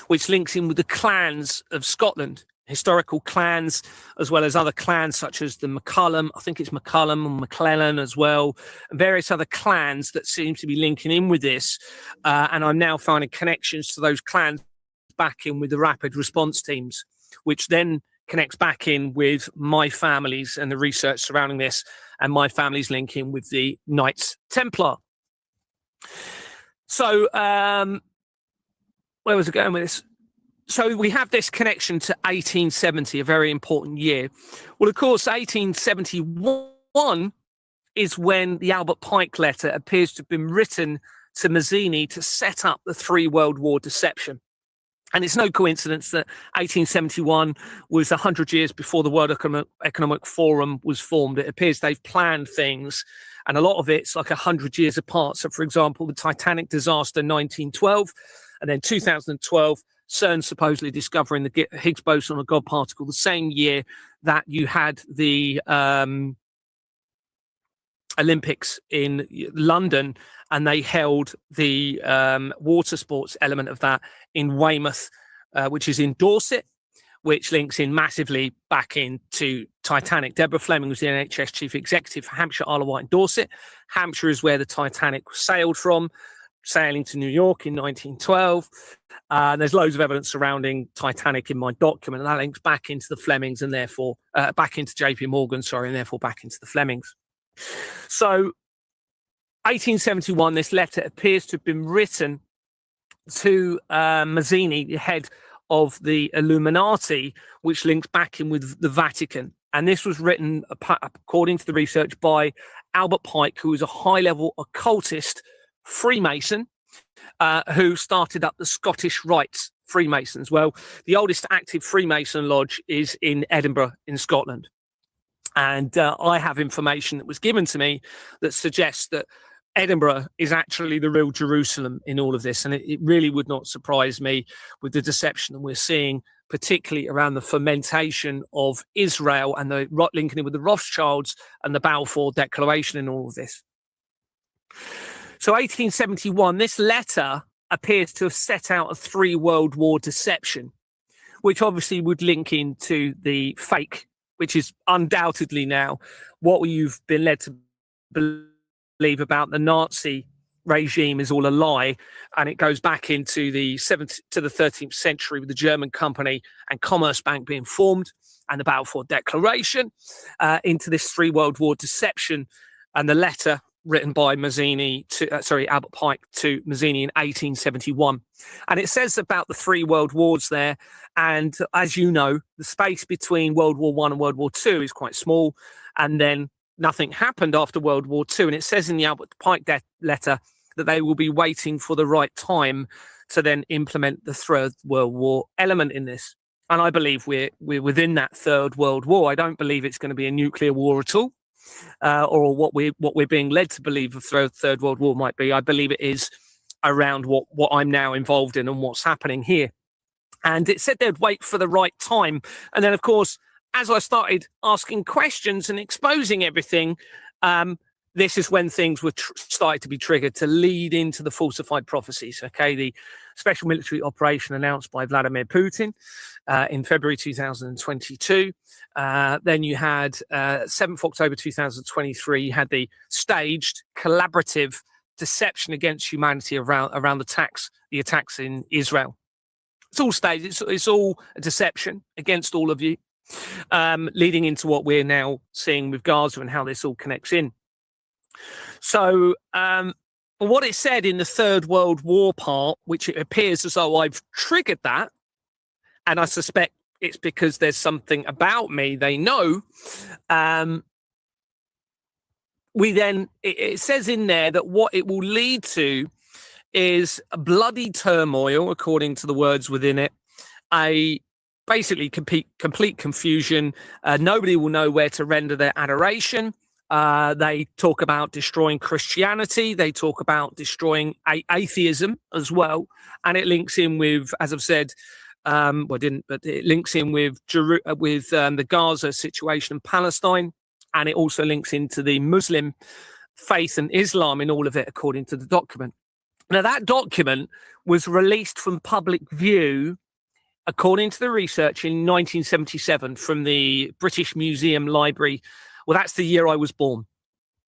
which links in with the clans of Scotland, historical clans, as well as other clans such as the McCullum, I think it's McCullum and McClellan as well, and various other clans that seem to be linking in with this. And I'm now finding connections to those clans back in with the rapid response teams, which then connects back in with my families and the research surrounding this, and my family's link in with the Knights Templar. So where was it going with this? So we have this connection to 1870, a very important year. Well, of course, 1871 is when the Albert Pike letter appears to have been written to Mazzini to set up the Three World War deception. And it's no coincidence that 1871 was 100 years before the World Economic Forum was formed. It appears they've planned things, and a lot of it's like 100 years apart. So, for example, the Titanic disaster, 1912, and then 2012, CERN supposedly discovering the Higgs boson or God particle the same year that you had the Olympics in London, and they held the water sports element of that in Weymouth, which is in Dorset, which links in massively back into Titanic. Deborah Fleming was the NHS chief executive for Hampshire, Isle of Wight and Dorset. Hampshire is where the Titanic sailed from, sailing to New York in 1912. There's loads of evidence surrounding Titanic in my document, and that links back into the Flemings and therefore back into JP Morgan, and therefore back into the Flemings. So 1871, this letter appears to have been written to Mazzini, the head of the Illuminati, which links back in with the Vatican. And this was written, according to the research, by Albert Pike, who was a high-level occultist Freemason, who started up the Scottish Rites Freemasons. Well, the oldest active Freemason lodge is in Edinburgh in Scotland. And I have information that was given to me that suggests that Edinburgh is actually the real Jerusalem in all of this. And it really would not surprise me with the deception that we're seeing, particularly around the fermentation of Israel and the linking in with the Rothschilds and the Balfour Declaration in all of this. So 1871, this letter appears to have set out a Three World War deception, which obviously would link into the fake, which is undoubtedly now what you've been led to believe about the Nazi regime is all a lie, and it goes back into the 7th to the 13th century with the German company and Commerce Bank being formed and the Balfour Declaration, into this Three World War deception and the letter written by Mazzini to Albert Pike to Mazzini in 1871. And it says about the three world wars there, and as you know, the space between World War I and World War II is quite small, and then nothing happened after World War II. And it says in the Albert Pike letter that they will be waiting for the right time to then implement the Third World War element in this. And I believe we're within that Third World War. I don't believe it's going to be a nuclear war at all, or what we're being led to believe the Third World War might be. I believe it is around what I'm now involved in and what's happening here. And it said they'd wait for the right time. And then, of course, as I started asking questions and exposing everything, this is when things were started to be triggered to lead into the falsified prophecies. Okay, the special military operation announced by Vladimir Putin in February 2022. Then you had 7th October 2023. You had the staged collaborative deception against humanity around the attacks in Israel. It's all staged. It's all a deception against all of you. leading into what we're now seeing with Gaza and how this all connects in. So what it said in the Third World War part, which it appears as though I've triggered that, and I suspect it's because there's something about me they know. It says in there that what it will lead to is a bloody turmoil, according to the words within it, basically complete confusion. Nobody will know where to render their adoration. They talk about destroying Christianity. They talk about destroying atheism as well. And it links in with, as I've said, it links in with the Gaza situation in Palestine. And it also links into the Muslim faith and Islam in all of it, according to the document. Now, that document was released from public view, according to the research, in 1977 from the British Museum Library. Well, that's the year I was born.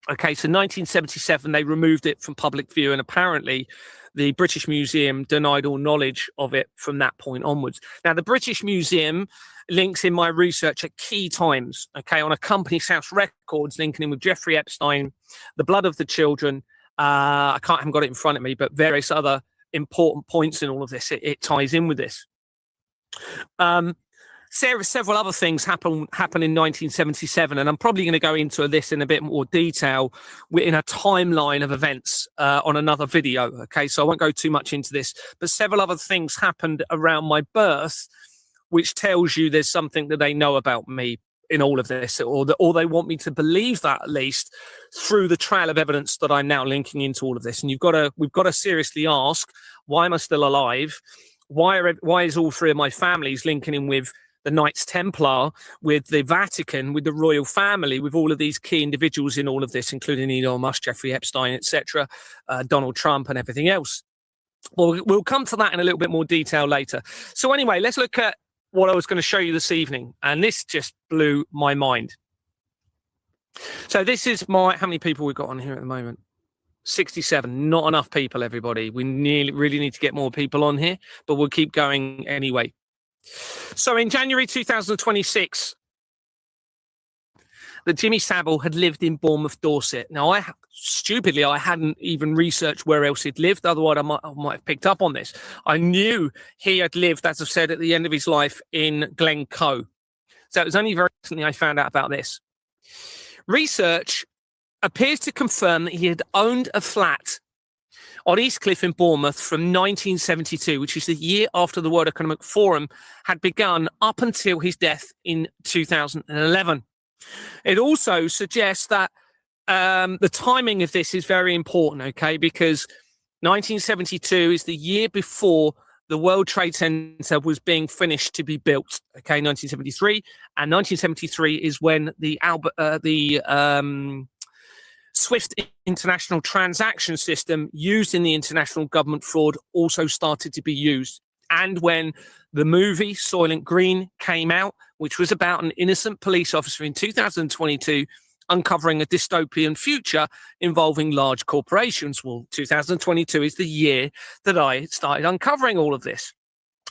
Okay, so 1977, they removed it from public view, and apparently the British Museum denied all knowledge of it from that point onwards. Now, the British Museum links in my research at key times, okay, on a Company's House records, linking in with Jeffrey Epstein, the blood of the children. I haven't got it in front of me, but various other important points in all of this. It ties in with this. Several other things happen in 1977, and I'm probably going to go into this in a bit more detail in a timeline of events on another video. Okay, so I won't go too much into this, but several other things happened around my birth, which tells you there's something that they know about me in all of this, or they want me to believe that, at least through the trail of evidence that I'm now linking into all of this. And we've got to seriously ask, why am I still alive? Why is all three of my families linking in with the Knights Templar, with the Vatican, with the royal family, with all of these key individuals in all of this, including Elon Musk, Jeffrey Epstein, etc., Donald Trump, and everything else? Well, we'll come to that in a little bit more detail later. So anyway, let's look at what I was going to show you this evening, and this just blew my mind. So this is how many people we've got on here at the moment? 67. Not enough people, everybody. We really need to get more people on here, but we'll keep going anyway. So in January 2026, that Jimmy Savile had lived in Bournemouth, Dorset. Now, I hadn't even researched where else he'd lived. Otherwise, I might have picked up on this. I knew he had lived, as I've said, at the end of his life in Glencoe. So it was only very recently I found out about this. Research appears to confirm that he had owned a flat on East Cliff in Bournemouth from 1972, which is the year after the World Economic Forum had begun, up until his death in 2011. It also suggests that the timing of this is very important, okay, because 1972 is the year before the World Trade Center was being finished to be built, okay, 1973. And 1973 is when the SWIFT international transaction system used in the international government fraud also started to be used. And when the movie Soylent Green came out, which was about an innocent police officer in 2022 uncovering a dystopian future involving large corporations. Well, 2022 is the year that I started uncovering all of this.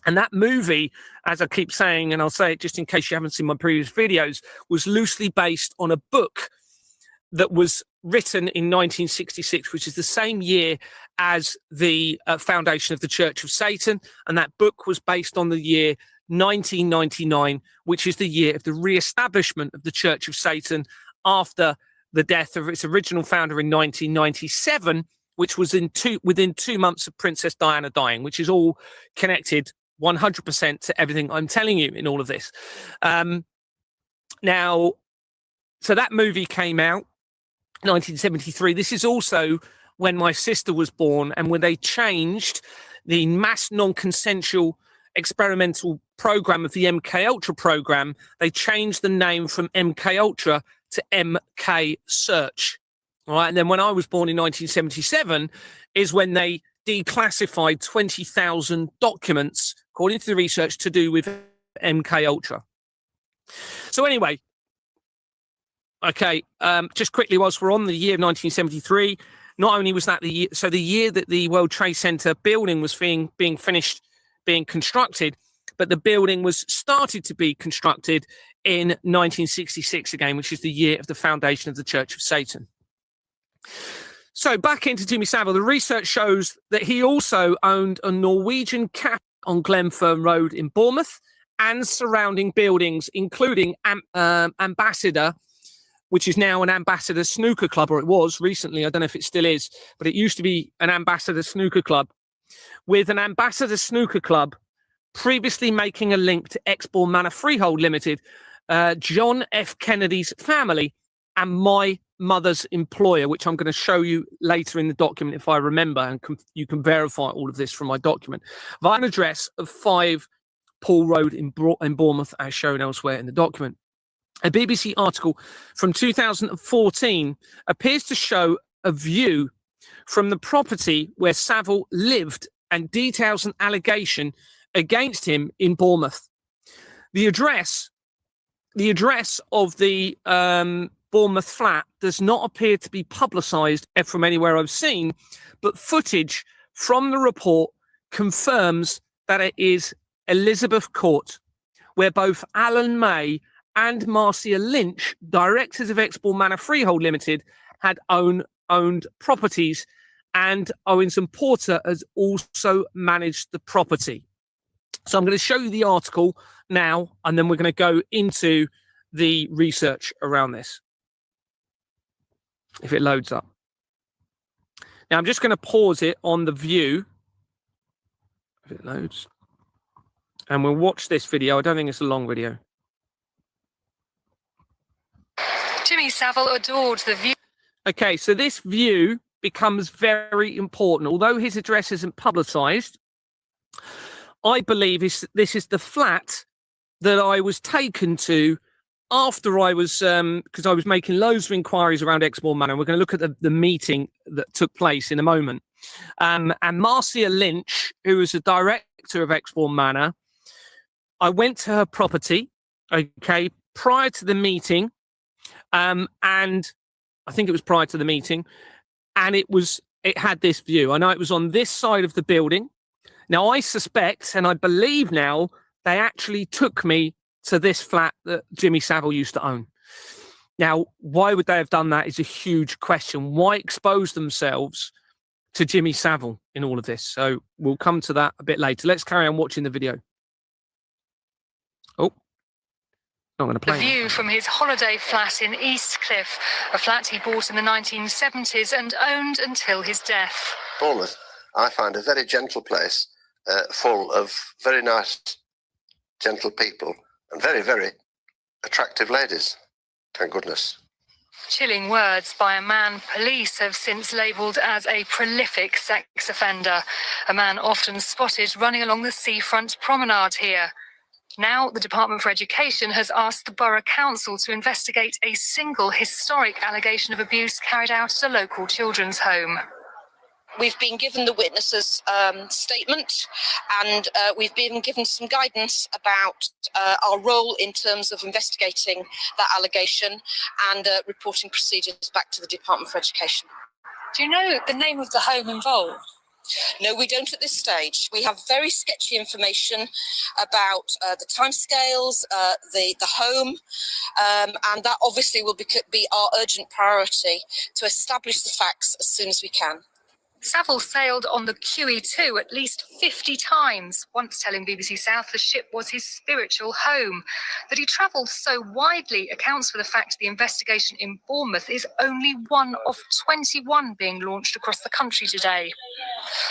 And that movie, as I keep saying, and I'll say it just in case you haven't seen my previous videos, was loosely based on a book that was written in 1966, which is the same year as the foundation of the Church of Satan. And that book was based on the year 1999, which is the year of the re-establishment of the Church of Satan after the death of its original founder in 1997, which was within 2 months of Princess Diana dying, which is all connected 100% to everything I'm telling you in all of this. Now, so that movie came out 1973. This is also when my sister was born, and when they changed the mass non-consensual experimental program of the MK Ultra program, they changed the name from MK Ultra to MK Search. All right, and then when I was born in 1977 is when they declassified 20,000 documents, according to the research, to do with MK Ultra. So anyway, okay, just quickly, whilst we're on the year of 1973, not only was that the year, so the year that the World Trade Center building was being finished, being constructed, but the building was started to be constructed in 1966 again, which is the year of the foundation of the Church of Satan. So back into Jimmy Savile, the research shows that he also owned a Norwegian cafe on Glenfern Road in Bournemouth and surrounding buildings, including Ambassador, which is now an Ambassador snooker club, or it was recently. I don't know if it still is, but it used to be an Ambassador snooker club, with an Ambassador snooker club previously making a link to Exbourne Manor Freehold Limited, John F. Kennedy's family, and my mother's employer, which I'm going to show you later in the document if I remember, and you can verify all of this from my document, via an address of 5 Paul Road in Bournemouth, as shown elsewhere in the document. A BBC article from 2014 appears to show a view from the property where Savile lived and details an allegation against him in Bournemouth. The address of the Bournemouth flat does not appear to be publicised from anywhere I've seen, but footage from the report confirms that it is Elizabeth Court, where both Alan May and Marcia Lynch, directors of Exbourne Manor Freehold Limited, had owned properties, and Owens and Porter has also managed the property. So I'm going to show you the article now, and then we're going to go into the research around this, if it loads up. Now I'm just going to pause it on the view, if it loads, and we'll watch this video. I don't think it's a long video. Jimmy Savile adored the view. Okay, so this view becomes very important. Although his address isn't publicised, I believe this is the flat that I was taken to after I was, because I was making loads of inquiries around Exbourne Manor. We're going to look at the meeting that took place in a moment. And Marcia Lynch, who was the director of Exbourne Manor, I went to her property, okay, prior to the meeting, and I think it was prior to the meeting, and it had this view. I know it was on this side of the building. Now, I suspect, and I believe now, they actually took me to this flat that Jimmy Savile used to own. Now, why would they have done that is a huge question. Why expose themselves to Jimmy Savile in all of this? So we'll come to that a bit later. Let's carry on watching the video. Oh, not going to play. The view from his holiday flat in East Cliff, a flat he bought in the 1970s and owned until his death. Bournemouth, I find a very gentle place, full of very nice, gentle people and very, very attractive ladies. Thank goodness. Chilling words by a man police have since labelled as a prolific sex offender, a man often spotted running along the seafront promenade here. Now, the Department for Education has asked the Borough Council to investigate a single historic allegation of abuse carried out at a local children's home. We've been given the witness's statement, and we've been given some guidance about our role in terms of investigating that allegation and reporting procedures back to the Department for Education. Do you know the name of the home involved? No, we don't at this stage. We have very sketchy information about the timescales, the home, and that obviously will be our urgent priority to establish the facts as soon as we can. Savile sailed on the QE2 at least 50 times, once telling BBC South the ship was his spiritual home. That he travelled so widely accounts for the fact the investigation in Bournemouth is only one of 21 being launched across the country today.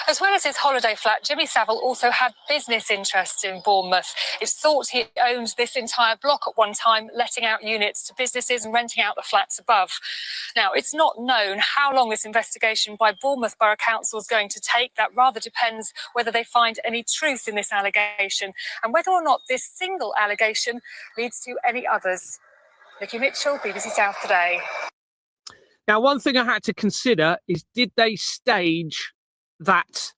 As well as his holiday flat, Jimmy Savile also had business interests in Bournemouth. It's thought he owned this entire block at one time, letting out units to businesses and renting out the flats above. Now, it's not known how long this investigation by Bournemouth Borough Council is going to take. That rather depends whether they find any truth in this allegation and whether or not this single allegation leads to any others. Nikki Mitchell, BBC South Today. Now, one thing I had to consider is, did they stage that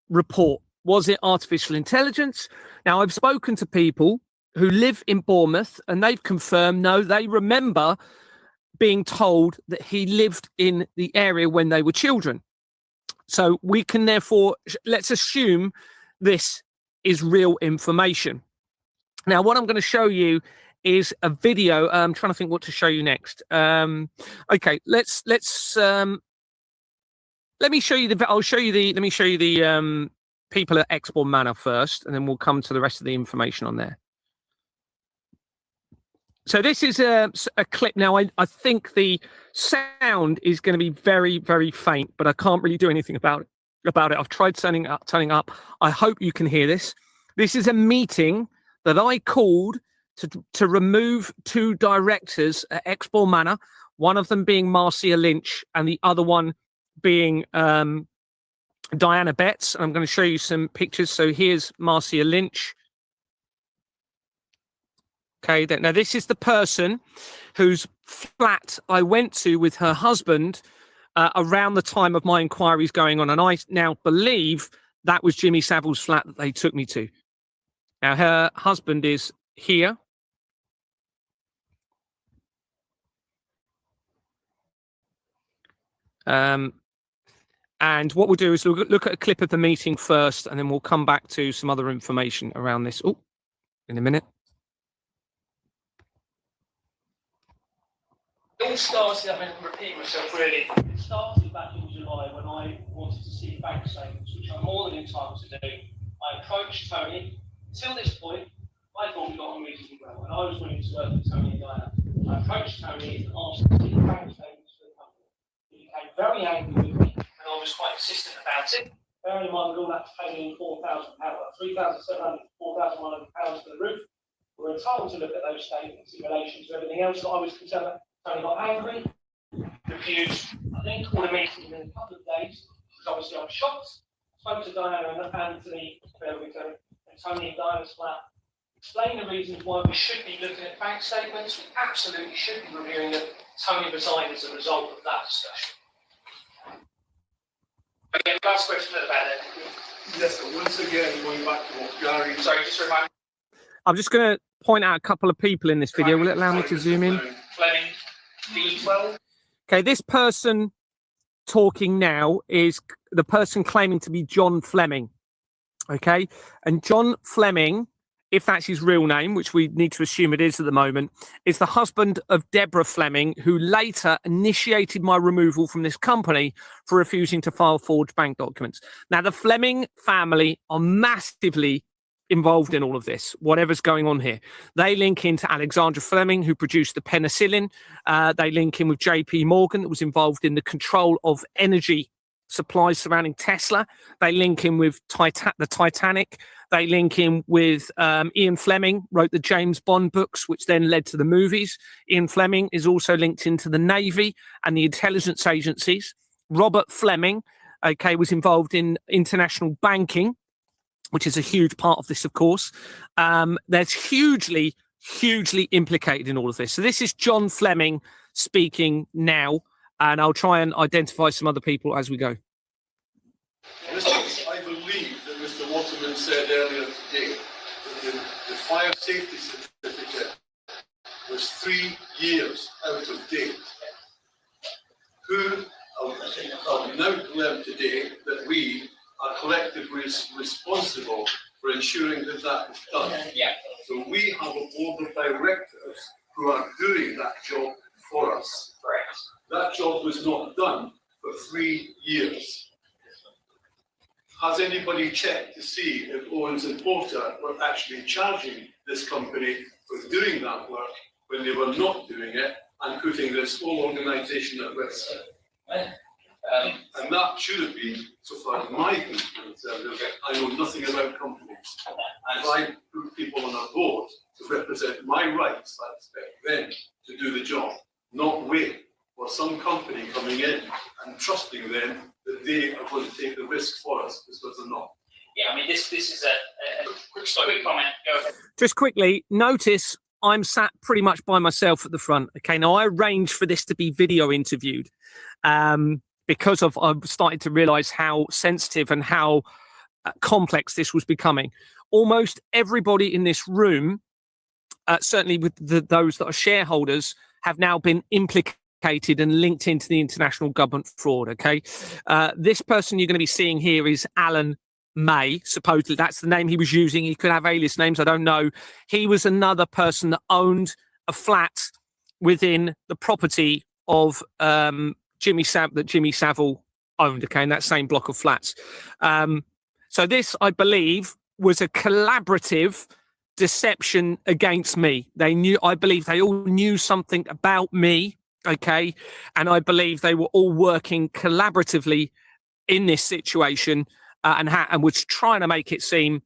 report? Was it artificial intelligence? Now, I've spoken to people who live in Bournemouth and they've confirmed, no, they remember being told that he lived in the area when they were children. So we can therefore, let's assume this is real information. Now, what I'm going to show you is a video. I'm trying to think what to show you next. Okay, let me show you the. I'll show you the. Let me show you the people at Exbourne Manor first, and then we'll come to the rest of the information on there. So this is a clip. Now, I think the sound is going to be very, very faint, but I can't really do anything about it. I've tried turning up. I hope you can hear this. This is a meeting that I called to remove 2 directors at Exbourne Manor, one of them being Marcia Lynch and the other one being Diana Betts. And I'm going to show you some pictures. So here's Marcia Lynch. Okay, now this is the person whose flat I went to with her husband around the time of my inquiries going on. And I now believe that was Jimmy Savile's flat that they took me to. Now, her husband is here. And what we'll do is look at a clip of the meeting first, and then we'll come back to some other information around this. Oh, in a minute. It all started, I'm repeating myself really, it started back in July when I wanted to see bank statements, which I'm more than entitled to do. I approached Tony. Until this point, I thought we got on reasonably well, and I was willing to work with Tony and Diana. I approached Tony and asked him to see bank statements for the company. He became very angry with me, and I was quite insistent about it. Bearing in mind, we all had to pay in £4,000, £3,700, £4,100 for the roof. We were entitled to look at those statements in relation to everything else that I was concerned about. Tony got angry, refused. I then called a meeting in a couple of days, because obviously I was shocked. Spoke to Diana and Tony and Diana's flat. Explain the reasons why we should be looking at bank statements. We absolutely should be reviewing them. Tony resigned as a result of that discussion. Okay, last question about it. Yes, so once again, going back to what Gary... Sorry, just remind me. I'm just going to point out a couple of people in this video. Will it allow me to zoom in? Fleming, D12. Okay, this person talking now is the person claiming to be John Fleming. Okay, and John Fleming, if that's his real name, which we need to assume it is at the moment, is the husband of Deborah Fleming, who later initiated my removal from this company for refusing to file forged bank documents. Now, the Fleming family are massively involved in all of this, whatever's going on here. They link into Alexandra Fleming, who produced the penicillin. They link in with JP Morgan, that was involved in the control of energy supplies surrounding Tesla. They link in with the Titanic. They link in with Ian Fleming, wrote the James Bond books, which then led to the movies. Ian Fleming is also linked into the Navy and the intelligence agencies. Robert Fleming, okay, was involved in international banking, which is a huge part of this, of course. There's hugely implicated in all of this. So this is John Fleming speaking now, and I'll try and identify some other people as we go. I believe that Mr. Waterman said earlier today that the fire safety certificate was 3 years out of date. Who have now learned today that we are collectively responsible for ensuring that that is done. Yeah. So we have a board of directors who are doing that job for us. Correct. That job was not done for 3 years. Has anybody checked to see if Owens and Porter were actually charging this company for doing that work when they were not doing it and putting this whole organisation at risk? And that should have been, so far as my group is concerned, I know nothing about companies. And if I put people on a board to represent my rights, I expect them to do the job, not wait for some company coming in and trusting them that they are going to take the risk for us because they're not. Yeah, I mean, this is a quick comment. Go ahead. Just quickly, notice I'm sat pretty much by myself at the front. Okay, now I arranged for this to be video interviewed because I've started to realise how sensitive and how complex this was becoming. Almost everybody in this room, certainly with those that are shareholders, have now been implicated and linked into the international government fraud. Okay, this person you're going to be seeing here is Alan May, supposedly that's the name he was using. He could have alias names, I don't know. He was another person that owned a flat within the property of Jimmy Savile owned, okay, in that same block of flats. So this, I believe, was a collaborative deception against me. I believe they all knew something about me, okay, and I believe they were all working collaboratively in this situation and was trying to make it seem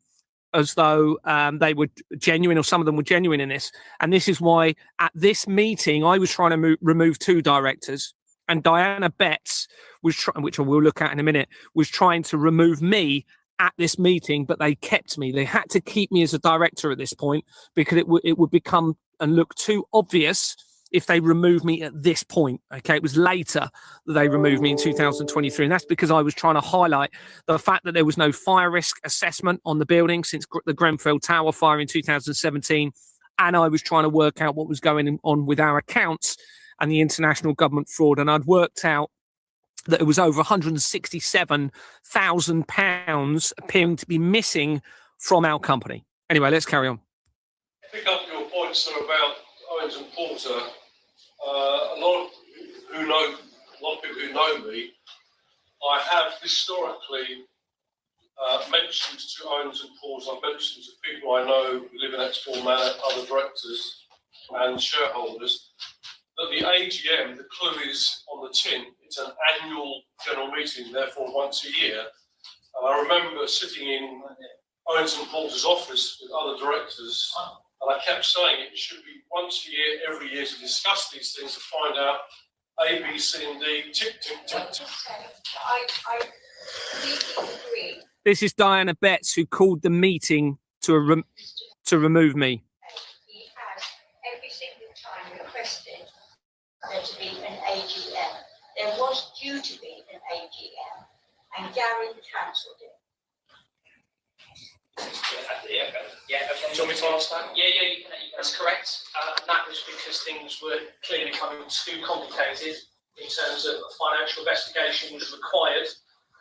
as though they were genuine, or some of them were genuine in this. And this is why at this meeting, I was trying to remove 2 directors, and Diana Betts was which I will look at in a minute, was trying to remove me at this meeting, but they kept me. They had to keep me as a director at this point because it would become and look too obvious if they removed me at this point. Okay, it was later that they removed me in 2023, and that's because I was trying to highlight the fact that there was no fire risk assessment on the building since the Grenfell Tower fire in 2017, and I was trying to work out what was going on with our accounts and the international government fraud, and I'd worked out that it was over £167,000 appearing to be missing from our company. Anyway, let's carry on. Pick up your points sir, about Owens and Porter. A lot of people who know me, I have historically mentioned to Owens and Porter, I've mentioned to people I know who live in Exmoor Manor, other directors and shareholders, that the AGM, the clue is on the tin, it's an annual general meeting, therefore once a year. And I remember sitting in Owens and Porter's office with other directors, and I kept saying it should be once a year, every year, to discuss these things, to find out A, B, C, and D, tick, tick, tick, tick. I completely agree. This is Diana Betts, who called the meeting to remove me. He has every single time requested there to be an AGM. There was due to be an AGM, and Gary cancelled it. Yeah, okay. Do you want me to answer that? Yeah, you can. That's correct. And that was because things were clearly becoming too complicated in terms of a financial investigation was required.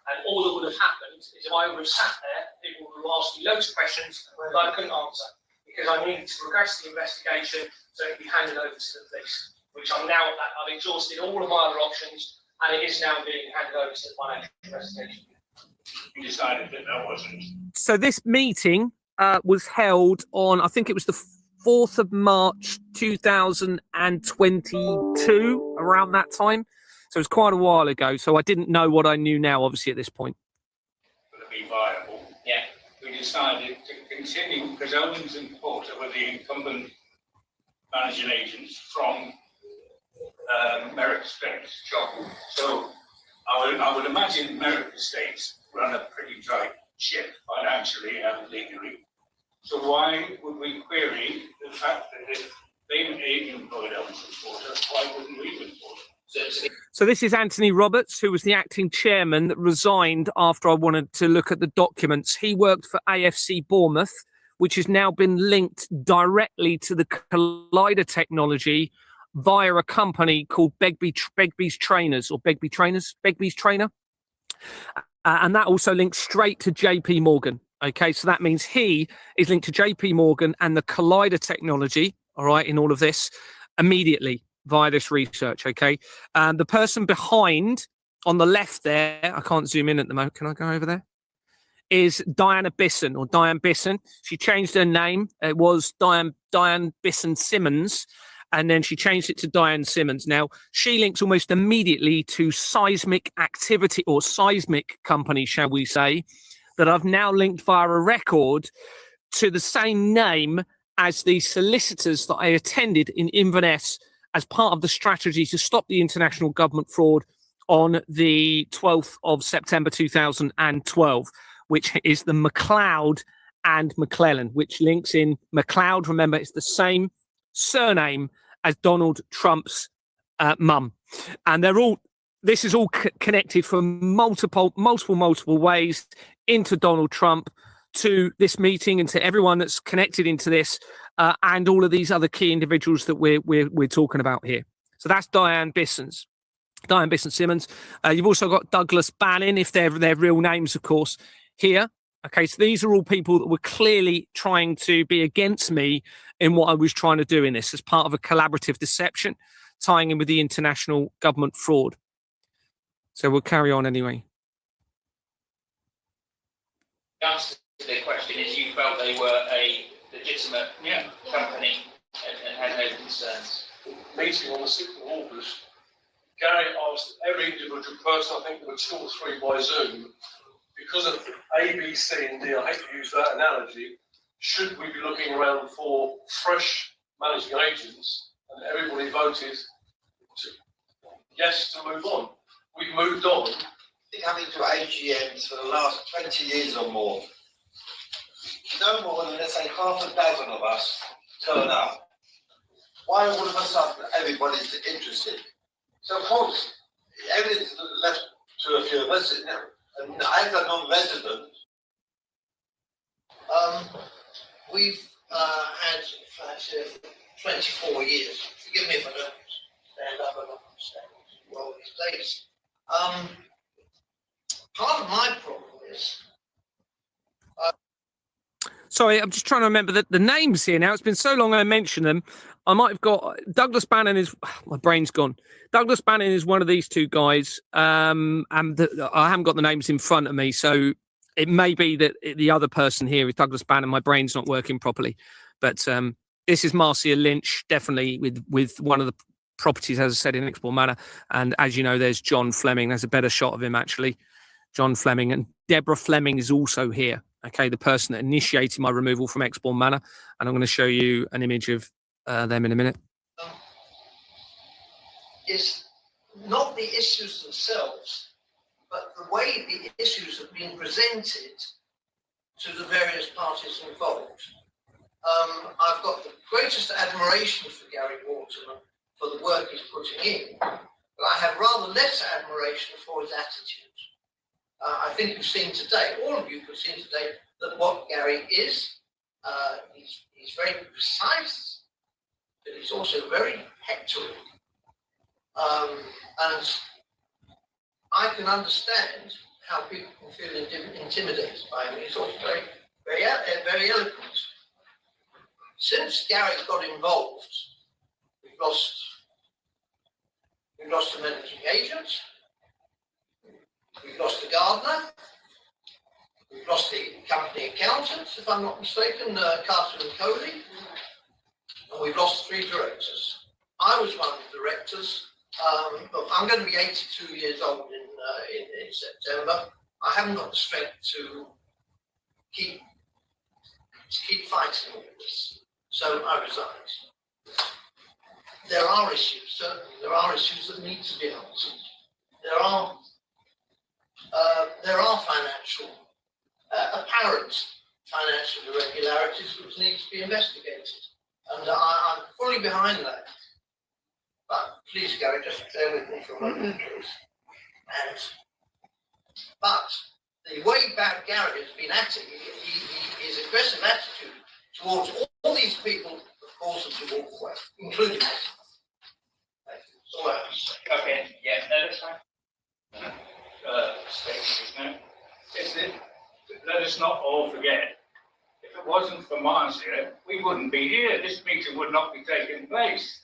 And all that would have happened is if I would have sat there, people would have asked me loads of questions that I couldn't answer because I needed to progress the investigation so it could be handed over to the police, which I'm now at that. I've exhausted all of my other options and it is now being handed over to the financial investigation. You decided that wasn't. So this meeting was held on, I think it was the 4th of March 2022, around that time. So it was quite a while ago. So I didn't know what I knew now, obviously, at this point. To be viable, yeah, we decided to continue because Owens and Porter were the incumbent managing agents from Merrick Estates job. So I would imagine Merrick Estates run a pretty tight ship financially and legally. So why would we query the fact that if they employed Owens and Porter, why wouldn't we employ them? So this is Anthony Roberts, who was the acting chairman that resigned after I wanted to look at the documents. He worked for AFC Bournemouth, which has now been linked directly to the Collider technology via a company called Begbie's Trainers, or Begbie's Trainer. And that also links straight to JP Morgan. Okay, so that means he is linked to JP Morgan and the Collider technology, all right, in all of this immediately via this research. Okay, the person behind on the left there, I can't zoom in at the moment. Can I go over there? Is Diana Bisson, or Diane Bisson. She changed her name. It was Diane Bisson Simmons. And then she changed it to Diane Simmons. Now, she links almost immediately to seismic activity, or seismic company, shall we say, that I've now linked via a record to the same name as the solicitors that I attended in Inverness as part of the strategy to stop the international government fraud on the 12th of September 2012, which is the MacLeod and McClellan, which links in MacLeod. Remember, it's the same surname as Donald Trump's mum, and this is all connected from multiple ways into Donald Trump, to this meeting, and to everyone that's connected into this, and all of these other key individuals that we're talking about here. So that's Diane Bisson Simmons. You've also got Douglas Bannon, if they're their real names, of course, here. Okay, so these are all people that were clearly trying to be against me in what I was trying to do in this as part of a collaborative deception, tying in with the international government fraud. So we'll carry on anyway. The answer to the question is you felt they were a legitimate company and had no concerns. Meeting on the 6th of August, Gary asked every individual person, I think there were 2 or 3 by Zoom, because of A, B, C, and D, I hate to use that analogy, should we be looking around for fresh managing agents? And everybody voted yes to move on. We've moved on. I think having to AGMs for the last 20 years or more, no more than, let's say, half a dozen of us turn up. Why all of a sudden everybody's interested? So of course, everything's left to a few of us. And as a non-resident, we've had flats here for 24 years. Forgive me if I don't stand up and stand well these days. Part of my problem is. Sorry, I'm just trying to remember the names here now. It's been so long I mentioned them. I might have got Douglas Bannon is my brain's gone. Douglas Bannon is one of these 2 guys. And I haven't got the names in front of me, so it may be that the other person here is Douglas Bannon. My brain's not working properly. But this is Marcia Lynch, definitely with one of the properties, as I said, in Exmoor Manor. And as you know, there's John Fleming. There's a better shot of him, actually. John Fleming. And Deborah Fleming is also here. Okay, the person that initiated my removal from Exmoor Manor. And I'm going to show you an image of them in a minute. It's not the issues themselves, but the way the issues have been presented to the various parties involved. I've got the greatest admiration for Gary Waterman for the work he's putting in, but I have rather less admiration for his attitude. I think you've seen today, all of you have seen today, that what Gary is, he's very precise, but he's also very hectoring. And I can understand how people can feel intimidated by him. He's also very eloquent. Since Gary got involved, we've lost a managing agent, we've lost a gardener, we've lost the company accountant, if I'm not mistaken, Carter and Cody, and we've lost 3 directors. I was one of the directors. Look, I'm going to be 82 years old in September. I haven't got the strength to keep fighting all this, so I resigned. There are issues, certainly. There are issues that need to be answered. There are apparent financial irregularities which need to be investigated, and I'm fully behind that. But please, Gary, just bear with me for a moment, please. But the way back Gary has been acting, his aggressive attitude towards all these people, of course, have to walk away, including myself. That's all I have to say. Okay, yeah, no, that's fine. Statement, isn't it? Let us not all forget, if it wasn't for Marcia, we wouldn't be here. This meeting would not be taking place.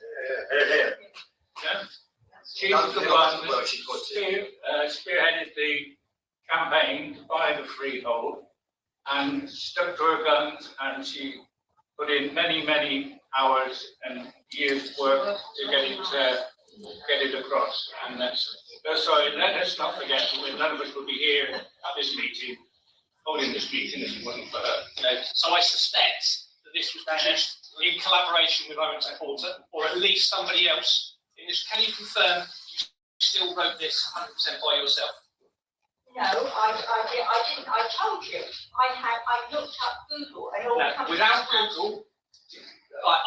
Yeah? She was the one that spearheaded the campaign to buy the freehold and stuck to her guns, and she put in many, many hours and years' work to get it across. And so let us not forget that none of us would be here at this meeting, holding this meeting if it wasn't for her. So I suspect that this was produced in collaboration with Owen Porter, or at least somebody else in this. Can you confirm you still wrote this 100% by yourself? No, I didn't. I told you. I looked up Google and all no, without Google,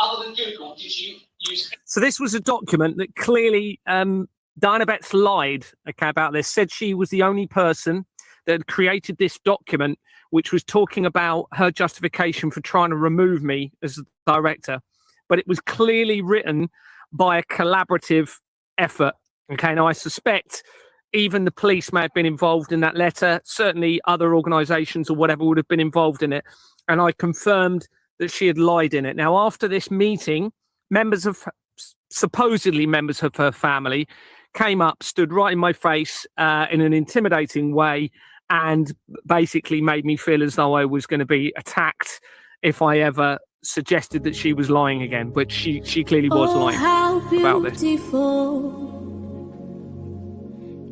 other than Google, did you use? So this was a document that clearly Diana Betts lied about this. Said she was the only person that had created this document, which was talking about her justification for trying to remove me as a director. But it was clearly written by a collaborative effort. Okay, now I suspect even the police may have been involved in that letter. Certainly other organisations or whatever would have been involved in it. And I confirmed that she had lied in it. Now, after this meeting, supposedly members of her family came up, stood right in my face in an intimidating way, and basically made me feel as though I was going to be attacked if I ever suggested that she was lying again, but she clearly was lying about this.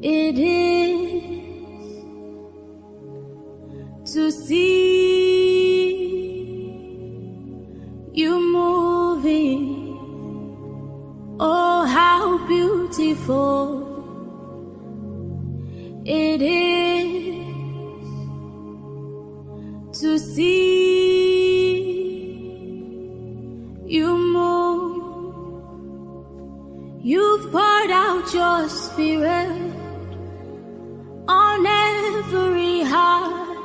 It is to see you moving. Oh, how beautiful it is to see you move. You've poured out your spirit on every heart.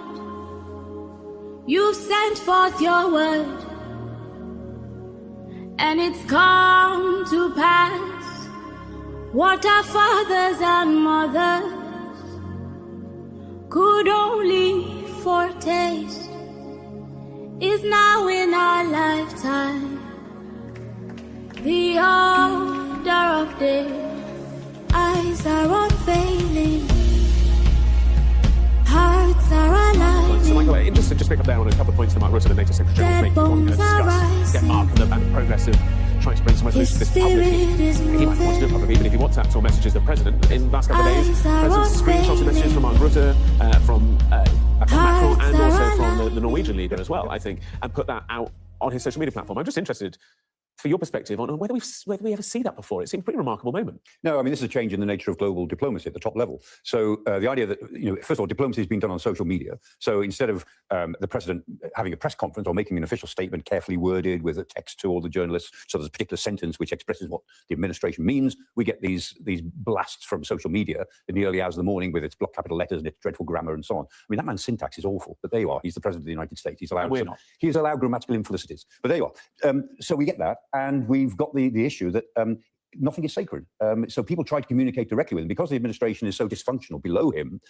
You've sent forth your word, and it's come to pass. What our fathers and mothers could only foretaste is now in our lifetime. The order of day, eyes are unveiling, hearts are aligning. So, Michael, interested just pick up there on a couple of points that Mark Rutte, the NATO Secretary, was making. We're going to discuss, get Mark and the progress of trying to bring some resolution to this publicly. He might want to do it publicly, even if he WhatsApps or messages the President. In the last couple of days, the President's screenshotted messages from Mark Rutte, from Macron, and also from the Norwegian leader as well, I think, and put that out on his social media platform. I'm just interested for your perspective on whether we ever see that before. It seemed a pretty remarkable moment. No, I mean, this is a change in the nature of global diplomacy at the top level. So the idea that, first of all, diplomacy is being done on social media. So instead of the president having a press conference or making an official statement carefully worded with a text to all the journalists, so there's a particular sentence which expresses what the administration means, we get these blasts from social media in the early hours of the morning with its block capital letters and its dreadful grammar and so on. I mean, that man's syntax is awful, but there you are. He's the president of the United States. He's allowed he's allowed grammatical infelicities, but there you are. So we get that, and we've got the issue that nothing is sacred. So people try to communicate directly with him. Because the administration is so dysfunctional below him,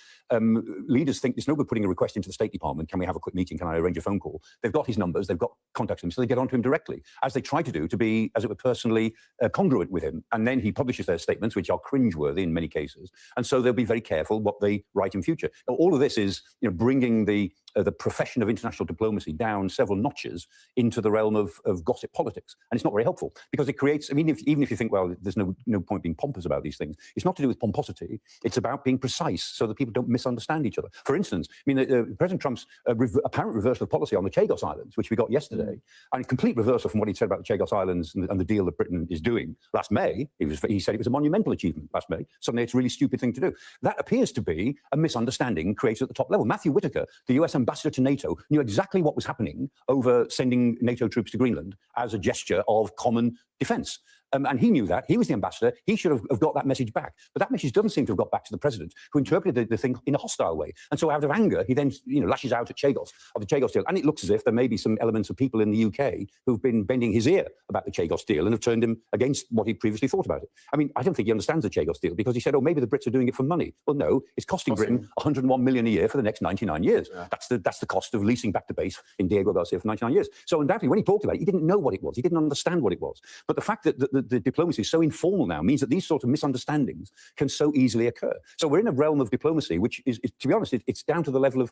leaders think it's no good putting a request into the State Department. Can we have a quick meeting? Can I arrange a phone call? They've got his numbers. They've got contacts with him. So they get onto him directly, as they try to do, to be, as it were, personally congruent with him. And then he publishes their statements, which are cringeworthy in many cases. And so they'll be very careful what they write in future. Now, all of this is bringing the profession of international diplomacy down several notches into the realm of gossip politics. And it's not very helpful, because it creates, I mean, even if you think, well, there's no point being pompous about these things, it's not to do with pomposity. It's about being precise so that people don't misunderstand each other. For instance, I mean, President Trump's apparent reversal of policy on the Chagos Islands, which we got yesterday, and a complete reversal from what he'd said about the Chagos Islands and the deal that Britain is doing. Last May, he said it was a monumental achievement last May. Suddenly it's a really stupid thing to do. That appears to be a misunderstanding created at the top level. Matthew Whitaker, the US ambassador to NATO, knew exactly what was happening over sending NATO troops to Greenland as a gesture of common defence. And he knew that. He was the ambassador. He should have got that message back. But that message doesn't seem to have got back to the president, who interpreted the thing in a hostile way. And so out of anger, he then lashes out at Chagos, of the Chagos deal. And it looks as if there may be some elements of people in the UK who've been bending his ear about the Chagos deal and have turned him against what he previously thought about it. I mean, I don't think he understands the Chagos deal, because he said, oh, maybe the Brits are doing it for money. Well, no, it's costing Britain 101 million a year for the next 99 years. Yeah. That's the cost of leasing back to base in Diego Garcia for 99 years. So undoubtedly, when he talked about it, he didn't know what it was. He didn't understand what it was. But the fact that the diplomacy is so informal now means that these sort of misunderstandings can so easily occur. So we're in a realm of diplomacy which is to be honest, it's down to the level of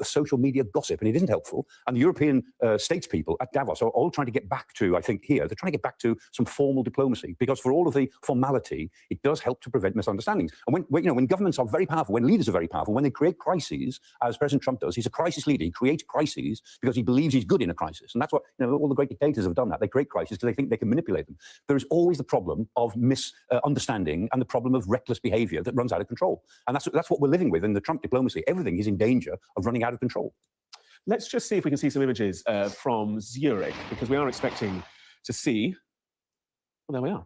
social media gossip, and it isn't helpful. And the European statespeople at Davos are all trying to get back to, I think here, they're trying to get back to some formal diplomacy, because for all of the formality, it does help to prevent misunderstandings. And when governments are very powerful, when leaders are very powerful, when they create crises, as President Trump does, he's a crisis leader. He creates crises because he believes he's good in a crisis. And that's what, all the great dictators have done that. They create crises because they think they can manipulate them. There is always the problem of misunderstanding and the problem of reckless behavior that runs out of control. And that's what we're living with in the Trump diplomacy. Everything is in danger of running out of control. Let's just see if we can see some images from Zurich, because we are expecting to see, well, there we are.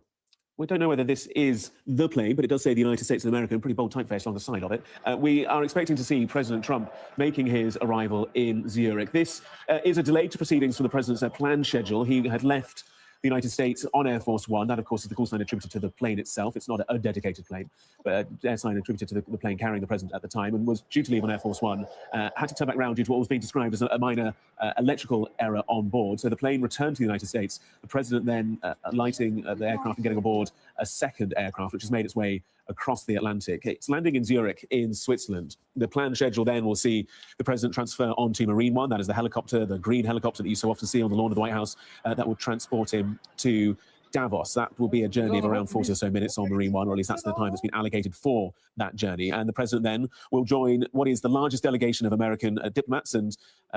We don't know whether this is the plane, but it does say the United States of America, pretty bold typeface on the side of it. We are expecting to see President Trump making his arrival in Zurich. This is a delay to proceedings from the president's planned schedule. He had left the United States on Air Force One. That, of course, is the call sign attributed to the plane itself. It's not a dedicated plane, but an air sign attributed to the plane carrying the president at the time, and was due to leave on Air Force One. Had to turn back round due to what was being described as a minor electrical error on board. So the plane returned to the United States. The president then alighting the aircraft and getting aboard a second aircraft, which has made its way across the Atlantic. It's landing in Zurich in Switzerland. The planned schedule then will see the president transfer onto Marine One. That is the helicopter, the green helicopter that you so often see on the lawn of the White House, that will transport him to Davos. That will be a journey of around 40 or so minutes on Marine One, or at least that's the time that's been allocated for that journey. And the president then will join what is the largest delegation of American diplomats and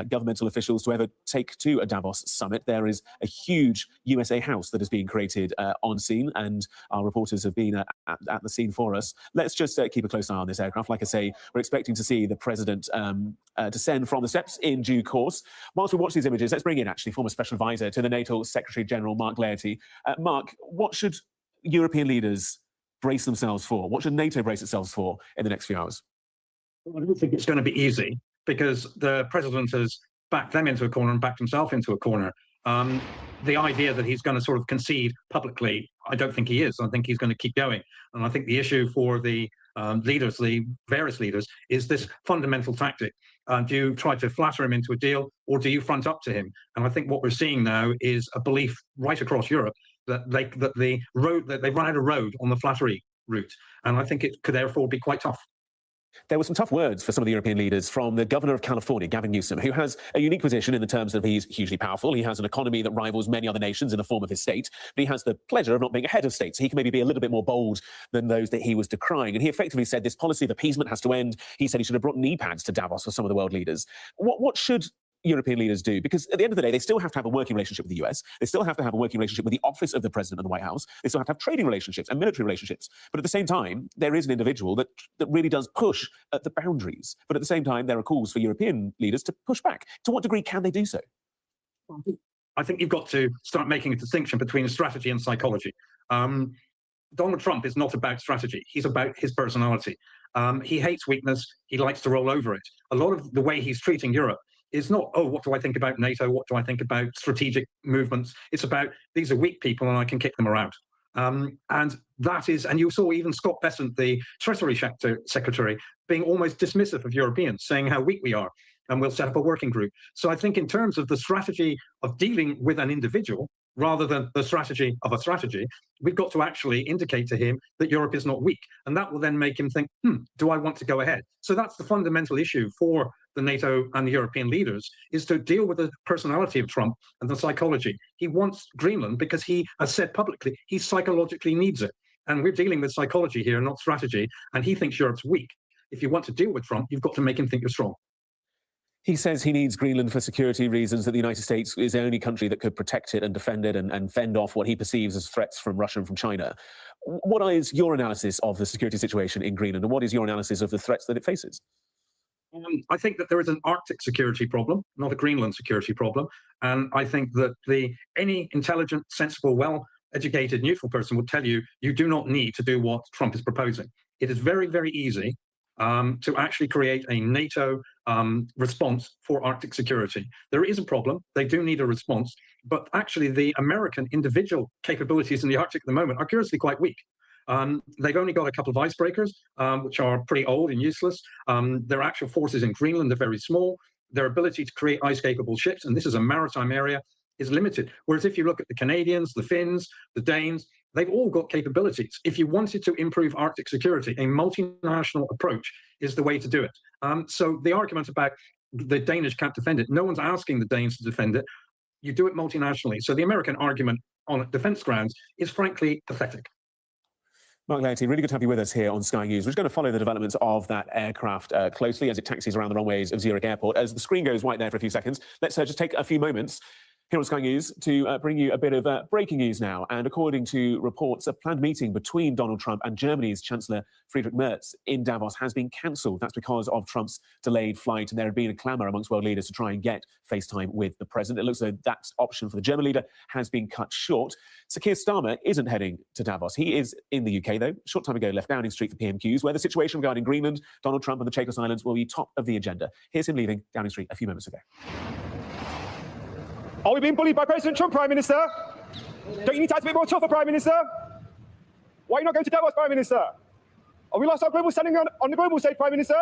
governmental officials to ever take to a Davos summit. There is a huge USA House that is being created on scene, and our reporters have been at the scene for us. Let's just keep a close eye on this aircraft. Like I say, we're expecting to see the president descend from the steps in due course. Whilst we watch these images, let's bring in actually former Special Advisor to the NATO Secretary General, Mark Laerty. Mark, what should European leaders brace themselves for? What should NATO brace itself for in the next few hours? Well, I don't think it's going to be easy, because the president has backed them into a corner and backed himself into a corner. The idea that he's going to sort of concede publicly, I don't think he is. I think he's going to keep going. And I think the issue for the leaders, the various leaders, is this fundamental tactic. Do you try to flatter him into a deal, or do you front up to him? And I think what we're seeing now is a belief right across Europe that they've run out of road on the flattery route. And I think it could therefore be quite tough. There were some tough words for some of the European leaders from the governor of California, Gavin Newsom, who has a unique position in the terms of he's hugely powerful. He has an economy that rivals many other nations in the form of his state, but he has the pleasure of not being a head of state. So he can maybe be a little bit more bold than those that he was decrying. And he effectively said this policy of appeasement has to end. He said he should have brought knee pads to Davos for some of the world leaders. What should European leaders do? Because at the end of the day, they still have to have a working relationship with the US. They still have to have a working relationship with the office of the president and the White House. They still have to have trading relationships and military relationships. But at the same time, there is an individual that really does push at the boundaries. But at the same time, there are calls for European leaders to push back. To what degree can they do so? I think you've got to start making a distinction between strategy and psychology. Donald Trump is not about strategy. He's about his personality. He hates weakness. He likes to roll over it. A lot of the way he's treating Europe is not, oh, what do I think about NATO? What do I think about strategic movements? It's about, these are weak people and I can kick them around. And that is, and you saw even Scott Bessent, the Treasury Secretary, being almost dismissive of Europeans, saying how weak we are, and we'll set up a working group. So I think in terms of the strategy of dealing with an individual, rather than the strategy of a strategy, we've got to actually indicate to him that Europe is not weak. And that will then make him think, do I want to go ahead? So that's the fundamental issue for the NATO and the European leaders, is to deal with the personality of Trump and the psychology. He wants Greenland because he has said publicly, he psychologically needs it. And we're dealing with psychology here, not strategy. And he thinks Europe's weak. If you want to deal with Trump, you've got to make him think you're strong. He says he needs Greenland for security reasons, that the United States is the only country that could protect it and defend it and fend off what he perceives as threats from Russia and from China. What is your analysis of the security situation in Greenland, and what is your analysis of the threats that it faces? I think that there is an Arctic security problem, not a Greenland security problem. And I think that any intelligent, sensible, well-educated, neutral person would tell you, you do not need to do what Trump is proposing. It is very, very easy to actually create a NATO response for Arctic security. There is a problem. They do need a response. But actually, the American individual capabilities in the Arctic at the moment are curiously quite weak. They've only got a couple of icebreakers, which are pretty old and useless. Their actual forces in Greenland are very small. Their ability to create ice-capable ships, and this is a maritime area, is limited. Whereas if you look at the Canadians, the Finns, the Danes, they've all got capabilities. If you wanted to improve Arctic security, a multinational approach is the way to do it. So the argument about the Danish can't defend it, no one's asking the Danes to defend it. You do it multinationally. So the American argument on defense grounds is frankly pathetic. Mark Laerty, really good to have you with us here on Sky News. We're just going to follow the developments of that aircraft closely as it taxis around the runways of Zurich Airport. As the screen goes white there for a few seconds, let's just take a few moments here on Sky News to bring you a bit of breaking news now. And according to reports, a planned meeting between Donald Trump and Germany's Chancellor Friedrich Merz in Davos has been cancelled. That's because of Trump's delayed flight, and there had been a clamour amongst world leaders to try and get FaceTime with the president. It looks like that option for the German leader has been cut short. Sir Keir Starmer isn't heading to Davos. He is in the UK, though. A short time ago, left Downing Street for PMQs, where the situation regarding Greenland, Donald Trump and the Chagos Islands will be top of the agenda. Here's him leaving Downing Street a few moments ago. Are we being bullied by President Trump, Prime Minister? Don't you need to act a bit more tougher, Prime Minister? Why are you not going to Davos, Prime Minister? Have we lost our global standing on the global stage, Prime Minister?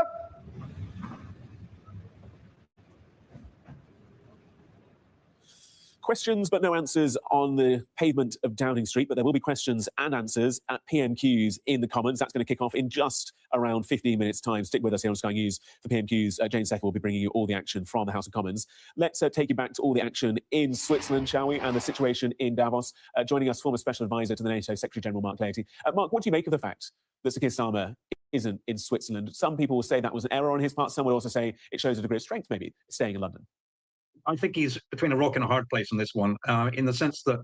Questions but no answers on the pavement of Downing Street, but there will be questions and answers at PMQs in the Commons. That's going to kick off in just around 15 minutes' time. Stick with us here on Sky News for PMQs. Jane Secker will be bringing you all the action from the House of Commons. Let's take you back to all the action in Switzerland, shall we, and the situation in Davos. Joining us, former Special Advisor to the NATO Secretary-General Mark Laity. Mark, what do you make of the fact that Sir Keir Starmer isn't in Switzerland? Some people will say that was an error on his part. Some would also say it shows a degree of strength, maybe, staying in London. I think he's between a rock and a hard place on this one, in the sense that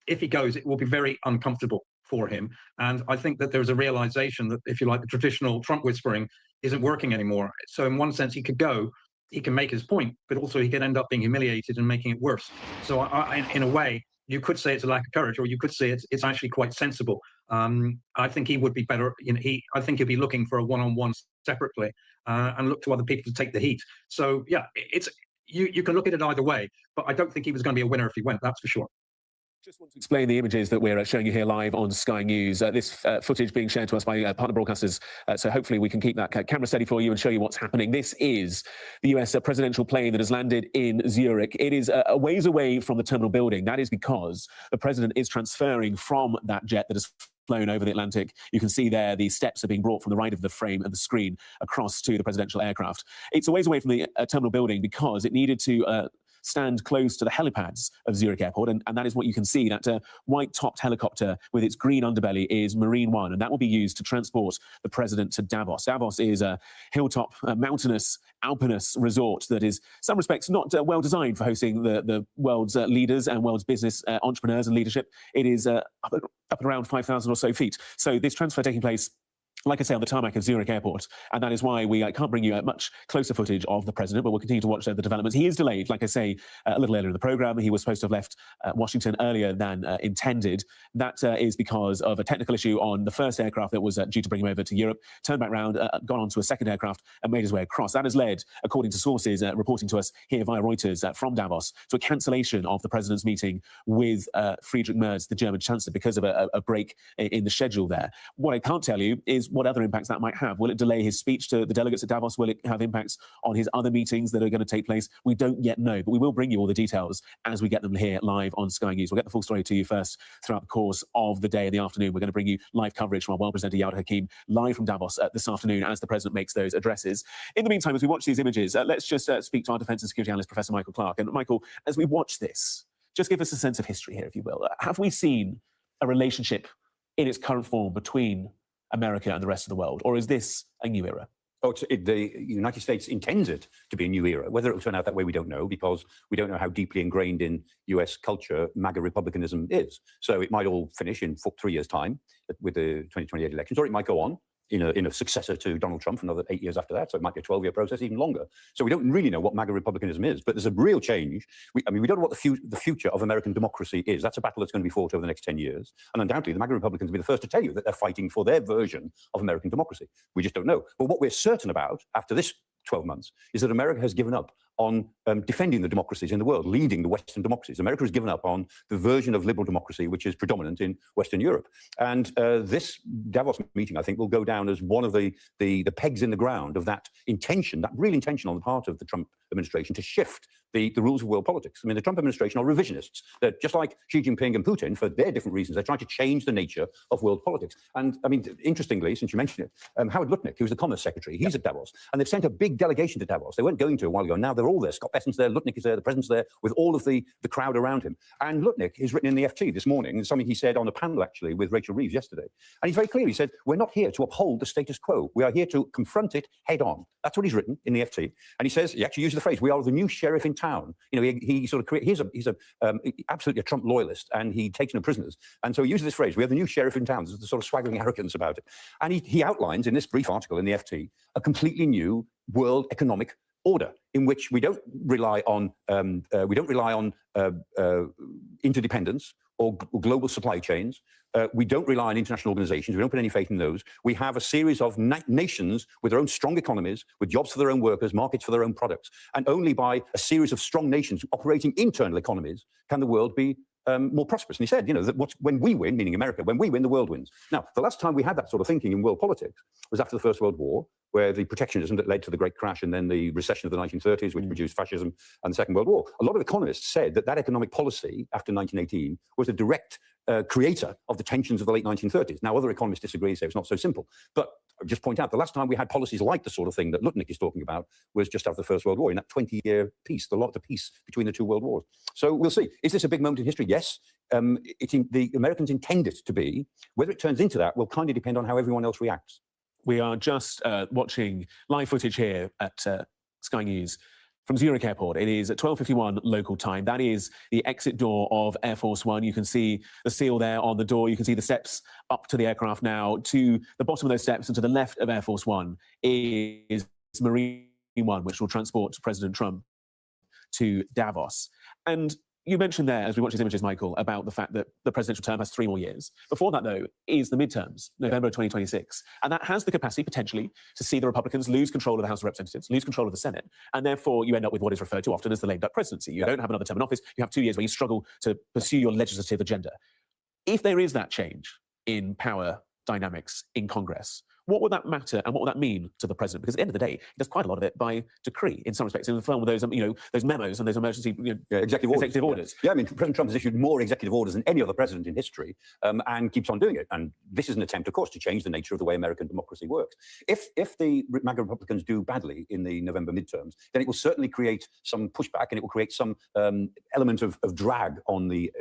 if he goes, it will be very uncomfortable for him. And I think that there's a realization that, if you like, the traditional Trump whispering isn't working anymore. So in one sense, he could go, he can make his point, but also he could end up being humiliated and making it worse. So in a way, you could say it's a lack of courage, or you could say it's actually quite sensible. I think he would be better. I think he'd be looking for a one-on-one separately, and look to other people to take the heat. So yeah, you can look at it either way, but I don't think he was going to be a winner if he went, that's for sure. Just want to explain the images that we're showing you here live on Sky News. This footage being shared to us by partner broadcasters, so hopefully we can keep that camera steady for you and show you what's happening. This is the US presidential plane that has landed in Zurich. It is a ways away from the terminal building. That is because the president is transferring from that jet that has flown over the Atlantic. You can see there the steps are being brought from the right of the frame of the screen across to the presidential aircraft. It's a ways away from the terminal building because it needed to stand close to the helipads of Zurich Airport, and that is what you can see. That white-topped helicopter with its green underbelly is Marine One, and that will be used to transport the president to Davos. Davos is a hilltop, mountainous, alpinous resort that is, in some respects, not well designed for hosting the world's leaders and world's business entrepreneurs and leadership. It is up at around 5,000 or so feet. So this transfer taking place, like I say, on the tarmac of Zurich Airport, and that is why we can't bring you much closer footage of the president, but we'll continue to watch the developments. He is delayed, like I say, a little earlier in the programme. He was supposed to have left Washington earlier than intended. That is because of a technical issue on the first aircraft that was due to bring him over to Europe, turned back round, gone on to a second aircraft and made his way across. That has led, according to sources reporting to us here via Reuters from Davos, to a cancellation of the president's meeting with Friedrich Merz, the German Chancellor, because of a break in the schedule there. What I can't tell you is what other impacts that might have. Will it delay his speech to the delegates at Davos? Will it have impacts on his other meetings that are going to take place? We don't yet know, but we will bring you all the details as we get them here live on Sky News. We'll get the full story to you first throughout the course of the day and the afternoon. We're going to bring you live coverage from our world presenter Yad Hakim live from Davos this afternoon as the president makes those addresses. In the meantime, as we watch these images, let's just speak to our defence and security analyst, Professor Michael Clark. And Michael, as we watch this, just give us a sense of history here, if you will. Have we seen a relationship in its current form between America and the rest of the world, or is this a new era? Oh, the United States intends it to be a new era. Whether it will turn out that way, we don't know, because we don't know how deeply ingrained in US culture MAGA republicanism is. So it might all finish in 3 years' time with the 2028 elections, or it might go on in a successor to Donald Trump for another 8 years after that. So it might be a 12-year process, even longer. So we don't really know what MAGA republicanism is, but there's a real change. We don't know what the future of American democracy is. That's a battle that's going to be fought over the next 10 years. And undoubtedly, the MAGA Republicans will be the first to tell you that they're fighting for their version of American democracy. We just don't know. But what we're certain about after this 12 months is that America has given up on defending the democracies in the world, leading the Western democracies. America has given up on the version of liberal democracy which is predominant in Western Europe. And this Davos meeting, I think, will go down as one of the pegs in the ground of that intention, that real intention on the part of the Trump administration to shift the rules of world politics. I mean, the Trump administration are revisionists. They're just like Xi Jinping and Putin, for their different reasons. They're trying to change the nature of world politics. And I mean, interestingly, since you mentioned it, Howard Lutnick, who's the Commerce Secretary, he's at Davos, and they've sent a big delegation to Davos. They weren't going to a while ago. Now they're all there. Scott Bessent's there, Lutnick is there, the president's there, with all of the crowd around him. And Lutnick is written in the FT this morning, something he said on a panel, actually, with Rachel Reeves yesterday. And he's very clear. He said, we're not here to uphold the status quo. We are here to confront it head on. That's what he's written in the FT. And he says, he actually uses the phrase, we are the new sheriff in town. You know, he sort of he's absolutely a Trump loyalist, and he takes no prisoners. And so he uses this phrase, we are the new sheriff in town. There's the sort of swaggering arrogance about it. And he outlines in this brief article in the FT a completely new world economic order in which we don't rely on interdependence or global supply chains. We don't rely on international organizations. We don't put any faith in those. We have a series of nations with their own strong economies, with jobs for their own workers, markets for their own products. And only by a series of strong nations operating internal economies can the world be more prosperous. And he said, that when we win, meaning America, when we win, the world wins. Now, the last time we had that sort of thinking in world politics was after the First World War, where the protectionism that led to the Great Crash and then the recession of the 1930s, which produced fascism and the Second World War. A lot of economists said that economic policy after 1918 was a direct creator of the tensions of the late 1930s. Now, other economists disagree, say it's not so simple. But I'll just point out, the last time we had policies like the sort of thing that Lutnick is talking about was just after the First World War, in that 20-year peace, the peace between the two world wars. So we'll see. Is this a big moment in history? Yes. The Americans intend it to be. Whether it turns into that will kind of depend on how everyone else reacts. We are just watching live footage here at Sky News from Zurich Airport. It is at 12:51 local time. That is the exit door of Air Force One. You can see the seal there on the door. You can see the steps up to the aircraft now. To the bottom of those steps and to the left of Air Force One is Marine One, which will transport President Trump to Davos. And you mentioned there, as we watch these images, Michael, about the fact that the presidential term has 3 more years. Before that, though, is the midterms, November 2026. And that has the capacity, potentially, to see the Republicans lose control of the House of Representatives, lose control of the Senate, and therefore you end up with what is referred to often as the lame duck presidency. You don't have another term in office. You have 2 years where you struggle to pursue your legislative agenda. If there is that change in power dynamics in Congress, what would that matter and what would that mean to the president? Because at the end of the day, he does quite a lot of it by decree in some respects, in the form of those, those memos and those emergency executive orders. Yeah, I mean, President Trump has issued more executive orders than any other president in history and keeps on doing it. And this is an attempt, of course, to change the nature of the way American democracy works. If the MAGA Republicans do badly in the November midterms, then it will certainly create some pushback and it will create some element of drag on the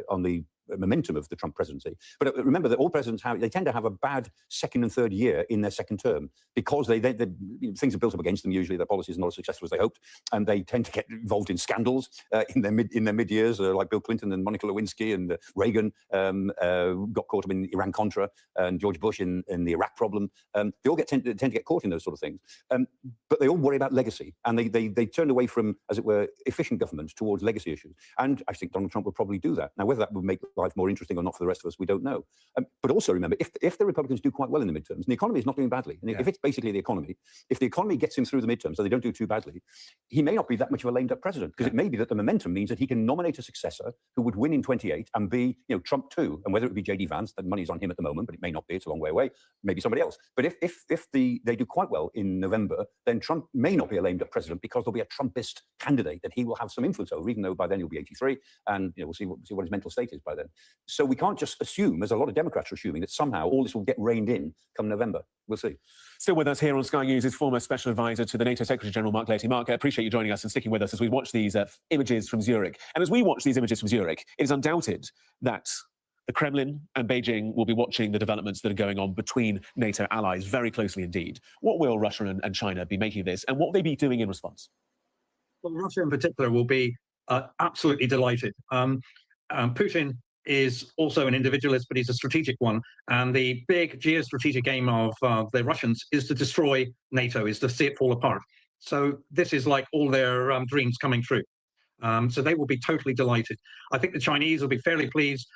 momentum of the Trump presidency. But remember that all presidents they tend to have a bad second and third year in their second term because things are built up against them. Usually their policies are not as successful as they hoped, and they tend to get involved in scandals in their mid years, like Bill Clinton and Monica Lewinsky, and Reagan got caught up in Iran-Contra, and George Bush in the Iraq problem. They all tend to get caught in those sort of things, but they all worry about legacy, and they turned away from, as it were, efficient government towards legacy issues. And I think Donald Trump will probably do that. Now, whether that would make life more interesting or not for the rest of us, we don't know. But also remember, if the Republicans do quite well in the midterms, and the economy is not doing badly, and if it's basically the economy, if the economy gets him through the midterms, so they don't do too badly, he may not be that much of a lame duck president, because it may be that the momentum means that he can nominate a successor who would win in 28 and be, Trump too. And whether it would be J.D. Vance, the money's on him at the moment, but it may not be, it's a long way away, maybe somebody else. But if they do quite well in November, then Trump may not be a lame duck president, because there'll be a Trumpist candidate that he will have some influence over, even though by then he'll be 83, and we'll see what his mental state is by then. So we can't just assume, as a lot of Democrats are assuming, that somehow all this will get reined in come November. We'll see. Still with us here on Sky News is former Special Advisor to the NATO Secretary General, Mark Leahy. Mark, I appreciate you joining us and sticking with us as we watch these images from Zurich. And as we watch these images from Zurich, it is undoubted that the Kremlin and Beijing will be watching the developments that are going on between NATO allies very closely indeed. What will Russia and China be making of this, and what will they be doing in response? Well, Russia in particular will be absolutely delighted. Putin is also an individualist, but he's a strategic one. And the big geostrategic aim of the Russians is to destroy NATO, is to see it fall apart. So this is like all their dreams coming true. So they will be totally delighted. I think the Chinese will be fairly pleased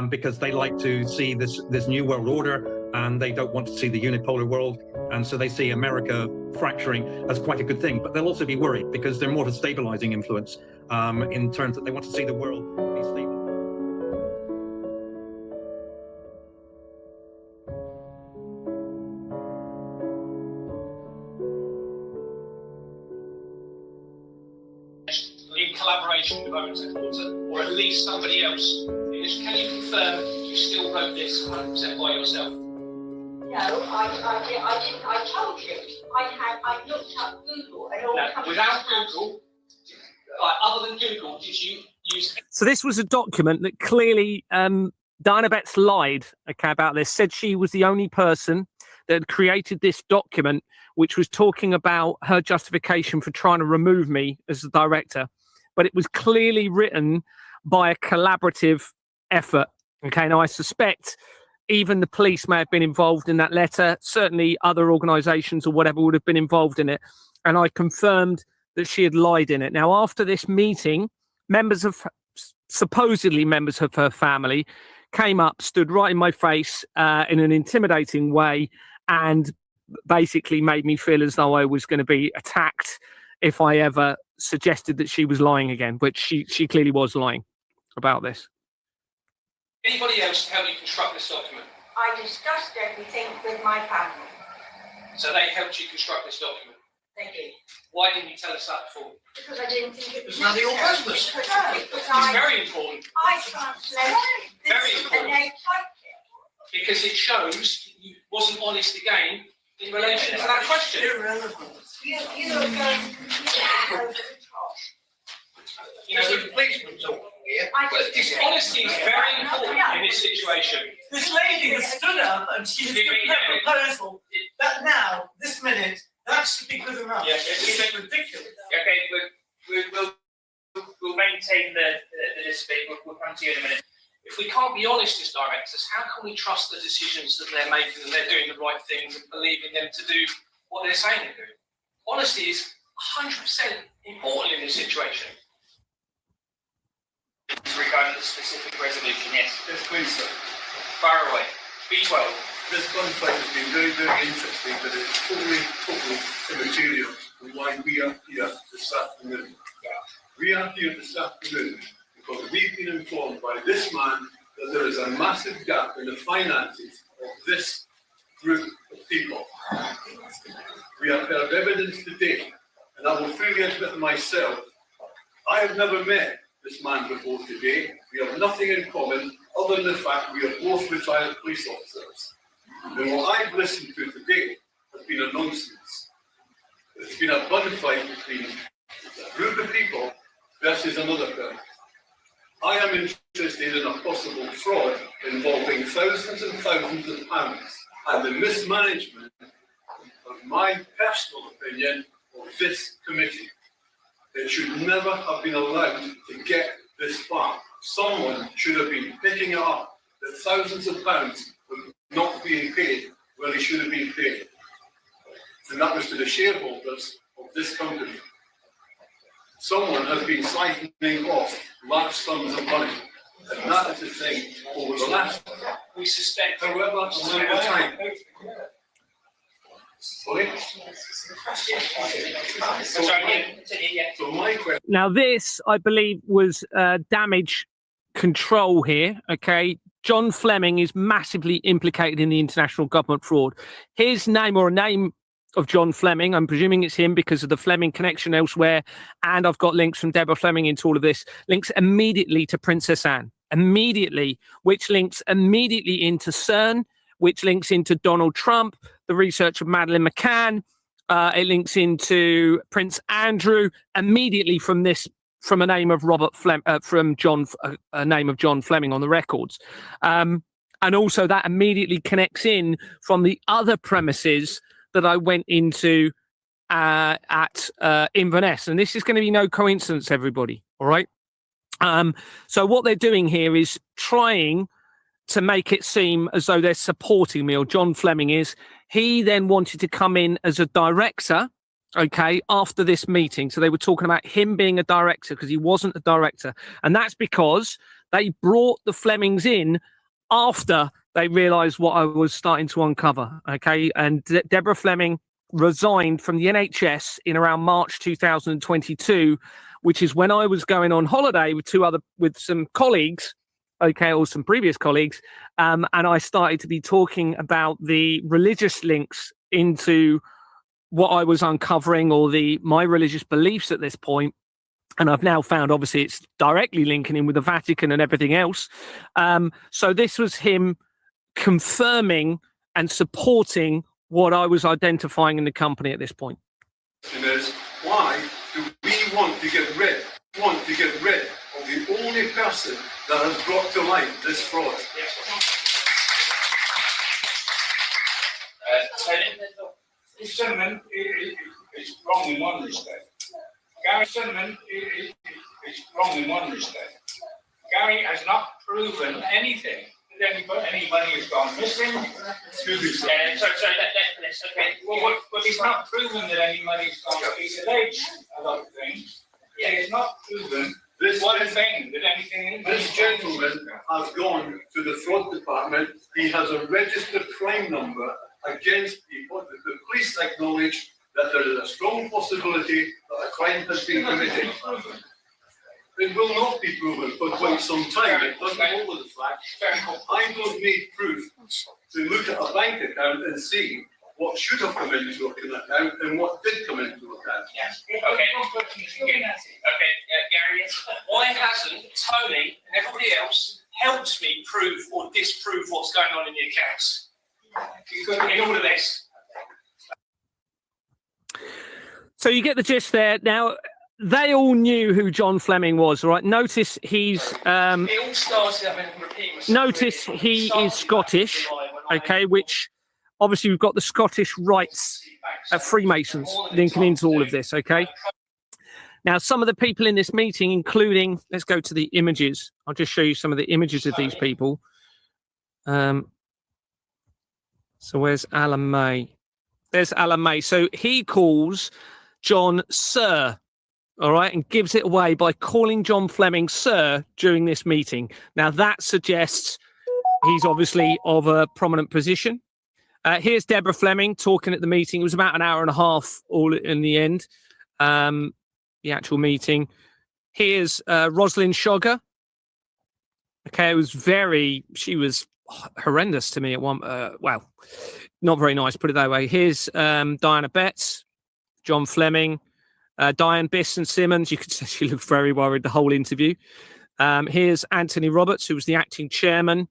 because they like to see this new world order, and they don't want to see the unipolar world. And so they see America fracturing as quite a good thing. But they'll also be worried because they're more of a stabilizing influence in terms that they want to see the world be stable. In collaboration with Owen's headquarters, or at least somebody else. Can you confirm you still wrote this 100% by yourself? No, I didn't. I told you. I looked up Google and all. No, without Google, other than Google, did you use? So this was a document that clearly Diana Betts lied about this. Said she was the only person that had created this document, which was talking about her justification for trying to remove me as the director. But it was clearly written by a collaborative effort. Okay, now I suspect even the police may have been involved in that letter. Certainly other organisations or whatever would have been involved in it. And I confirmed that she had lied in it. Now, after this meeting, supposedly members of her family came up, stood right in my face in an intimidating way, and basically made me feel as though I was going to be attacked if I ever suggested that she was lying again, which she clearly was lying about this. anybody else to help you construct this document? I discussed everything with my family. So they helped you construct this document? They did. Why didn't you tell us that before? Because I didn't think it was It's none of your necessary. business. Because It's very important. I translated Very this important. and they typed it. Because it shows you wasn't honest again in relation to that question. Irrelevant. You are going over the top. You know, the policeman talking here. but dishonesty is very important in this situation. This lady has stood up and she has given a proposal that now, this minute, that should be good enough. Yes, It's ridiculous. Okay, we'll maintain the debate. We'll come to you in a minute. If we can't be honest as directors, how can we trust the decisions that they're making and they're doing the right things and believing them to do what they're saying they're doing? Honesty is 100% important in this situation. Regarding the specific resolution, yes. Yes, please, sir. Fire away. B12. This gunfight has been very, very interesting, but it's totally immaterial to why we are here this afternoon. We are here this afternoon because we've been informed by this man that there is a massive gap in the finances of this group of people. We have heard evidence today, and I will freely admit myself, I have never met this man before today. We have nothing in common other than the fact we are both retired police officers. And what I've listened to today has been a nonsense. It's been a gunfight between a group of people versus another group. I am interested in a possible fraud involving thousands and thousands of pounds and the mismanagement, of my personal opinion, of this committee. It should never have been allowed to get this far. Someone should have been picking it up that thousands of pounds were not being paid where they should have been paid. And that was to the shareholders of this company. Someone has been siphoning off large sums of money. And that is the thing over the last, we suspect, however amount of time. Sorry? So my question. Now, this, I believe, was damage control here. Okay. John Fleming is massively implicated in the international government fraud. His name, or a name of John Fleming, I'm presuming it's him because of the Fleming connection elsewhere. And I've got links from Deborah Fleming into all of this. Links immediately to Princess Anne. Immediately, which links immediately into CERN, which links into Donald Trump, the research of Madeleine McCann. It links into Prince Andrew immediately from this, from a name of a name of John Fleming on the records, and also that immediately connects in from the other premises that I went into at Inverness, and this is going to be no coincidence, everybody. All right. So what they're doing here is trying to make it seem as though they're supporting me, or John Fleming is. He then wanted to come in as a director, okay, after this meeting. So they were talking about him being a director because he wasn't a director. And that's because they brought the Flemings in after they realised what I was starting to uncover, okay? And Deborah Fleming resigned from the NHS in around March 2022, which is when I was going on holiday with some colleagues, okay, or some previous colleagues, and I started to be talking about the religious links into what I was uncovering, or my religious beliefs at this point. And I've now found, obviously, it's directly linking in with the Vatican and everything else. So this was him confirming and supporting what I was identifying in the company at this point. Is why do we want to get rid of the only person that has brought to light this fraud? This gentleman is wrong in one respect. Gary Cinnamon is wrong in one respect. Gary has not proven anything that any money has gone missing. Excuse me, sir. Okay. Well, he's not proven that any money has gone. He's alleged a lot of things. He has not proven one thing that anything. This gentleman has gone to the fraud department. He has a registered crime number against people. The police acknowledge that there is a strong possibility that a crime has been committed. It will not be proven for quite some time. It doesn't hold the fact. I don't need proof to look at a bank account and see what should have come into an account and what did come into account. Yes. Okay. Gary, why hasn't Tony and everybody else helped me prove or disprove what's going on in the accounts? In all of this. So you get the gist there. Now, they all knew who John Fleming was, right? Notice he's It all started, I've been repeating myself. notice he is Scottish, okay, which obviously we've got the Scottish rights Freemasons linking into all of this, okay? Now, some of the people in this meeting, including, let's go to the images. I'll just show you some of the images of these people. So where's Alan May? There's Alan May. So he calls John Sir, all right, and gives it away by calling John Fleming Sir during this meeting. Now, that suggests he's obviously of a prominent position. Here's Deborah Fleming talking at the meeting. It was about an hour and a half all in the end, the actual meeting. Here's Rosalind Shogger. Okay, she was horrendous to me at one, well, not very nice, put it that way. Here's Diana Betts, John Fleming, Diane Biss and Simmons. You could say she looked very worried the whole interview. Here's Anthony Roberts, who was the acting chairman.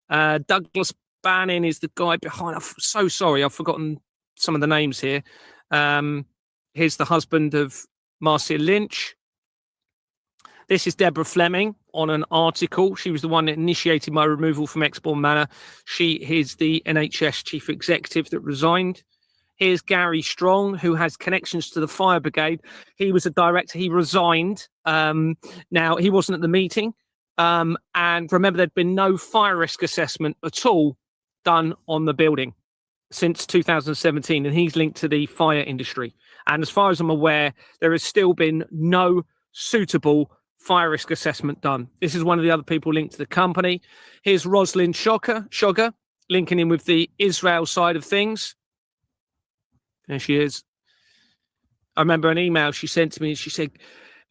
Douglas Bannon is the guy behind. I'm so sorry, I've forgotten some of the names here. Here's the husband of Marcia Lynch. This is Deborah Fleming on an article. She was the one that initiated my removal from Exbourne Manor. She is the NHS chief executive that resigned. Here's Gary Strong, who has connections to the fire brigade. He was a director. He resigned. Now, he wasn't at the meeting. And remember, there'd been no fire risk assessment at all done on the building since 2017. And he's linked to the fire industry. And as far as I'm aware, there has still been no suitable fire risk assessment done. This is one of the other people linked to the company. Here's Rosalind Shogger, linking in with the Israel side of things. There she is. I remember an email she sent to me and she said,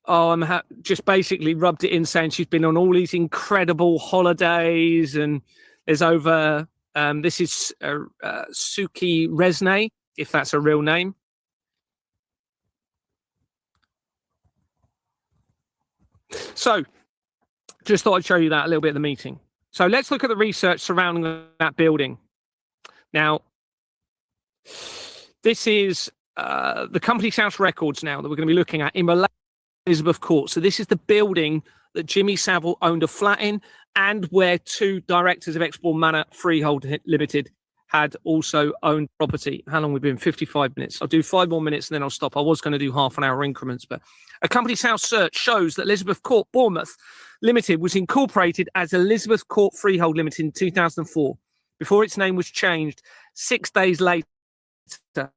oh, just basically rubbed it in saying she's been on all these incredible holidays and there's over, this is Suki Resnay, if that's a real name. So just thought I'd show you that a little bit at the meeting. So let's look at the research surrounding that building. Now, this is the Company's House records now that we're going to be looking at in relation to Elizabeth Court. So this is the building that Jimmy Savile owned a flat in and where two directors of Exbourne Manor Freehold Limited had also owned property. How long we've been? 55 minutes. I'll do 5 more minutes and then I'll stop. I was going to do half an hour increments, but a Company's House search shows that Elizabeth Court Bournemouth Limited was incorporated as Elizabeth Court Freehold Limited in 2004 before its name was changed 6 days later. It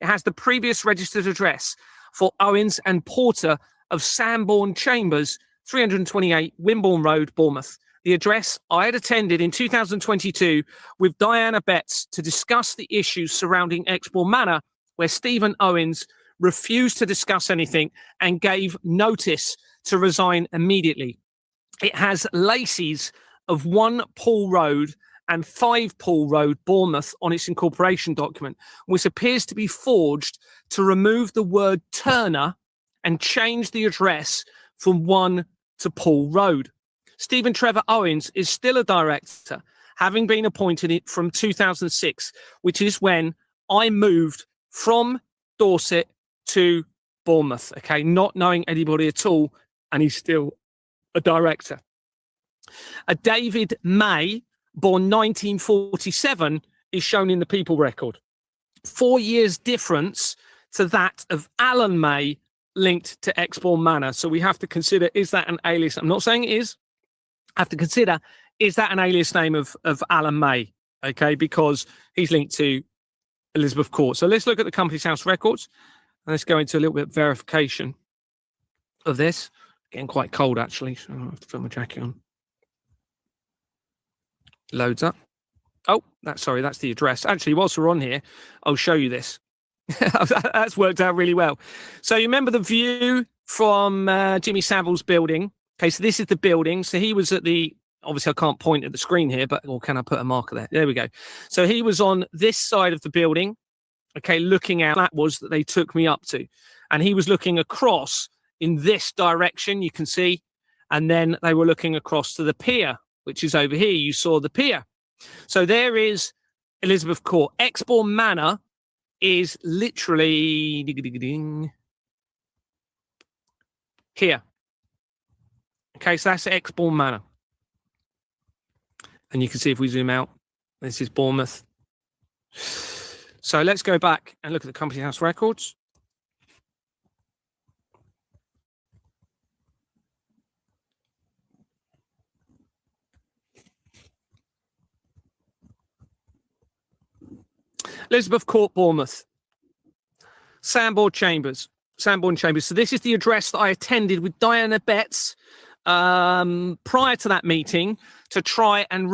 has the previous registered address for Owens and Porter of Sanborn Chambers, 328 Wimborne Road, Bournemouth. The address I had attended in 2022 with Diana Betts to discuss the issues surrounding Exbourne Manor, where Stephen Owens refused to discuss anything and gave notice to resign immediately. It has laces of 1 Paul Road and 5 Paul Road, Bournemouth, on its incorporation document, which appears to be forged to remove the word Turner and change the address from 1 to Paul Road. Stephen Trevor Owens is still a director, having been appointed from 2006, which is when I moved from Dorset to Bournemouth, okay, not knowing anybody at all, and he's still a director. A David May, born 1947, is shown in the People record. 4 years difference to that of Alan May, linked to Exbourne Manor. So we have to consider, is that an alias? I'm not saying it is. I have to consider, is that an alias name of Alan May? Okay, because he's linked to Elizabeth Court. So let's look at the Company's House records. And let's go into a little bit of verification of this. Getting quite cold, actually, so I have to put my jacket on. Loads up. Oh, that's the address. Actually, whilst we're on here, I'll show you this. That's worked out really well. So you remember the view from Jimmy Savile's building? Okay, so this is the building. So he was at the, obviously I can't point at the screen here, but, or can I put a marker there? There we go. So he was on this side of the building, okay, looking out. That was that they took me up to. And he was looking across in this direction, you can see. And then they were looking across to the pier, which is over here. You saw the pier. So there is Elizabeth Court. Exbourne Manor is literally here. Okay, so that's Exbourne Manor. And you can see if we zoom out, this is Bournemouth. So let's go back and look at the Company House records. Elizabeth Court, Bournemouth. Sanborn Chambers. Sanborn Chambers. So this is the address that I attended with Diana Betts prior to that meeting to try and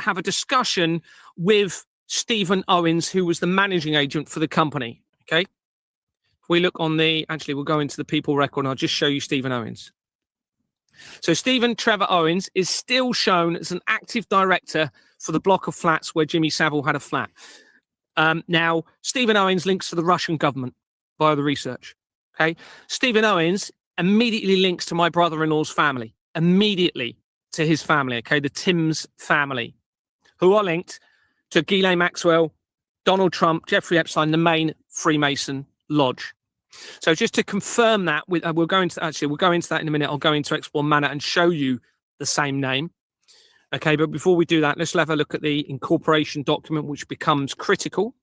have a discussion with Stephen Owens, who was the managing agent for the company. Okay. If we look on the, actually, we'll go into the people record and I'll just show you Stephen Owens. So Stephen Trevor Owens is still shown as an active director for the block of flats where Jimmy Savile had a flat. Now, Stephen Owens links to the Russian government via the research. Okay, Stephen Owens immediately links to my brother-in-law's family, immediately to his family. Okay, the Timms family, who are linked to Ghislaine Maxwell, Donald Trump, Jeffrey Epstein, the main Freemason lodge. So just to confirm that, we'll go into that in a minute. I'll go into Exbourne Manor and show you the same name. Okay, but before we do that, let's have a look at the incorporation document, which becomes critical.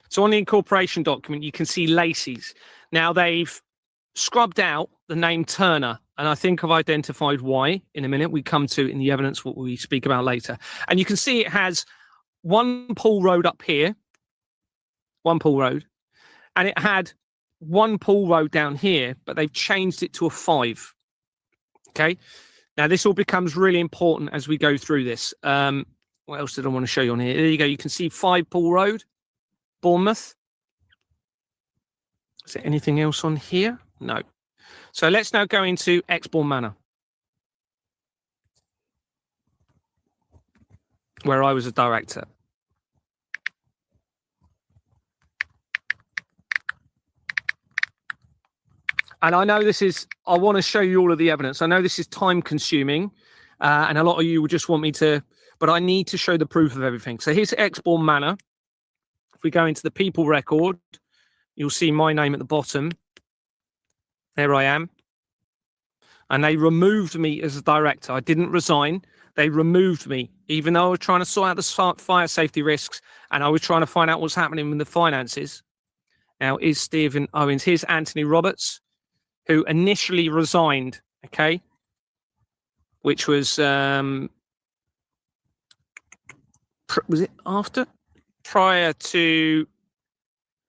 So on the incorporation document, you can see Lacey's. Now, they've scrubbed out the name Turner, and I think I've identified why in a minute. We come to in the evidence what we speak about later. And you can see it has one Pool Road up here, one Pool Road, and it had one Pool Road down here, but they've changed it to a 5. Okay. Now, this all becomes really important as we go through this. What else did I want to show you on here? There you go. You can see 5 Pool Road, Bournemouth. Is there anything else on here? No. So let's now go into Exbourne Manor, where I was a director. And I know I want to show you all of the evidence. I know this is time consuming and a lot of you would just want me to, but I need to show the proof of everything. So here's Exbourne Manor. If we go into the people record, you'll see my name at the bottom. There I am. And they removed me as a director. I didn't resign. They removed me, even though I was trying to sort out the fire safety risks and I was trying to find out what's happening with the finances. Now, is Stephen Owens. Here's Anthony Roberts, who initially resigned, okay, which was it after? Prior to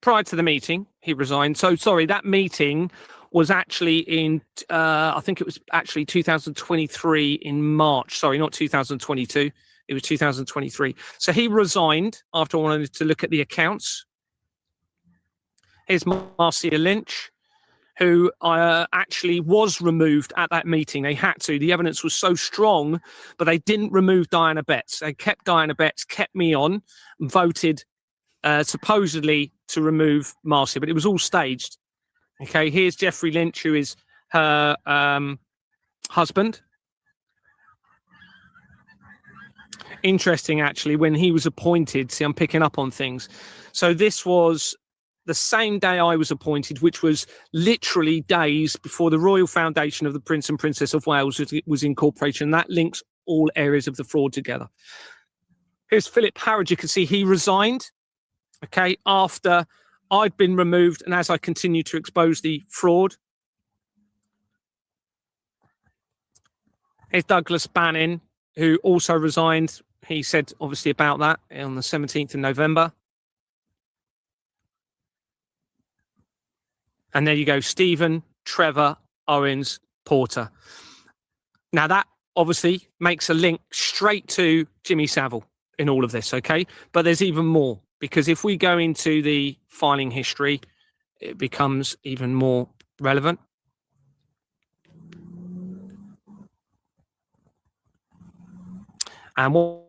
the meeting, he resigned. So, sorry, that meeting was actually in, I think it was actually 2023 in March. Sorry, not 2022. It was 2023. So he resigned after I wanted to look at the accounts. Here's Marcia Lynch, who actually was removed at that meeting. They had to. The evidence was so strong, but they didn't remove Diana Betts. They kept Diana Betts, kept me on, and voted supposedly to remove Marcia, but it was all staged. Okay, here's Jeffrey Lynch, who is her husband. Interesting, actually, when he was appointed. See, I'm picking up on things. So this was the same day I was appointed, which was literally days before the Royal Foundation of the Prince and Princess of Wales was incorporated. And that links all areas of the fraud together. Here's Philip Harrod. You can see he resigned, okay, after I'd been removed and as I continued to expose the fraud. Here's Douglas Bannon, who also resigned. He said, obviously, about that on the 17th of November. And there you go, Stephen Trevor Owens Porter. Now, that obviously makes a link straight to Jimmy Savile in all of this, okay? But there's even more, because if we go into the filing history, it becomes even more relevant. And what